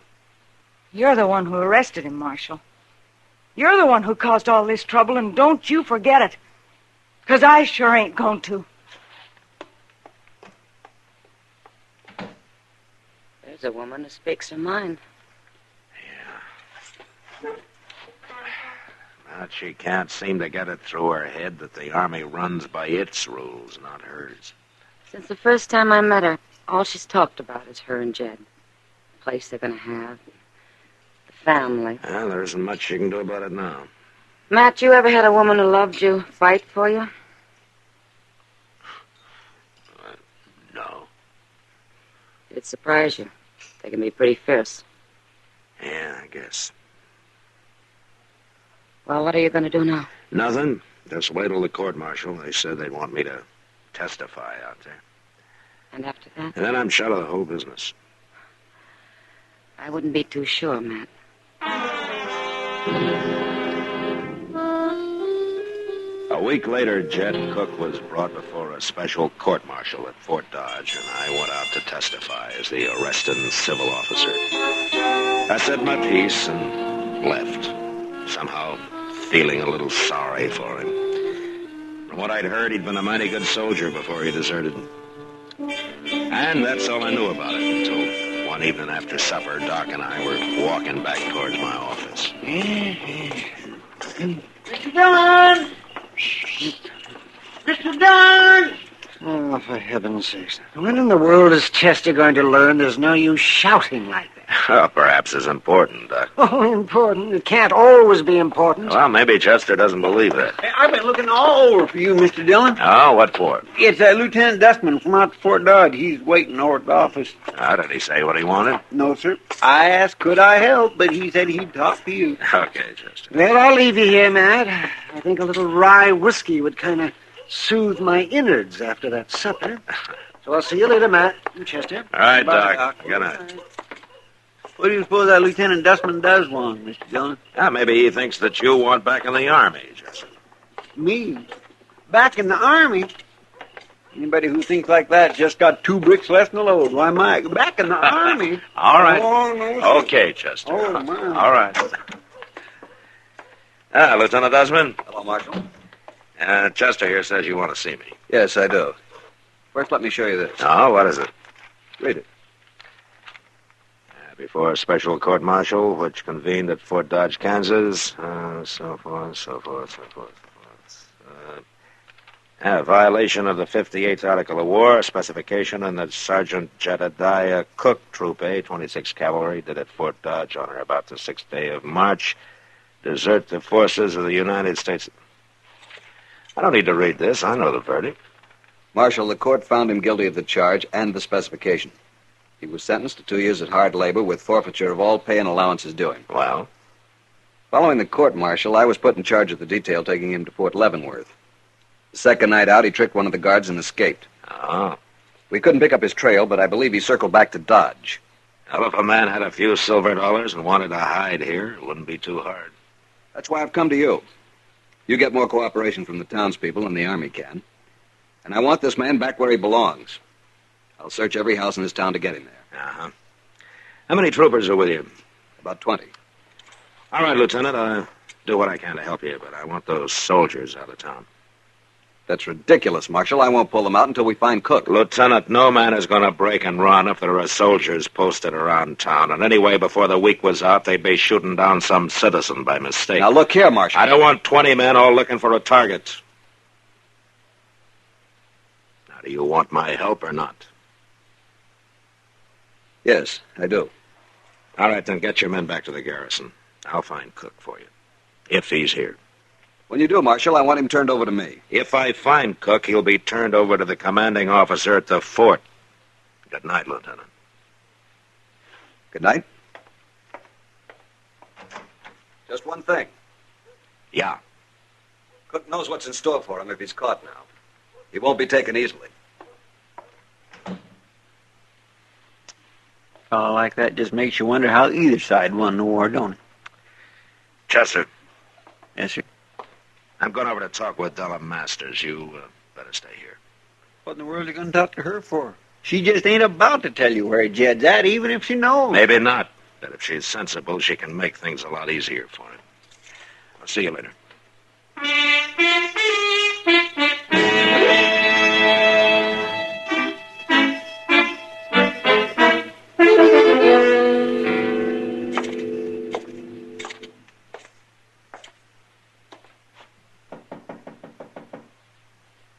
You're the one who arrested him, Marshal. You're the one who caused all this trouble, and don't you forget it. 'Cause I sure ain't going to. There's a woman who speaks her mind. But she can't seem to get it through her head that the Army runs by its rules, not hers. Since the first time I met her, all she's talked about is her and Jed. The place they're going to have. The family. Well, there isn't much she can do about it now. Matt, you ever had a woman who loved you fight for you? No. It'd surprise you. They can be pretty fierce. Yeah, I guess. Well, what are you going to do now? Nothing. Just wait till the court-martial. They said they'd want me to testify out there. And after that? And then I'm shut of the whole business. I wouldn't be too sure, Matt. A week later, Jed Cook was brought before a special court-martial at Fort Dodge, and I went out to testify as the arresting civil officer. I said my piece and left, somehow feeling a little sorry for him. From what I'd heard, he'd been a mighty good soldier before he deserted. And that's all I knew about it until one evening after supper, Doc and I were walking back towards my office. Mr. Dillon! Mr. Dillon! Oh, for heaven's sakes. When in the world is Chester going to learn there's no use shouting like that? Well, perhaps as important, Doc. Oh, important. It can't always be important. Well, maybe Chester doesn't believe that. Hey, I've been looking all over for you, Mr. Dillon. Oh, what for? It's Lieutenant Dustman from out to Fort Dodge. He's waiting over at the office. How did he say what he wanted? No, sir. I asked, could I help, but he said he'd talk to you. Okay, Chester. Well, I'll leave you here, Matt. I think a little rye whiskey would kind of soothe my innards after that supper. So I'll see you later, Matt and Chester. All right, Bye, Doc. Doc. Good night. What do you suppose that Lieutenant Dustman does want, Mr. Dillon? Maybe he thinks that you want back in the Army, Chester. Me? Back in the Army? Anybody who thinks like that just got 2 bricks less in the load. Why, Mike? Back in the Army? All right. Oh, no, sir. Okay, Chester. Oh, my. All right. Lieutenant Dustman. Hello, Marshal. Chester here says you want to see me. Yes, I do. First, let me show you this. Oh, what is it? Read it. Before a special court-martial, which convened at Fort Dodge, Kansas, so forth. Violation of the 58th Article of War, specification in that Sergeant Jedediah Cook, Troop A, 26th Cavalry, did at Fort Dodge on or about the 6th day of March, desert the forces of the United States. I don't need to read this. I know the verdict. Marshal, the court found him guilty of the charge and the specification. He was sentenced to 2 years at hard labor with forfeiture of all pay and allowances due him. Well? Following the court-martial, I was put in charge of the detail taking him to Fort Leavenworth. The second night out, he tricked one of the guards and escaped. Oh. We couldn't pick up his trail, but I believe he circled back to Dodge. Well, if a man had a few silver dollars and wanted to hide here, it wouldn't be too hard. That's why I've come to you. You get more cooperation from the townspeople than the Army can. And I want this man back where he belongs. I'll search every house in this town to get him there. Uh-huh. How many troopers are with you? About 20. All right, Lieutenant, I'll do what I can to help you, but I want those soldiers out of town. That's ridiculous, Marshal. I won't pull them out until we find Cook. Lieutenant, no man is going to break and run if there are soldiers posted around town. And anyway, before the week was out, they'd be shooting down some citizen by mistake. Now, look here, Marshal. I don't want 20 men all looking for a target. Now, do you want my help or not? Yes, I do. All right, then get your men back to the garrison. I'll find Cook for you, if he's here. When you do, Marshal, I want him turned over to me. If I find Cook, he'll be turned over to the commanding officer at the fort. Good night, Lieutenant. Good night. Just one thing. Yeah. Cook knows what's in store for him if he's caught now. He won't be taken easily. A fellow like that just makes you wonder how either side won the war, don't it? Chester. Yes, sir. I'm going over to talk with Della Masters. You better stay here. What in the world are you going to talk to her for? She just ain't about to tell you where Jed's at, even if she knows. Maybe not. But if she's sensible, she can make things a lot easier for him. I'll see you later.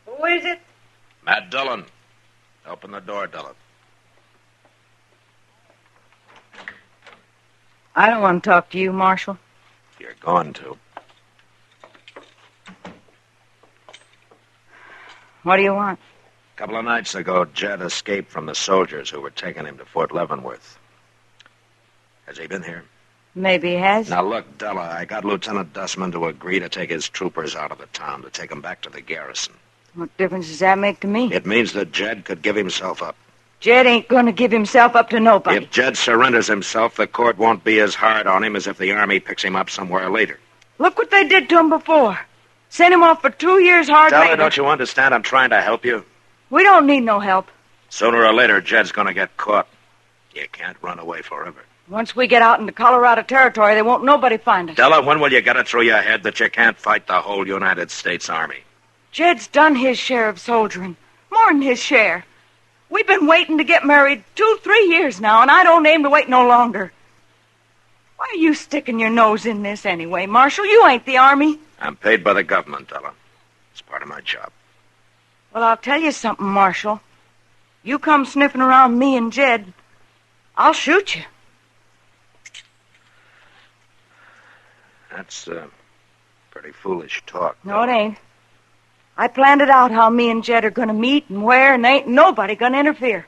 Who is it? Matt Dillon. Open the door, Dillon. I don't want to talk to you, Marshal. You're going to. What do you want? A couple of nights ago, Jed escaped from the soldiers who were taking him to Fort Leavenworth. Has he been here? Maybe he has. Now, look, Della, I got Lieutenant Dustman to agree to take his troopers out of the town, to take them back to the garrison. What difference does that make to me? It means that Jed could give himself up. Jed ain't going to give himself up to nobody. If Jed surrenders himself, the court won't be as hard on him as if the Army picks him up somewhere later. Look what they did to him before. Sent him off for 2 years hard Della, labor. don't you understand? I'm trying to help you. We don't need no help. Sooner or later, Jed's going to get caught. You can't run away forever. Once we get out into Colorado territory, there won't nobody find us. Della, when will you get it through your head that you can't fight the whole United States Army? Jed's done his share of soldiering. More than his share. We've been waiting to get married 2-3 years now, and I don't aim to wait no longer. Why are you sticking your nose in this anyway, Marshal? You ain't the Army. I'm paid by the government, Della. It's part of my job. Well, I'll tell you something, Marshal. You come sniffing around me and Jed, I'll shoot you. That's pretty foolish talk. No, it ain't. I planned it out how me and Jed are going to meet and where, and ain't nobody going to interfere.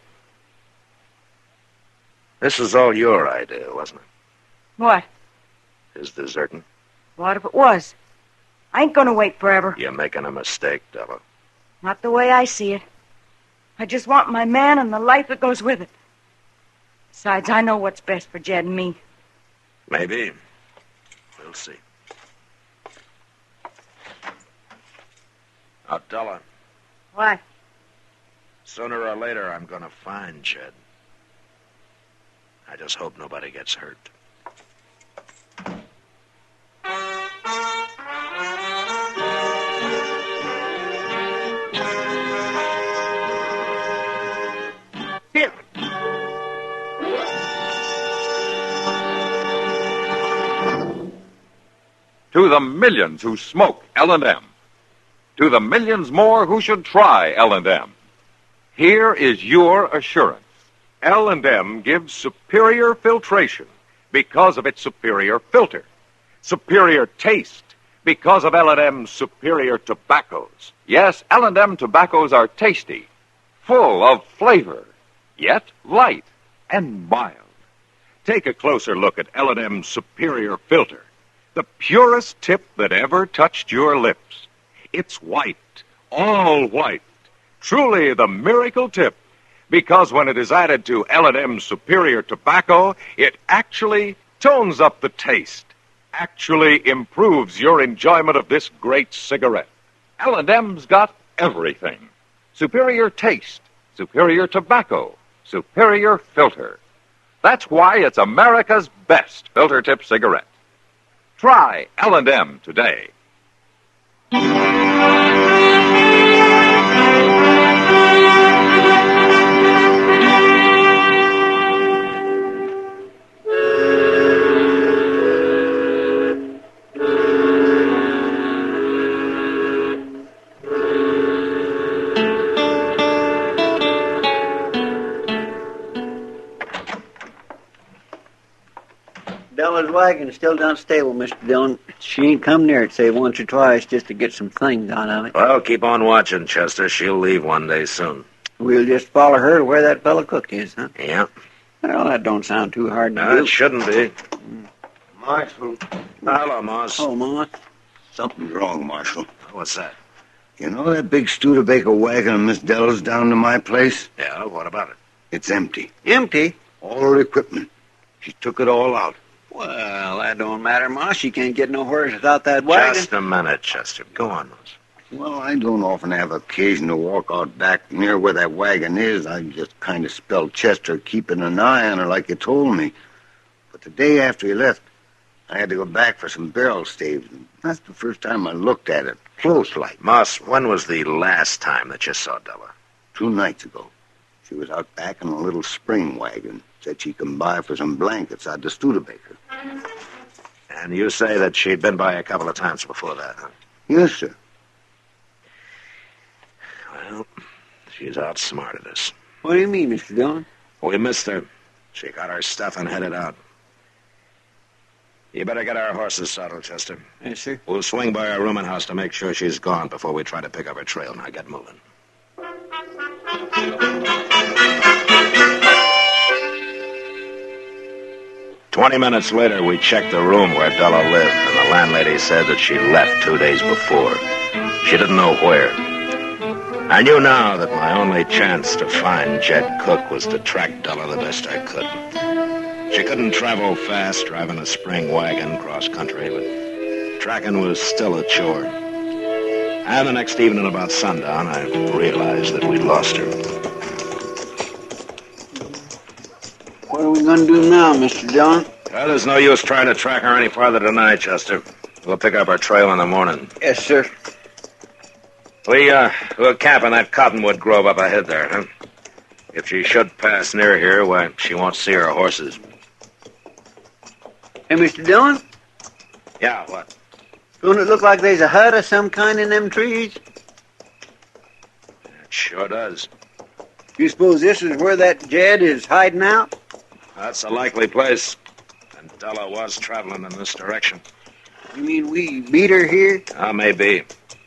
This was all your idea, wasn't it? What? His deserting? What if it was? I ain't going to wait forever. You're making a mistake, Della. Not the way I see it. I just want my man and the life that goes with it. Besides, I know what's best for Jed and me. Maybe. We'll see. Now, Della, What? sooner or later I'm going to find Jed. I just hope nobody gets hurt. Here. To the millions who smoke L&M. To the millions more who should try L&M. Here is your assurance. L&M gives superior filtration because of its superior filter. Superior taste because of L&M's superior tobaccos. Yes, L&M tobaccos are tasty, full of flavor, yet light and mild. Take a closer look at L&M's superior filter, the purest tip that ever touched your lips. It's white, all white, truly the miracle tip, because when it is added to L&M's superior tobacco, it actually tones up the taste, actually improves your enjoyment of this great cigarette. L&M's got everything. Superior taste, superior tobacco, superior filter. That's why it's America's best filter tip cigarette. Try L&M today. Della's wagon's still down stable, Mr. Dillon. She ain't come near it, say, once or twice just to get some things out of it. Well, keep on watching, Chester. She'll leave one day soon. We'll just follow her to where that fellow cook is, huh? Yeah. Well, that don't sound too hard to No, do. it shouldn't be. Marshal. Hello, Moss. Oh, Moss. Something's wrong, Marshal. What's that? You know that big Studebaker wagon of Miss Della's down to my place? Yeah, what about it? It's empty. Empty? All her equipment. She took it all out. Well, that don't matter, Moss. She can't get no horse without that wagon. Just a minute, Chester. Go on, Moss. Well, I don't often have occasion to walk out back near where that wagon is. I just kind of spelled Chester keeping an eye on her like you told me. But the day after he left, I had to go back for some barrel staves. And that's the first time I looked at it, close like. Moss, when was the last time that you saw Della? 2 nights ago. She was out back in a little spring wagon. Said she come by for some blankets out to Studebaker. And you say that she'd been by a couple of times before that, huh? Yes, sir. Well, she's outsmarted us. What do you mean, Mr. Dillon? We missed her. She got her stuff and headed out. You better get our horses saddled, Chester. Yes, sir. We'll swing by our rooming house to make sure she's gone before we try to pick up her trail. Now get moving. "20 minutes later, we checked the room where Della lived, and the landlady said that she left 2 days before. She didn't know where. I knew now that my only chance to find Jed Cook was to track Della the best I could. She couldn't travel fast driving a spring wagon cross-country, but tracking was still a chore. And the next evening about sundown, I realized that we'd lost her. What are we going to do now, Mr. Dillon? Well, there's no use trying to track her any farther tonight, Chester. We'll pick up our trail in the morning. Yes, sir. We'll camp in that cottonwood grove up ahead there, huh? If she should pass near here, why, she won't see her horses. Hey, Mr. Dillon? Yeah, what? Don't it look like there's a hut of some kind in them trees? It sure does. You suppose this is where that Jed is hiding out? That's a likely place. And Della was traveling in this direction. You mean we beat her here? Maybe.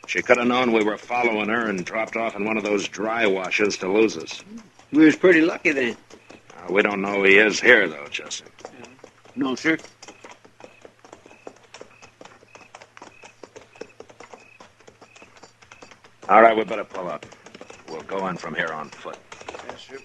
She could have known we were following her and dropped off in one of those dry washes to lose us. We was pretty lucky then. We don't know he is here, though, Chester. No, sir. All right, we better pull up. We'll go in from here on foot. Yes, sir.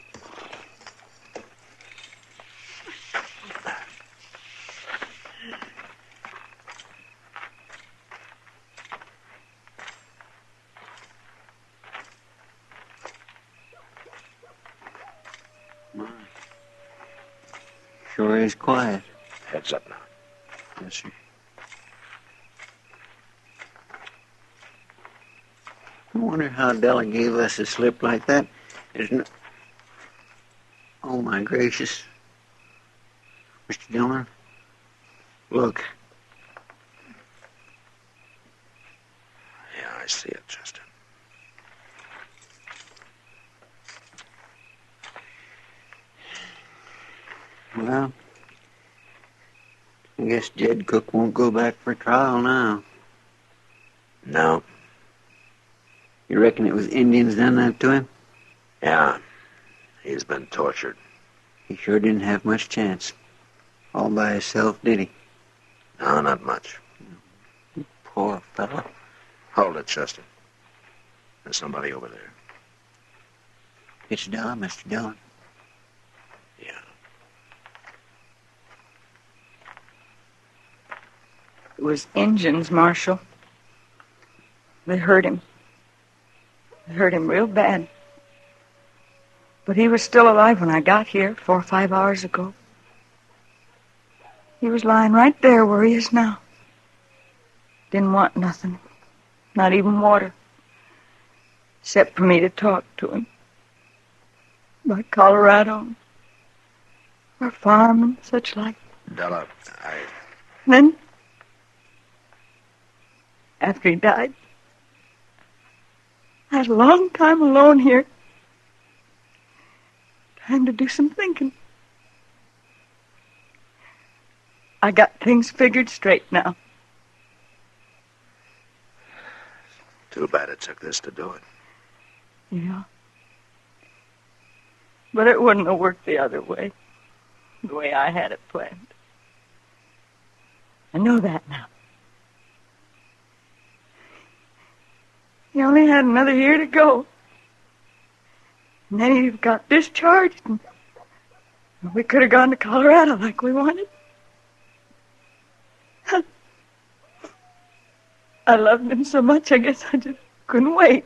Sure is quiet. Heads up now. Yes, sir. I wonder how Dillon gave us a slip like that. There's no... Oh, my gracious. Mr. Dillon, look. Yeah, I see it, Chester. Well, I guess Jed Cook won't go back for trial now. No. You reckon it was Indians done that to him? Yeah. He's been tortured. He sure didn't have much chance. All by himself, did he? No, not much. Poor fellow. Hold it, Chester. There's somebody over there. It's Dillon, Mr. Dillon. Yeah. It was Injuns, Marshal. They hurt him. They hurt him real bad. But he was still alive when I got here 4 or 5 hours ago. He was lying right there where he is now. Didn't want nothing, not even water, except for me to talk to him. About Colorado, our farm and such like. Della, Then, after he died, I had a long time alone here. Time to do some thinking. I got things figured straight now. Too bad it took this to do it. Yeah. But it wouldn't have worked the other way. The way I had it planned. I know that now. He only had another year to go. And then he got discharged. And we could have gone to Colorado like we wanted. I loved him so much, I guess I just couldn't wait.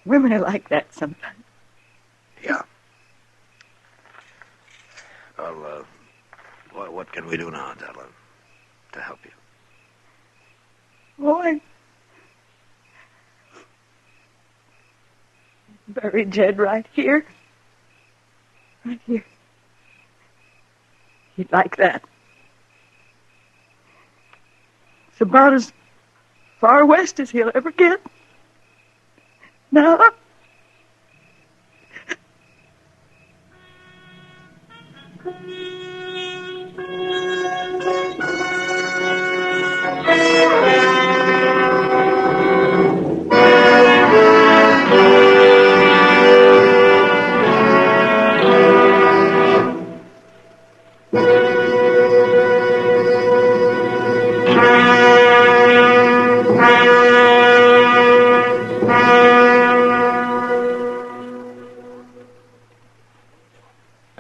Women are like that sometimes. Yeah. Well, what can we do now, Della, to help you? Oh, I buried Jed right here. Right here. He'd like that. It's about as far west as he'll ever get. Now,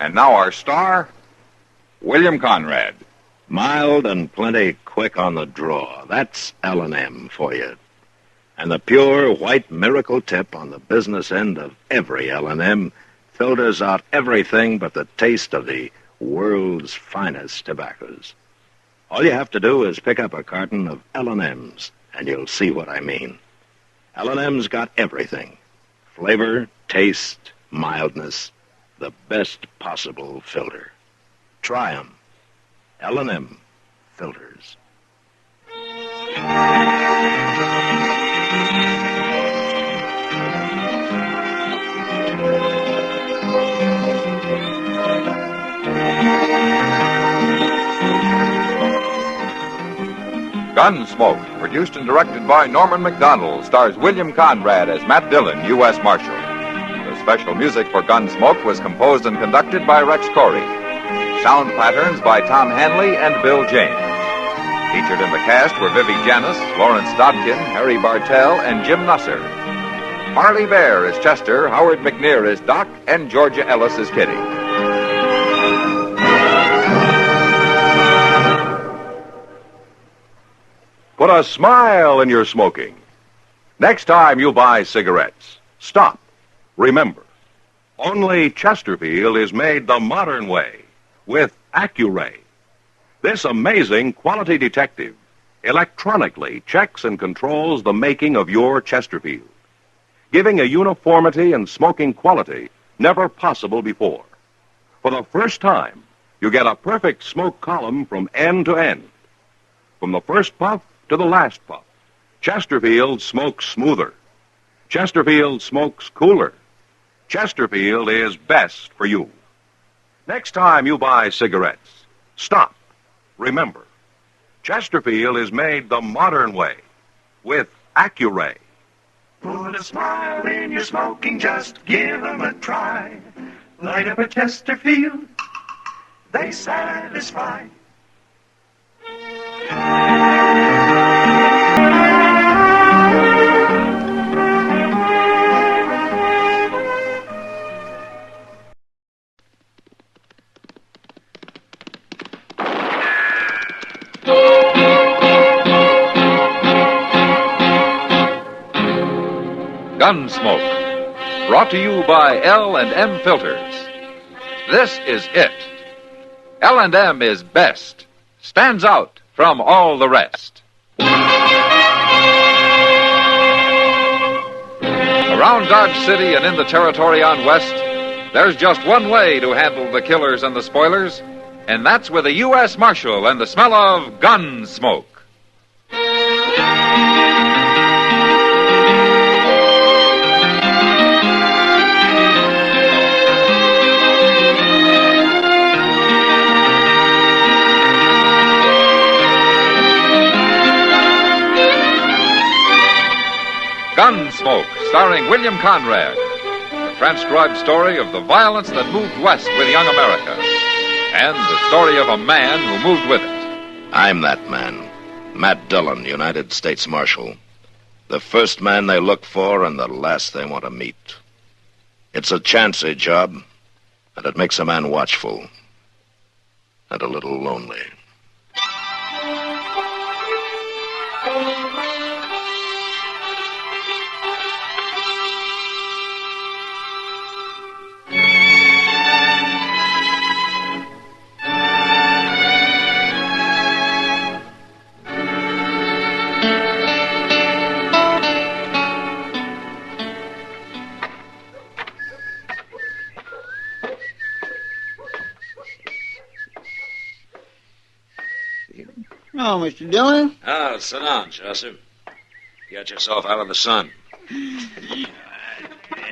And now our star, William Conrad. Mild and plenty quick on the draw. That's L&M for you. And the pure white miracle tip on the business end of every L&M filters out everything but the taste of the world's finest tobaccos. All you have to do is pick up a carton of L&M's, and you'll see what I mean. L&M's got everything. Flavor, taste, mildness, the best possible filter. Try 'em. L&M filters. Gunsmoke, produced and directed by Norman McDonald, stars William Conrad as Matt Dillon, U.S. Marshal. The special music for Gunsmoke was composed and conducted by Rex Corey. Sound patterns by Tom Hanley and Bill James. Featured in the cast were Vivi Janis, Lawrence Dodkin, Harry Bartell, and Jim Nusser. Marley Bear is Chester, Howard McNear is Doc, and Georgia Ellis is Kitty. Put a smile in your smoking. Next time you buy cigarettes, stop. Remember, only Chesterfield is made the modern way with Accuray. This amazing quality detective electronically checks and controls the making of your Chesterfield, giving a uniformity and smoking quality never possible before. For the first time, you get a perfect smoke column from end to end. From the first puff to the last puff, Chesterfield smokes smoother. Chesterfield smokes cooler. Chesterfield is best for you. Next time you buy cigarettes, stop. Remember, Chesterfield is made the modern way with Accuray. Put a smile in your smoking, just give 'em a try. Light up a Chesterfield, they satisfy. Gunsmoke, brought to you by L&M Filters. This is it. L&M is best, stands out from all the rest. Around Dodge City and in the territory on West, there's just one way to handle the killers and the spoilers, and that's with a U.S. Marshal and the smell of Gunsmoke. Gunsmoke, starring William Conrad. The transcribed story of the violence that moved west with young America. And the story of a man who moved with it. I'm that man, Matt Dillon, United States Marshal. The first man they look for and the last they want to meet. It's a chancy job, and it makes a man watchful and a little lonely. Oh, Mr. Dillon? Oh, sit down, Chester. Get yourself out of the sun. It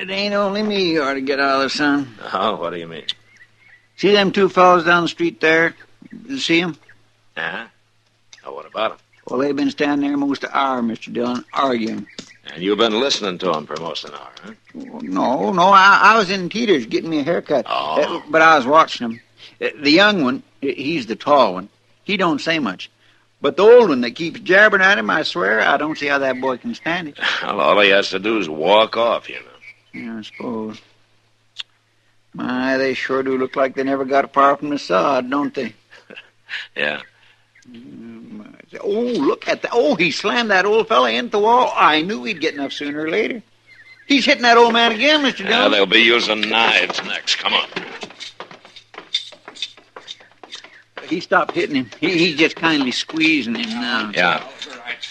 ain't only me you ought to get out of the sun. Oh, what do you mean? See them two fellows down the street there? You see them? Uh-huh. Oh, what about them? Well, they've been standing there most an hour, Mr. Dillon, arguing. And you've been listening to them for most an hour, huh? No, I was in Teeter's getting me a haircut. Oh. But I was watching them. The young one, he's the tall one. He don't say much. But the old one that keeps jabbering at him, I swear, I don't see how that boy can stand it. Well, all he has to do is walk off, you know. Yeah, I suppose. My, they sure do look like they never got apart from the sod, don't they? Yeah. Oh, look at that. Oh, he slammed that old fella into the wall. I knew he'd get enough sooner or later. He's hitting that old man again, Mr. Dillon. Yeah, they'll be using knives next. Come on. He stopped hitting him. He's just kindly squeezing him now. Yeah.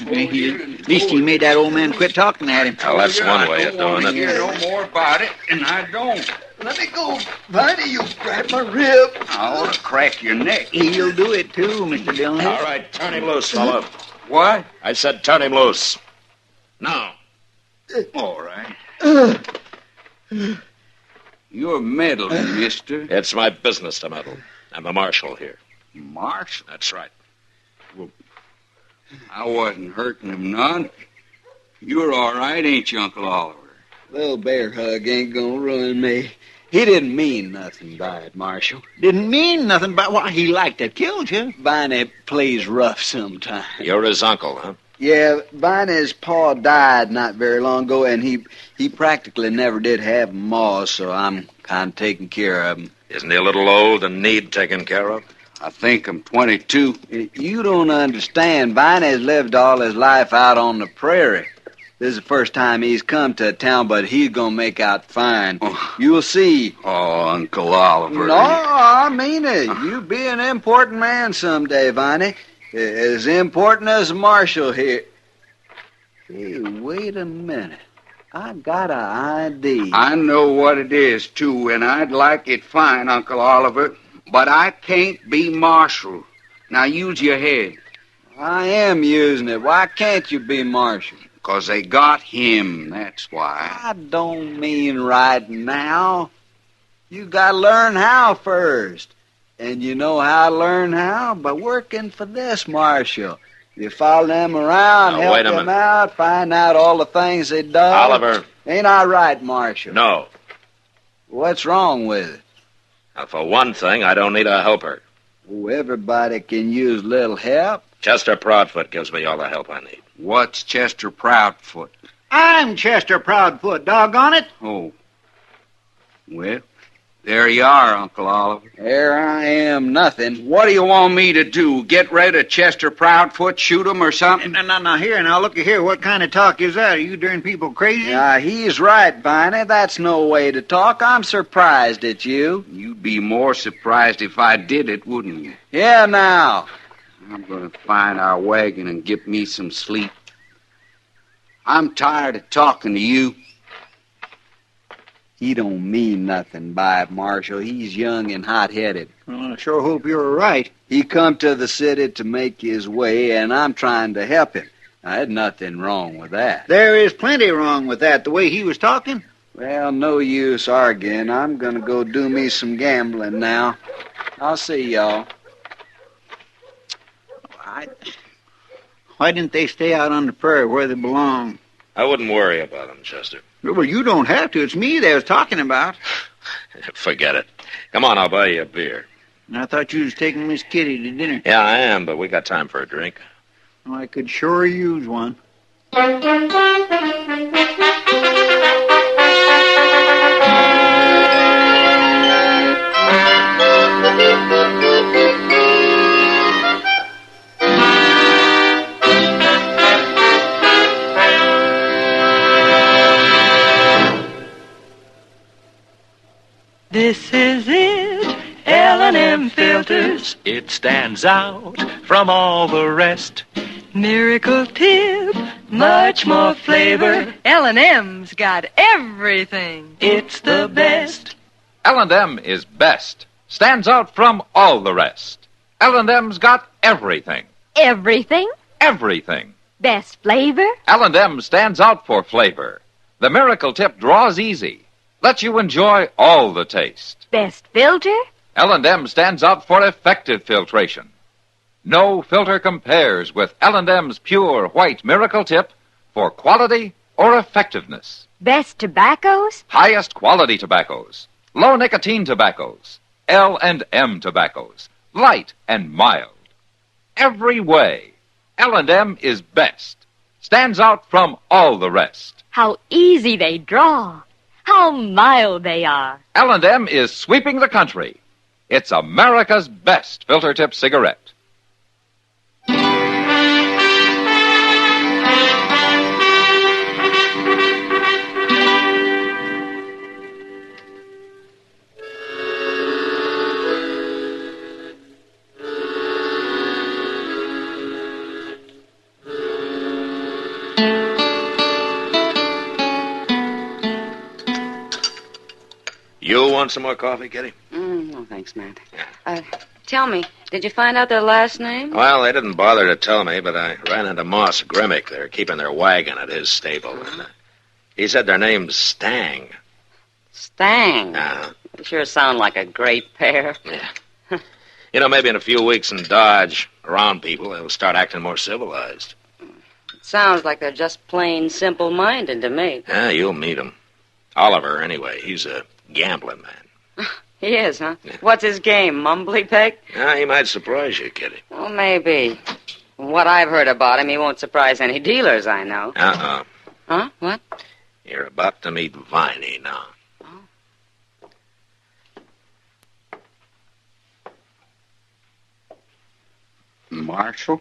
At least he made that old man quit talking at him. Well, that's one way of doing it. Hear no more about it, and I don't. Let me go, Viney. You grab my rib. I ought to crack your neck. He'll do it, too, Mr. Dillon. All right, turn him loose, fella. What? I said turn him loose. Now. All right. You're meddling, mister. It's my business to meddle. I'm the marshal here. Marshal? That's right. I wasn't hurting him none. You're all right, ain't you, Uncle Oliver? Little bear hug ain't gonna ruin me. He didn't mean nothing by it, Marshal. Didn't mean nothing by why he liked to killed you. Viney plays rough sometimes. You're his uncle, huh? Yeah, Viney's pa died not very long ago, and he practically never did have a ma, so I'm kind of taking care of him. Isn't he a little old and need taken care of? I think I'm 22. You don't understand. Viney's lived all his life out on the prairie. This is the first time he's come to town, but he's gonna make out fine. You'll see. Oh, Uncle Oliver. No, I mean it. You be an important man someday, Viney. As important as Marshal here. Hey, wait a minute. I got an ID. I know what it is, too, and I'd like it fine, Uncle Oliver. But I can't be Marshal. Now use your head. I am using it. Why can't you be Marshal? 'Cause they got him, that's why. I don't mean right now. You gotta learn how first. And you know how to learn how? By working for this Marshal. You follow them around, Now, help wait a them minute. out, find out all the things they done. Oliver. Ain't I right, Marshal? No. What's wrong with it? Now, for one thing, I don't need a helper. Oh, everybody can use a little help. Chester Proudfoot gives me all the help I need. What's Chester Proudfoot? I'm Chester Proudfoot, doggone it. Oh. Well, there you are, Uncle Oliver. There I am, nothing. What do you want me to do? Get rid of Chester Proudfoot, shoot him or something? Now, here, look here. What kind of talk is that? Are you darn people crazy? Yeah, he's right, Viney. That's no way to talk. I'm surprised at you. You'd be more surprised if I did it, wouldn't you? Yeah, now. I'm going to find our wagon and get me some sleep. I'm tired of talking to you. He don't mean nothing by it, Marshal. He's young and hot-headed. Well, I sure hope you're right. He come to the city to make his way, and I'm trying to help him. Now, there's nothing wrong with that. There is plenty wrong with that, the way he was talking. Well, no use arguing. I'm going to go do me some gambling now. I'll see y'all. Why didn't they stay out on the prairie where they belong? I wouldn't worry about him, Chester. Well, you don't have to. It's me they was talking about. Forget it. Come on, I'll buy you a beer. I thought you was taking Miss Kitty to dinner. Yeah, I am, but we got time for a drink. Well, I could sure use one. This is it, L&M filters. It stands out from all the rest. Miracle tip, much more flavor. L&M's got everything. It's the best. L&M is best. Stands out from all the rest. L&M's got everything. Everything? Everything. Best flavor? L&M stands out for flavor. The Miracle Tip draws easy. Lets you enjoy all the taste. Best filter? L&M stands out for effective filtration. No filter compares with L&M's pure white Miracle Tip for quality or effectiveness. Best tobaccos? Highest quality tobaccos. Low nicotine tobaccos. L&M tobaccos. Light and mild. Every way, L&M is best. Stands out from all the rest. How easy they draw. How mild they are. L&M is sweeping the country. It's America's best filter tip cigarette. You want some more coffee, Kitty? No, thanks, Matt. Tell me, did you find out their last name? Well, they didn't bother to tell me, but I ran into Moss Grimmick. They're keeping their wagon at his stable. And, he said their name's Stang. Stang? Uh-huh. They sure sound like a great pair. Yeah. You know, maybe in a few weeks in Dodge, Around people, they'll start acting more civilized. It sounds like they're just plain simple-minded to me. Yeah, you'll meet him. Oliver, anyway, he's a gambling man. He is, huh? What's his game, mumbly peg? Yeah, he might surprise you, Kitty. Well, maybe. From what I've heard about him, he won't surprise any dealers I know. Uh-uh. Huh? What? You're about to meet Viney now. Marshal?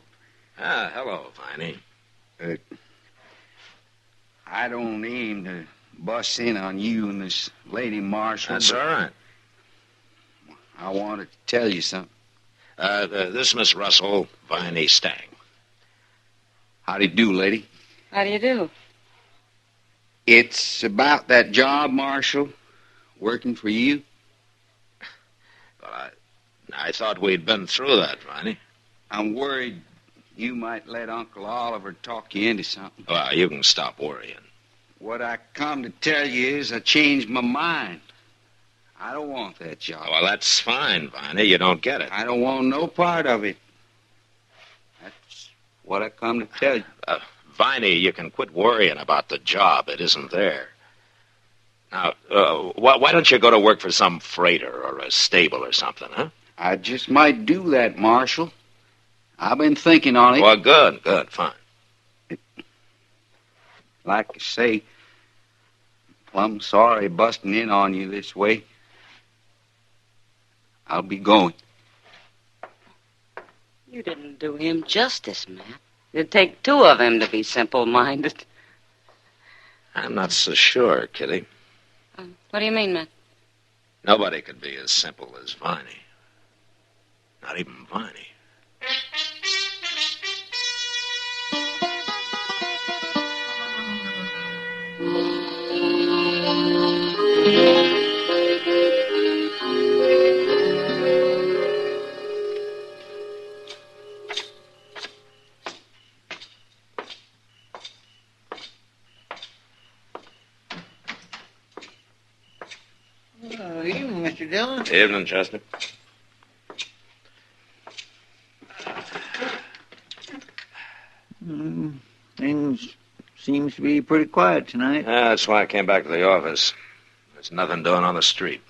Ah, hello, Viney. I don't aim to bust in on you and this lady, Marshal. That's all right. I wanted to tell you something. This Miss Russell, Viney Stang. How do you do, lady? How do you do? It's about that job, Marshal, working for you. Well, I thought we'd been through that, Viney. I'm worried you might let Uncle Oliver talk you into something. Well, you can stop worrying. What I come to tell you is I changed my mind. I don't want that job. Well, that's fine, Viney. You don't get it. I don't want no part of it. That's what I come to tell you. Viney, you can quit worrying about the job. It isn't there. Now, why don't you go to work for some freighter or a stable or something, huh? I just might do that, Marshal. I've been thinking on it. Well, good, fine. Like I say, plumb sorry busting in on you this way. I'll be going. You didn't do him justice, Matt. It'd take two of him to be simple-minded. I'm not so sure, Kitty. What do you mean, Matt? Nobody could be as simple as Viney. Not even Viney. Evening, Mr. Dillon. Evening, Chester. Things seems to be pretty quiet tonight. Yeah, that's why I came back to the office. There's nothing doing on the street.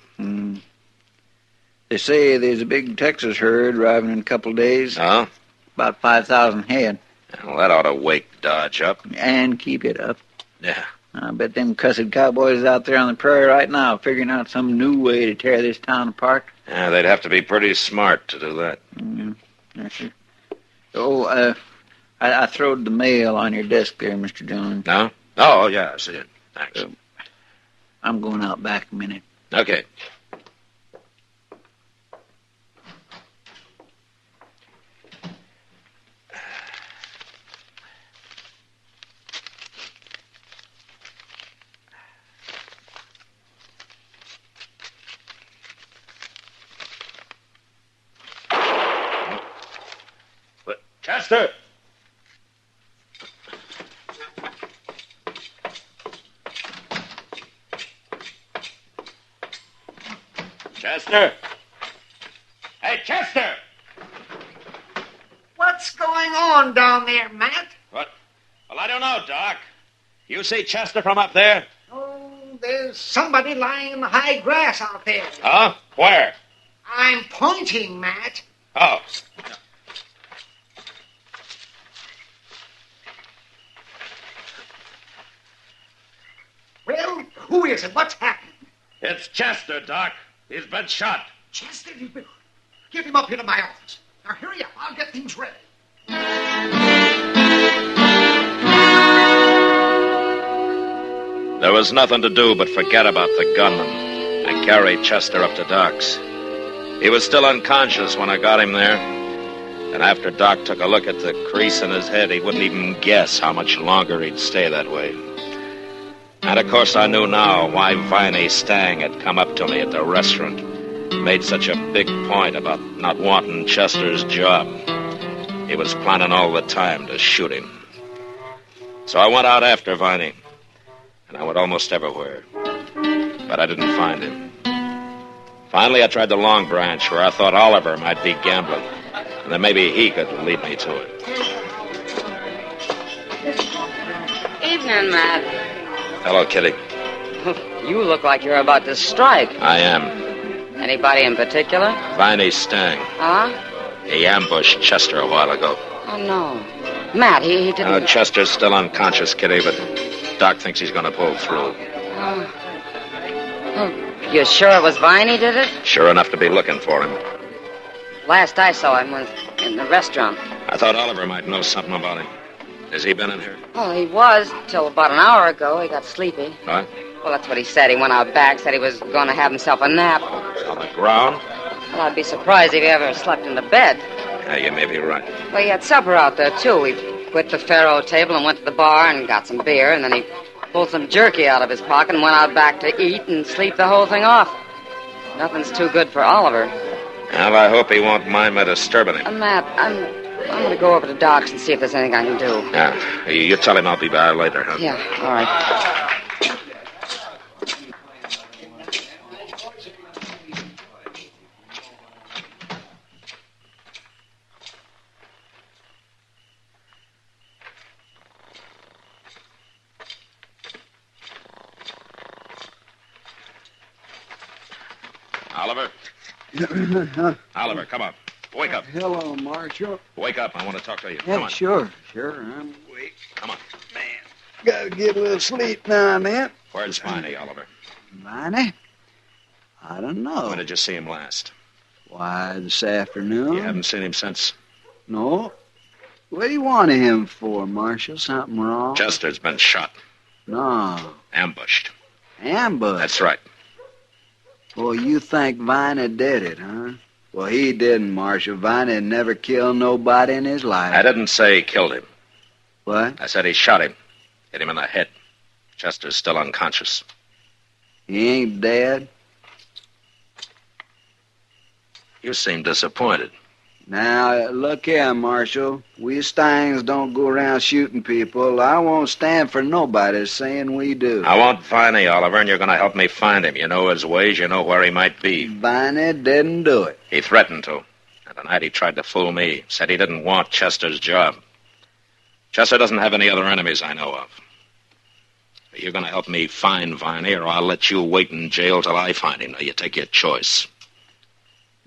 They say there's a big Texas herd arriving in a couple of days. Oh? About 5,000 head. Well, that ought to wake Dodge up. And keep it up. Yeah. I bet them cussed cowboys out there on the prairie right now figuring out some new way to tear this town apart. Yeah, they'd have to be pretty smart to do that. Yes, sir. Oh, I throwed the mail on your desk there, Mr. Dillon. No? Oh, yeah, I see it. Thanks. I'm going out back a minute. Okay. Chester! Chester! Hey, Chester! What's going on down there, Matt? What? Well, I don't know, Doc. You see Chester from up there? Oh, there's somebody lying in the high grass out there. Huh? Where? I'm pointing, Matt. Oh. Well, who is it? What's happened? It's Chester, Doc. He's been shot. Chester, get him up here to my office. Now, hurry up. I'll get things ready. There was nothing to do but forget about the gunman and carry Chester up to Doc's. He was still unconscious when I got him there. And after Doc took a look at the crease in his head, he wouldn't even guess how much longer he'd stay that way. And, of course, I knew now why Viney Stang had come up to me at the restaurant, made such a big point about not wanting Chester's job. He was planning all the time to shoot him. So I went out after Viney, and I went almost everywhere. But I didn't find him. Finally, I tried the Long Branch, where I thought Oliver might be gambling. And then maybe he could lead me to it. Evening, Matt. Hello, Kitty. You look like you're about to strike. I am. Anybody in particular? Viney Stang. Huh? He ambushed Chester a while ago. Oh, no. Matt, he didn't... Chester's still unconscious, Kitty, but Doc thinks he's going to pull through. Oh, you sure it was Viney did it? Sure enough to be looking for him. Last I saw him was in the restaurant. I thought Oliver might know something about him. Has he been in here? Well, he was till about an hour ago. He got sleepy. What? Well, that's what he said. He went out back, said he was going to have himself a nap. On the ground? Well, I'd be surprised if he ever slept in the bed. Yeah, you may be right. Well, he had supper out there, too. We quit the faro table and went to the bar and got some beer, and then he pulled some jerky out of his pocket and went out back to eat and sleep the whole thing off. Nothing's too good for Oliver. Well, I hope he won't mind my disturbing him. Matt, I'm going to go over to Doc's and see if there's anything I can do. Yeah, you tell him I'll be by later, huh? Yeah, all right. Oliver? Oliver, come on. Wake up. Hello, Marshal. Wake up. I want to talk to you. Yeah, Come on. sure. I'm Wait. Come on. Gotta get a little sleep now and then. Where's Viney, Oliver? Viney? I don't know. When did you see him last? Why, this afternoon. You haven't seen him since? No. What do you want him for, Marshal? Something wrong? Chester's been shot. No. Ambushed. Ambush? That's right. Well, you think Viney did it, huh? Well, he didn't, Marshal. Viney never killed nobody in his life. I didn't say he killed him. What? I said he shot him. Hit him in the head. Chester's still unconscious. He ain't dead? You seem disappointed. Now, look here, Marshal. We Stangs don't go around shooting people. I won't stand for nobody saying we do. I want Viney, Oliver, and you're going to help me find him. You know his ways. You know where he might be. Viney didn't do it. He threatened to. And tonight he tried to fool me. Said he didn't want Chester's job. Chester doesn't have any other enemies I know of. You're going to help me find Viney, or I'll let you wait in jail till I find him. Now, you take your choice.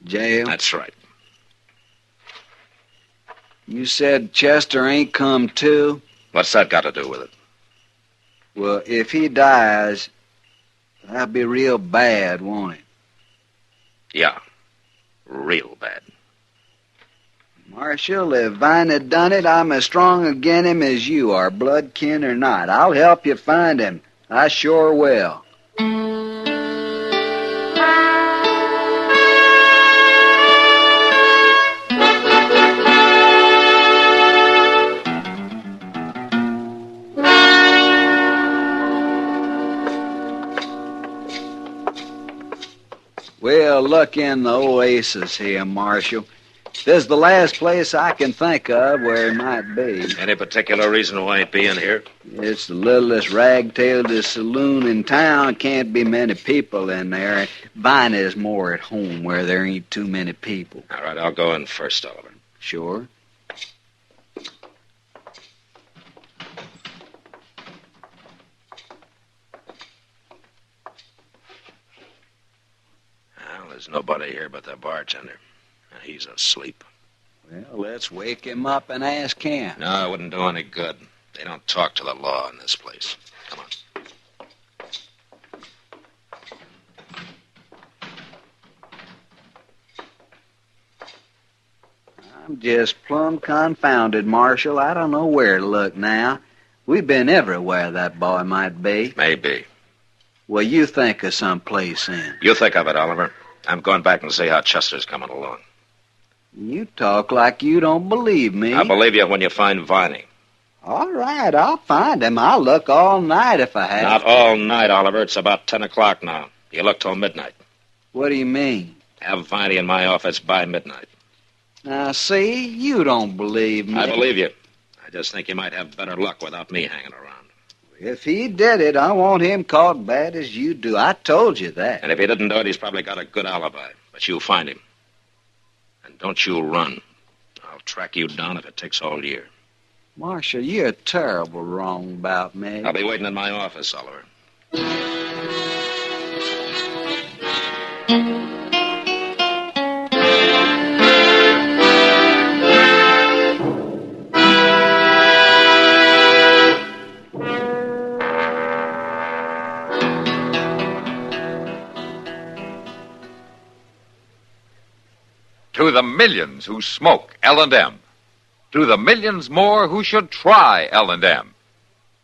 Jail? That's right. You said Chester ain't come to? What's that got to do with it? Well, if he dies, that'll be real bad, won't it? Yeah. Real bad. Marshal, if Viney done it, I'm as strong agin him as you are, blood kin or not. I'll help you find him. I sure will. Well, look in the oasis here, Marshal. This is the last place I can think of where he might be. Any particular reason why he'd be in here? It's the littlest rag-tailed saloon in town. Can't be many people in there. Viney's more at home where there ain't too many people. All right, I'll go in first, Oliver. Sure. Well, there's nobody here but the bartender. And he's asleep. Well, let's wake him up and ask him. No, it wouldn't do any good. They don't talk to the law in this place. Come on. I'm just plumb confounded, Marshal. I don't know where to look now. We've been everywhere that boy might be. Maybe. Well, you think of some place in. You think of it, Oliver. I'm going back and see how Chester's coming along. You talk like you don't believe me. I'll believe you when you find Viney. All right, I'll find him. I'll look all night if I have Not to. all night, Oliver. It's about 10 o'clock now. You look till midnight. What do you mean? Have Viney in my office by midnight. Now, see, you don't believe me. I believe you. I just think you might have better luck without me hanging around. If he did it, I want him caught bad as you do. I told you that. And if he didn't do it, he's probably got a good alibi. But you'll find him. And don't you run. track you down if it takes all year. Marshal, you're terrible wrong about me. I'll be waiting in my office, Oliver. To the millions who smoke L&M. To the millions more who should try L&M.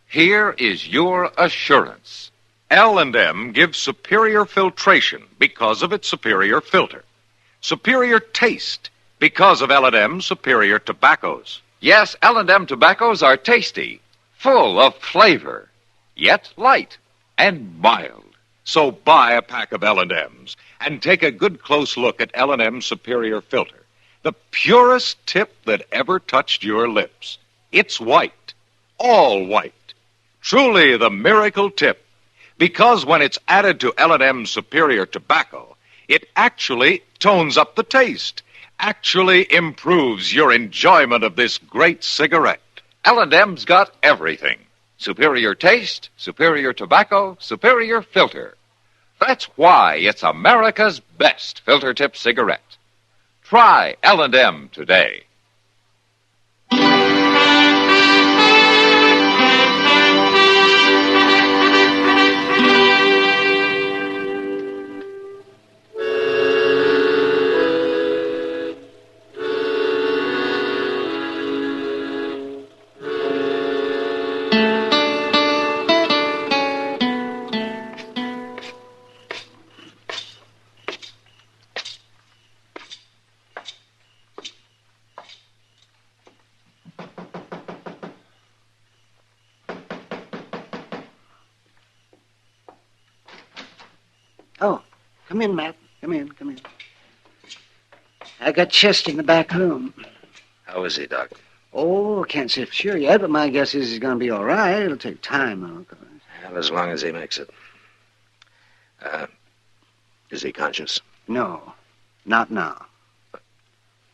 Here is your assurance. L&M gives superior filtration because of its superior filter. Superior taste because of L&M's superior tobaccos. Yes, L&M tobaccos are tasty, full of flavor, yet light and mild. So buy a pack of L&M's and take a good close look at L&M's superior filter, the purest tip that ever touched your lips. It's white, all white, truly the miracle tip, because when it's added to L&M's superior tobacco, it actually tones up the taste, actually improves your enjoyment of this great cigarette. L&M's got everything. Superior taste, superior tobacco, superior filter. That's why it's America's best filter tip cigarette. Try L&M today. Oh, come in, Matt. Come in. I got Chester in the back room. How is he, Doc? Oh, can't say for sure yet, but my guess is he's going to be all right. It'll take time, though, of course. Well, as long as he makes it. Is he conscious? No, not now.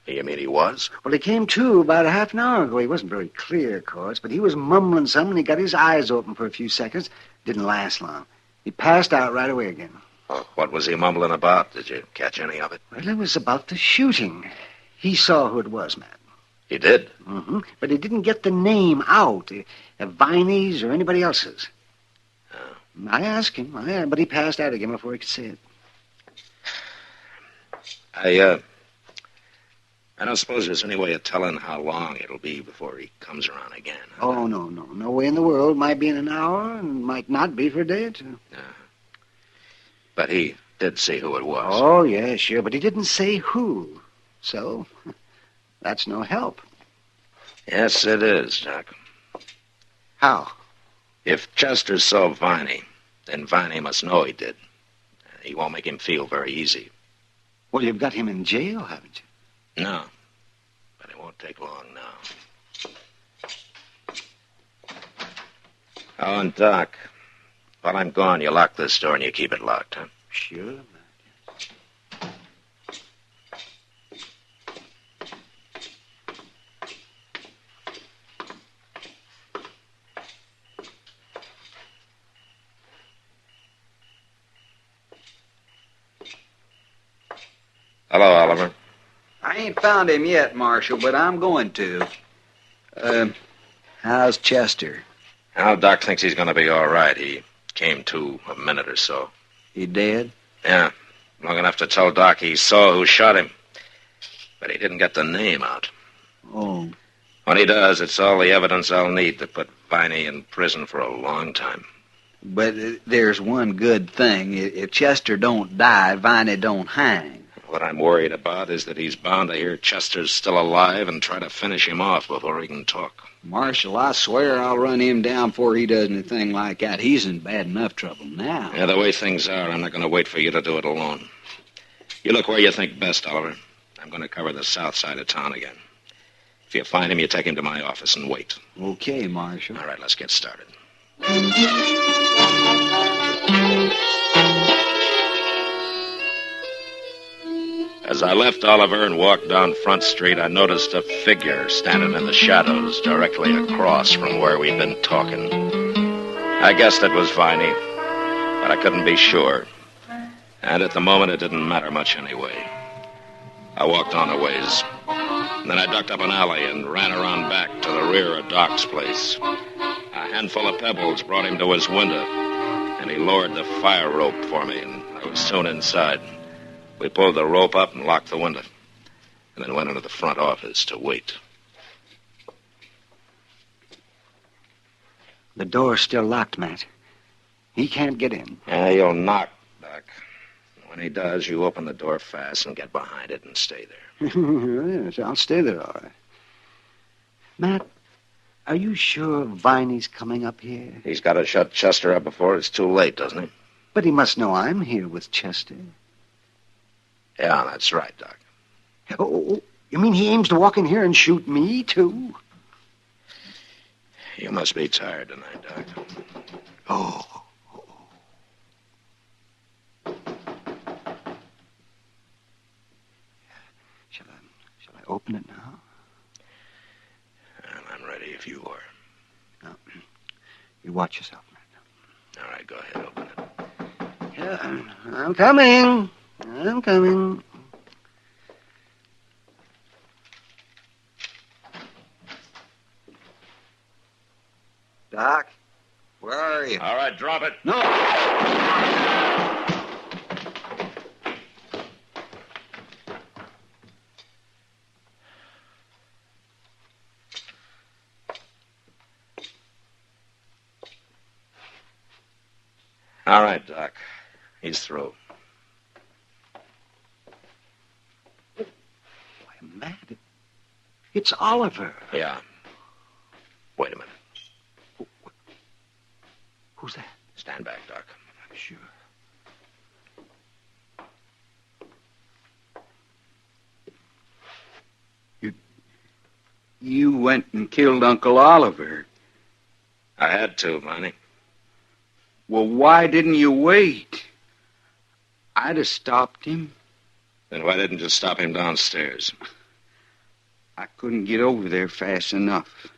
You mean he was? Well, he came to about a half an hour ago. He wasn't very clear, of course, but he was mumbling something. He got his eyes open for a few seconds. Didn't last long. He passed out right away again. Oh, what was he mumbling about? Did you catch any of it? Well, it was about the shooting. He saw who it was, Matt. He did? Mm-hmm. But he didn't get the name out. Viney's or anybody else's. Oh. I asked him, but he passed out again before he could say it. I don't suppose there's any way of telling how long it'll be before he comes around again. Huh? Oh, no. No way in the world. Might be in an hour and might not be for a day or two. But he did see who it was. Oh, yeah, sure. But he didn't say who. So, that's no help. Yes, it is, Doc. How? If Chester saw Viney, then Viney must know he did. He won't make him feel very easy. Well, you've got him in jail, haven't you? No, but it won't take long now. Oh, and Doc, while I'm gone, you lock this door and you keep it locked, huh? Sure. Hello, Oliver. I ain't found him yet, Marshal, but I'm going to. How's Chester? Now, Doc thinks he's going to be all right. He came to a minute or so. He dead? Yeah, long enough to tell Doc he saw who shot him. But he didn't get the name out. Oh. When he does, it's all the evidence I'll need to put Viney in prison for a long time. But there's one good thing. If Chester don't die, Viney don't hang. What I'm worried about is that he's bound to hear Chester's still alive and try to finish him off before he can talk. Marshal, I swear I'll run him down before he does anything like that. He's in bad enough trouble now. Yeah, the way things are, I'm not going to wait for you to do it alone. You look where you think best, Oliver. I'm going to cover the south side of town again. If you find him, you take him to my office and wait. Okay, Marshal. All right, let's get started. As I left Oliver and walked down Front Street, I noticed a figure standing in the shadows directly across from where we'd been talking. I guessed it was Viney, but I couldn't be sure. And at the moment, it didn't matter much anyway. I walked on a ways. Then I ducked up an alley and ran around back to the rear of Doc's place. A handful of pebbles brought him to his window, and he lowered the fire rope for me, and I was soon inside. We pulled the rope up and locked the window, and then went into the front office to wait. The door's still locked, Matt. He can't get in. Yeah, you'll knock, Doc. When he does, you open the door fast and get behind it and stay there. Yes, I'll stay there, all right. Matt, are you sure Viney's coming up here? He's got to shut Chester up before it's too late, doesn't he? But he must know I'm here with Chester. Yeah, that's right, Doc. Oh, you mean he aims to walk in here and shoot me, too? You must be tired tonight, Doc. Oh. Shall I open it now? Well, I'm ready if you are. No. You watch yourself, Matt. All right, go ahead, open it. Yeah, I'm coming. I'm coming. Doc, where are you? All right, drop it. No. All right, Doc. He's through. Why, Matt, it's Oliver. Yeah. Wait a minute. Who's that? Stand back, Doc. I'm sure. You went and killed Uncle Oliver. I had to, Viney. Well, why didn't you wait? I'd have stopped him. Then why didn't you stop him downstairs? I couldn't get over there fast enough.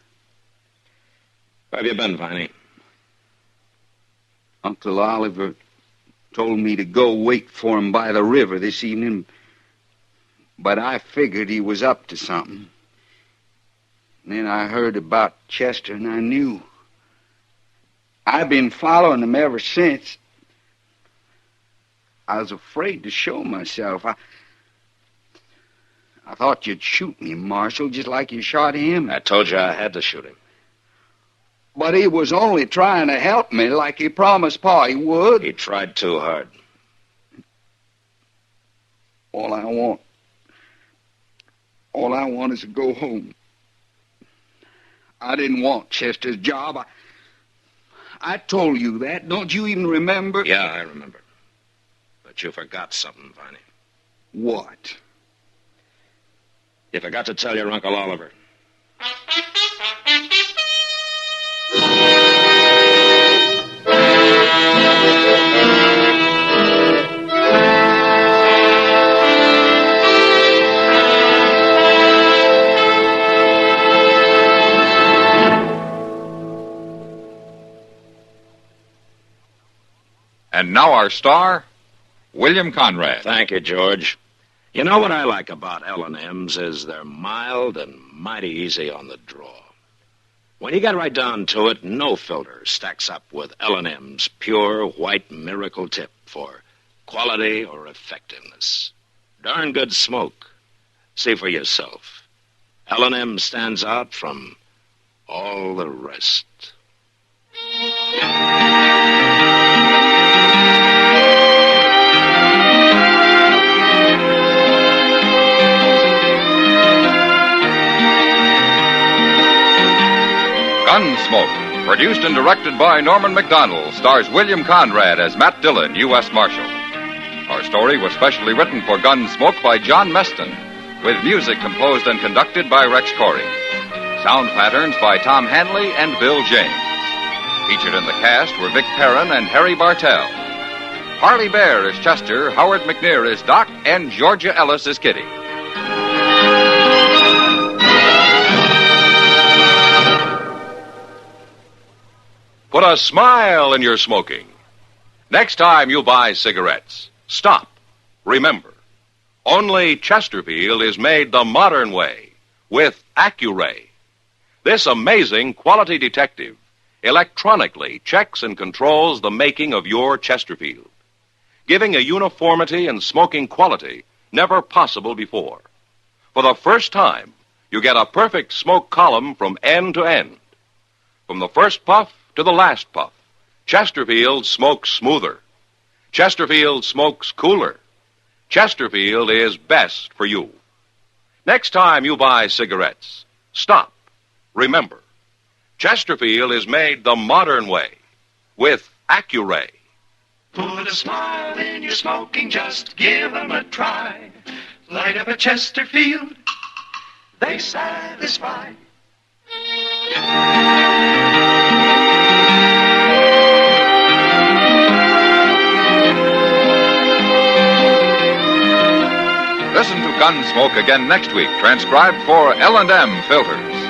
Where have you been, Viney? Uncle Oliver told me to go wait for him by the river this evening, but I figured he was up to something. Then I heard about Chester, and I knew. I've been following him ever since. I was afraid to show myself. I thought you'd shoot me, Marshal, just like you shot him. I told you I had to shoot him. But he was only trying to help me like he promised Pa he would. He tried too hard. All I want is to go home. I didn't want Chester's job. I told you that. Don't you even remember? Yeah, I remember. But you forgot something, Viney. What? You forgot to tell your Uncle Oliver. And now our star, William Conrad. Thank you, George. You know what I like about L&M's is they're mild and mighty easy on the draw. When you get right down to it, no filter stacks up with L&M's pure white miracle tip for quality or effectiveness. Darn good smoke. See for yourself. L&M stands out from all the rest. Gunsmoke, produced and directed by Norman McDonald, stars William Conrad as Matt Dillon, U.S. Marshal. Our story was specially written for Gunsmoke by John Meston, with music composed and conducted by Rex Corey. Sound patterns by Tom Hanley and Bill James. Featured in the cast were Vic Perrin and Harry Bartell. Parley Bear is Chester, Howard McNear is Doc, and Georgia Ellis is Kitty. Put a smile in your smoking. Next time you buy cigarettes, stop. Remember, only Chesterfield is made the modern way with Accuray. This amazing quality detective electronically checks and controls the making of your Chesterfield, giving a uniformity and smoking quality never possible before. For the first time, you get a perfect smoke column from end to end. From the first puff to the last puff, Chesterfield smokes smoother. Chesterfield smokes cooler. Chesterfield is best for you. Next time you buy cigarettes, stop. Remember, Chesterfield is made the modern way with Accuray. Put a smile in your smoking, just give 'em a try. Light up a Chesterfield, they satisfy. Listen to Gunsmoke again next week, transcribed for L&M Filters.